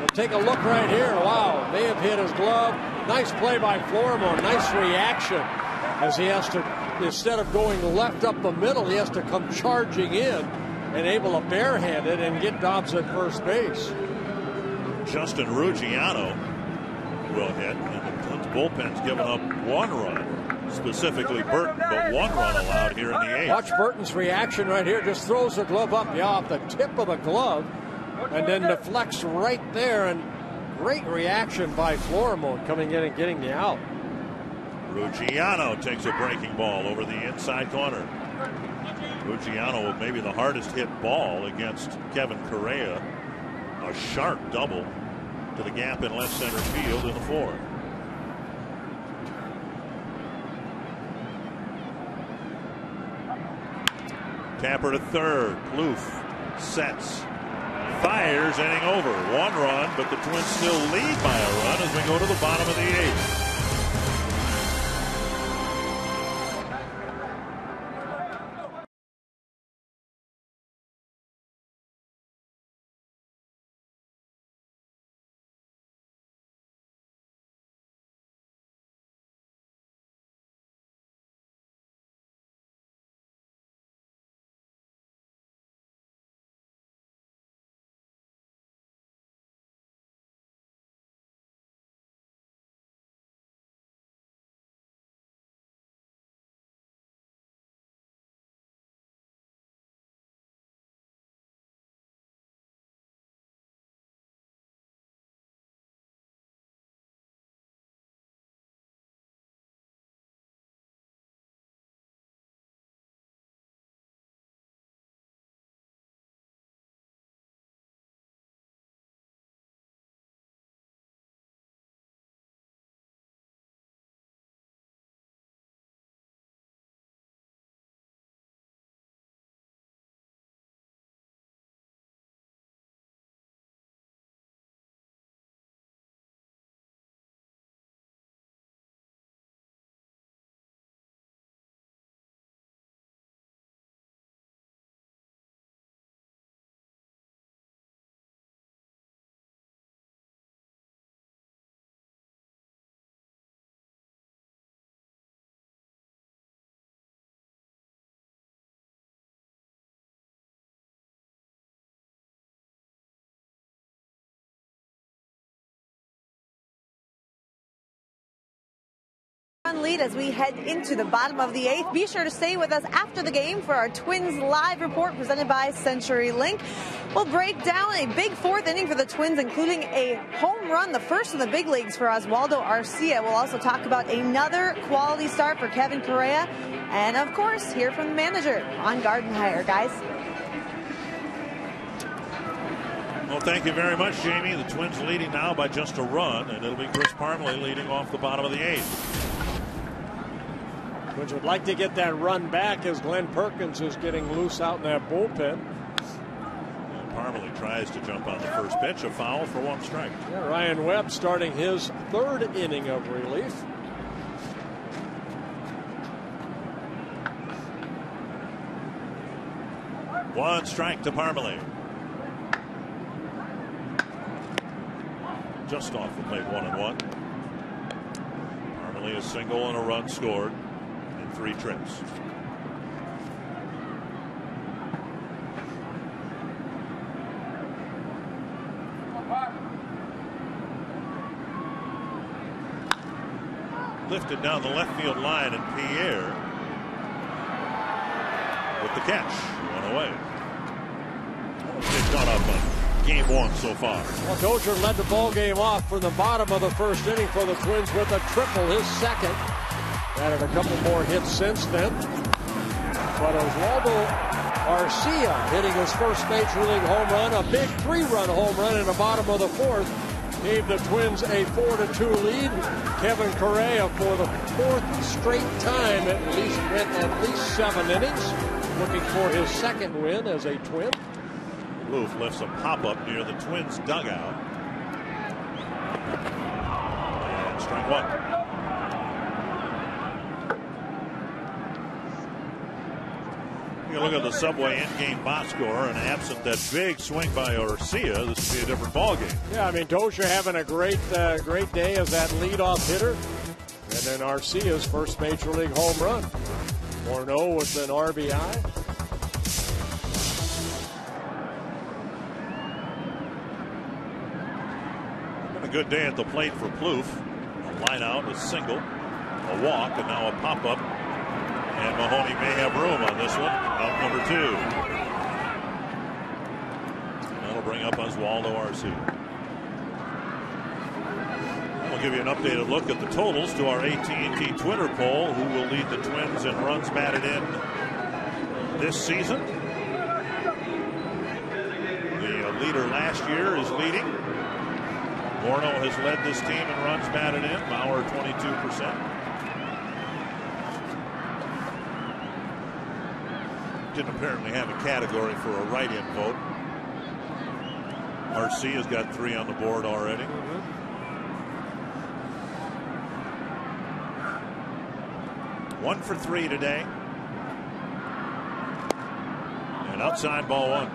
But take a look right here. Wow, may have hit his glove. Nice play by Florimon. Nice reaction as he has to, instead of going left up the middle, he has to come charging in and able to barehand it and get Dobbs at first base. Justin Ruggiano will hit. And the Twins bullpen's given up 1 run, specifically Burton, but 1 run allowed here in the 8th. Watch Burton's reaction right here. Just throws the glove up, off the tip of the glove, and then deflects right there. And great reaction by Florimon coming in and getting the out. Ruggiano takes a breaking ball over the inside corner. Ruggiano with maybe the hardest hit ball against Kevin Correa. A sharp double to the gap in left center field in the 4th. Tapper to third. Plouffe sets. Fires, inning over. 1 run, but the Twins still lead by a run as we go to the bottom of the 8th. Lead as we head into the bottom of the 8th. Be sure to stay with us after the game for our Twins live report presented by CenturyLink. We'll break down a big 4th inning for the Twins, including a home run, the first in the big leagues for Oswaldo Arcia. We'll also talk about another quality start for Kevin Correa, and of course hear from the manager on Gardenhire. Guys. Well, thank you very much, Jamie. The Twins leading now by just a run, and it'll be Chris Parmelee leading off the bottom of the 8th. Twins would like to get that run back as Glenn Perkins is getting loose out in that bullpen. And Parmelee tries to jump on the first pitch, a foul for 1 strike. Yeah, Ryan Webb starting his 3rd inning of relief. One strike to Parmelee. Just off the plate, 1-1. Parmelee a single and a run scored in 3 trips. Lifted down the left field line, and Pierre with the catch. 1 away. They've gone up on game 1 so far. Well, Dozier led the ball game off from the bottom of the 1st inning for the Twins with a triple, his 2nd. Added a couple more hits since then. But Oswaldo Arcia hitting his first Major League home run, a big 3-run home run in the bottom of the 4th. Gave the Twins a 4-2 lead. Kevin Correa for the 4th straight time at least 7 innings. Looking for his 2nd win as a Twin. Plouffe lifts a pop-up near the Twins dugout. And strike 1. You look at the Subway in-game box score, and absent that big swing by Arcia, this would be a different ballgame. Yeah, I mean, Dozier having a great day as that leadoff hitter. And then Arcia's first Major League home run. Morneau with an RBI. good day at the plate for Plouffe. A line out, a single, a walk, and now a pop-up. And Mahoney may have room on this one. Out number 2. That'll bring up Oswaldo Arcia. We'll give you an updated look at the totals to our AT&T Twitter poll. Who will lead the Twins in runs batted in this season? The leader last year is leading. Morneau has led this team in runs batted in. Bauer 22%. Didn't apparently have a category for a write-in vote. Arcia's got 3 on the board already. 1 for 3 today. And outside, ball 1.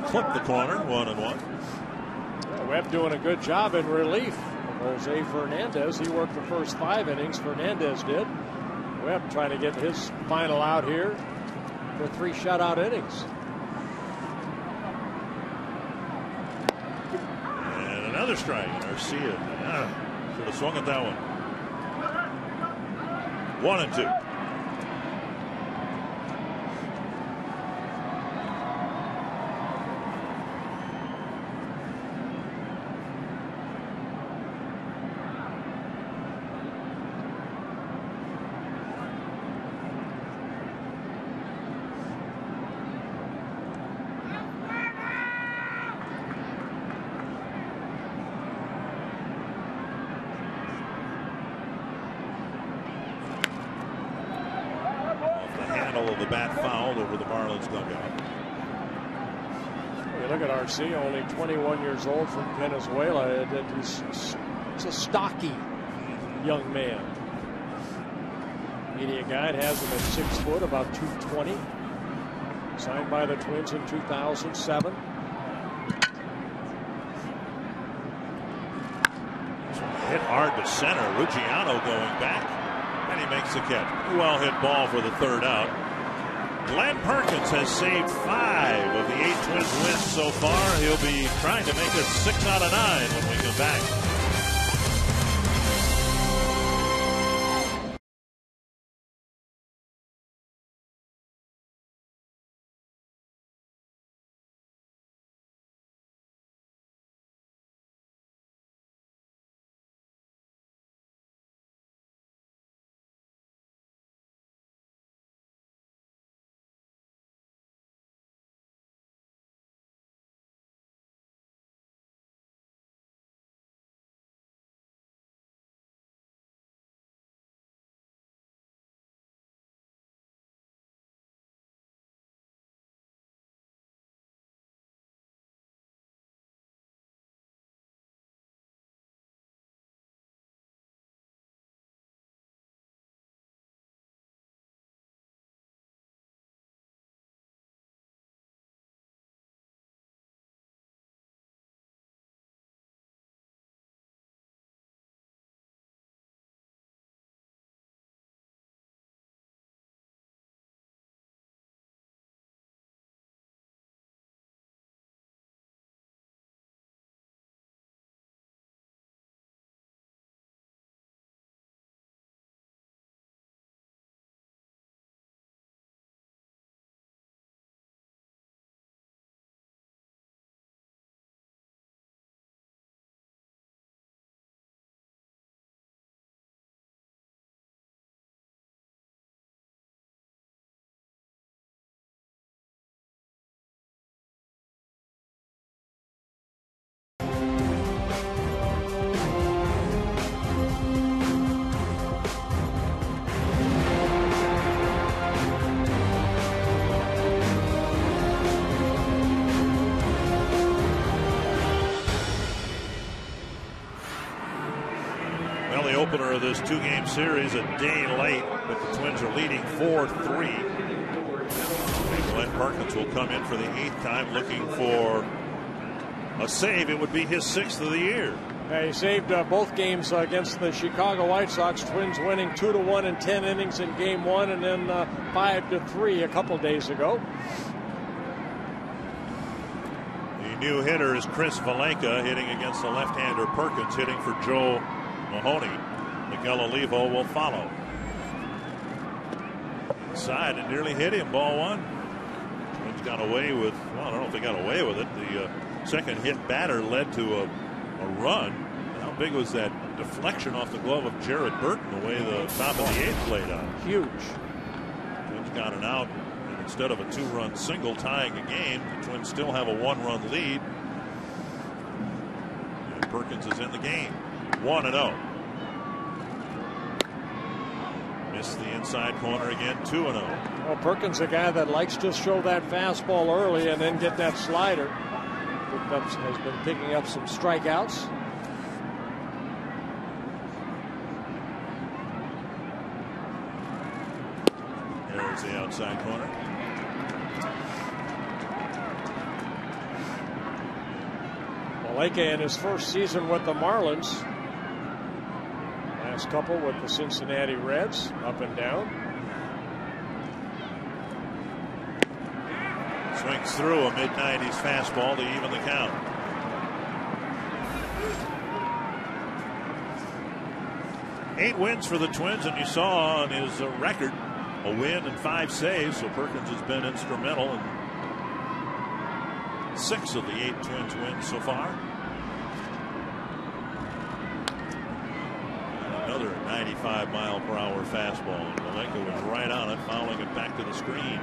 Clip the corner, 1-1. Yeah, Webb doing a good job in relief of Jose Fernandez. He worked the first 5 innings. Fernandez did. Webb trying to get his final out here for 3 shutout innings. And another strike. Arcia should have swung at that one. 1-2. Of the bat fouled over the Marlins dugout. You look at Arcia, only 21 years old, from Venezuela. He's a stocky young man. Media Guide has him at 6 foot, about 220. Signed by the Twins in 2007. Hit hard to center. Ruggiano going back. And he makes the catch. Well hit ball for the 3rd out. Glenn Perkins has saved 5 of the 8 Twins wins so far. He'll be trying to make it 6 out of 9 when we come back. Opener of this 2-game series a day late, but the Twins are leading 4-3. Glenn Perkins will come in for the 8th time looking for a save. It would be his 6th of the year. Yeah, he saved both games against the Chicago White Sox. Twins winning 2-1 in 10 innings in Game 1, and then 5-3 a couple days ago. The new hitter is Chris Valaika, hitting against the left-hander Perkins, hitting for Joe Mahoney. Miguel Olivo will follow. Side, and nearly hit him. Ball 1. Twins got away with, well, I don't know if they got away with it. The second hit batter led to a run. How big was that deflection off the glove of Jared Burton, the way the top of the 8th played out? Huge. Twins got an out, and instead of a 2-run single tying a game, the Twins still have a 1-run lead. And Perkins is in the game. 1-0. Missed the inside corner again. 2-0. Well, Perkins, a guy that likes to show that fastball early and then get that slider. Has been picking up some strikeouts. There's the outside corner. Valaika in his first season with the Marlins. Last couple with the Cincinnati Reds, up and down. Swings through a mid-90s fastball to even the count. Eight wins for the Twins, and you saw on his record a win and 5 saves, so Perkins has been instrumental in 6 of the 8 Twins wins so far. And another 95-mile-per-hour fastball, and Valaika was right on it, fouling it back to the screen.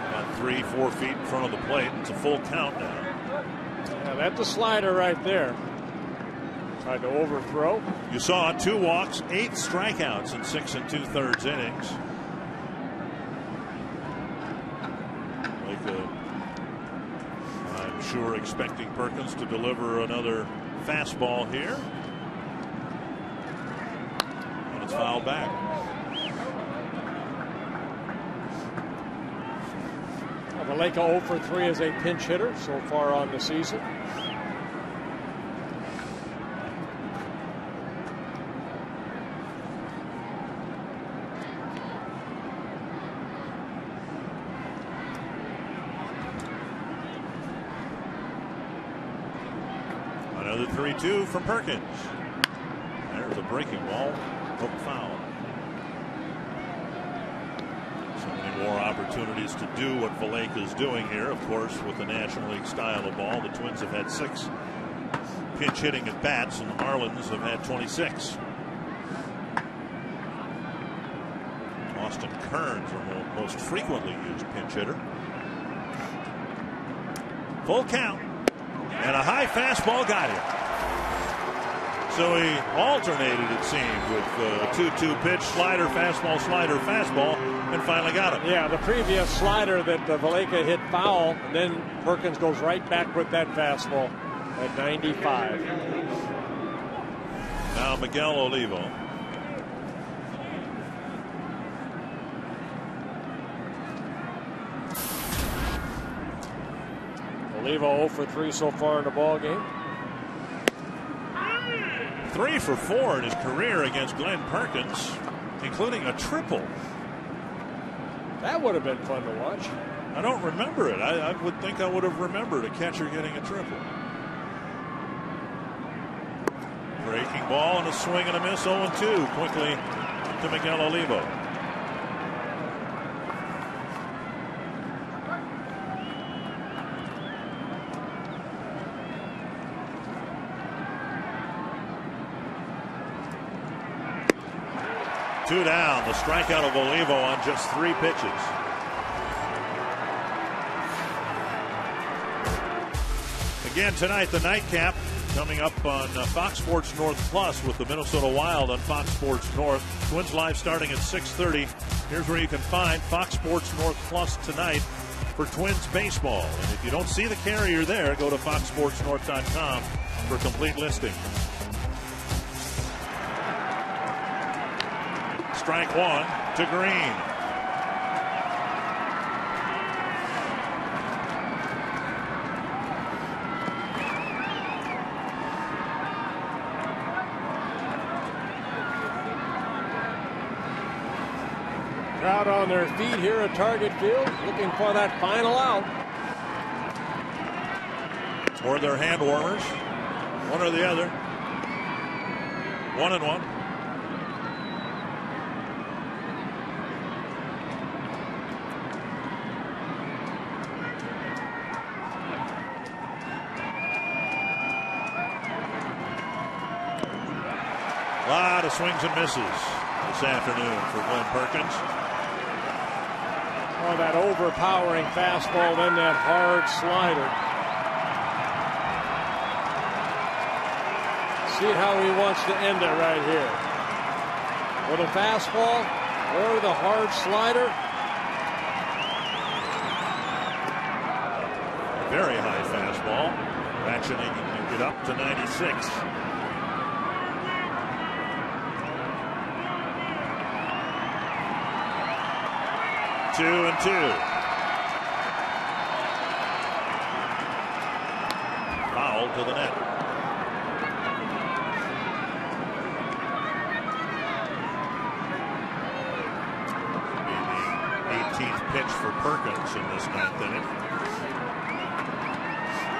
About 3-4 feet in front of the plate. It's a full count now. Yeah, that's a slider right there. Tried to overthrow. You saw 2 walks, 8 strikeouts in 6 2/3 innings. I'm sure expecting Perkins to deliver another fastball here. And it's fouled back. Valaika 0 for 3 as a pinch hitter so far on the season. Another 3-2 from Perkins. There's a breaking ball. Hook foul. So many more opportunities to do what Valaika is doing here. Of course, with the National League style of ball, the Twins have had 6 pinch hitting at bats, and the Marlins have had 26. Austin Kearns, our most frequently used pinch hitter. Full count. And a high fastball got him. So he alternated, it seemed, with a 2-2 pitch, slider, fastball, and finally got him. Yeah, the previous slider that Valaika hit foul, and then Perkins goes right back with that fastball at 95. Now Miguel Olivo. Olivo 0 for 3 so far in the ball game. 3 for 4 in his career against Glenn Perkins, including a triple. That would have been fun to watch. I don't remember it. I would think I would have remembered a catcher getting a triple. Breaking ball and a swing and a miss. 0-2 quickly to Miguel Olivo. Two down. The strikeout of Olivo on just 3 pitches. Again tonight, the nightcap coming up on Fox Sports North Plus with the Minnesota Wild on Fox Sports North. Twins live starting at 6:30. Here's where you can find Fox Sports North Plus tonight for Twins baseball. And if you don't see the carrier there, go to foxsportsnorth.com for complete listing. Strike one to Green. Crowd on their feet here at Target Field, looking for that final out. Or their hand warmers, one or the other. 1-1. A lot of swings and misses this afternoon for Glenn Perkins. Oh, that overpowering fastball, then that hard slider. See how he wants to end it right here. With a fastball or the hard slider. Very high fastball. Ratcheting it up to 96. Two and two. Foul to the net. Be the 18th pitch for Perkins in this 9th inning.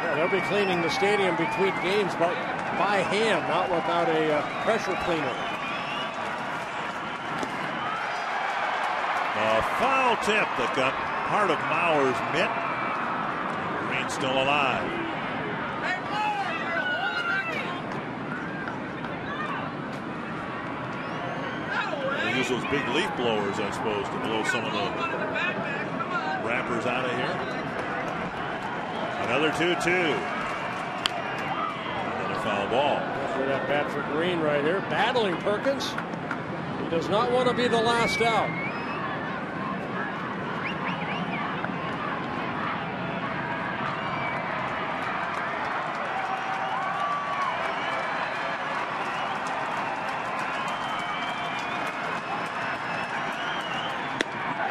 Yeah, they'll be cleaning the stadium between games, but by hand, not without a pressure cleaner. A foul tip that got part of Mauer's mitt. Green still alive. They use those big leaf blowers, I suppose, to blow some of the wrappers out of here. Another 2-2. Another foul ball. For that bat for Green right here, battling Perkins. He does not want to be the last out.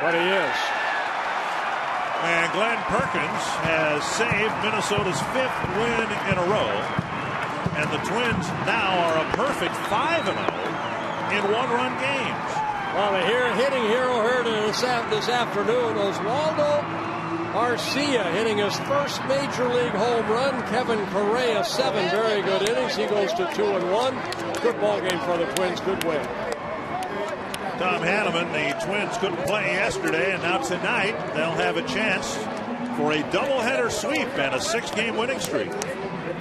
But he is. And Glenn Perkins has saved Minnesota's 5th win in a row. And the Twins now are a perfect 5-0 in one-run games. Well, the hitting hero here this afternoon, Oswaldo Arcia hitting his first major league home run. Kevin Correa, 7 very good innings. He goes to 2-1. Good ball game for the Twins. Good win. Tom Hanneman, the Twins couldn't play yesterday, and now tonight they'll have a chance for a doubleheader sweep and a 6-game winning streak.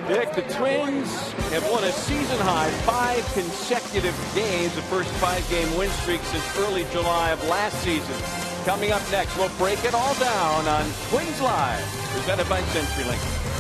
Dick, the Twins have won a season-high 5 consecutive games, the first 5-game win streak since early July of last season. Coming up next, we'll break it all down on Twins Live, presented by CenturyLink.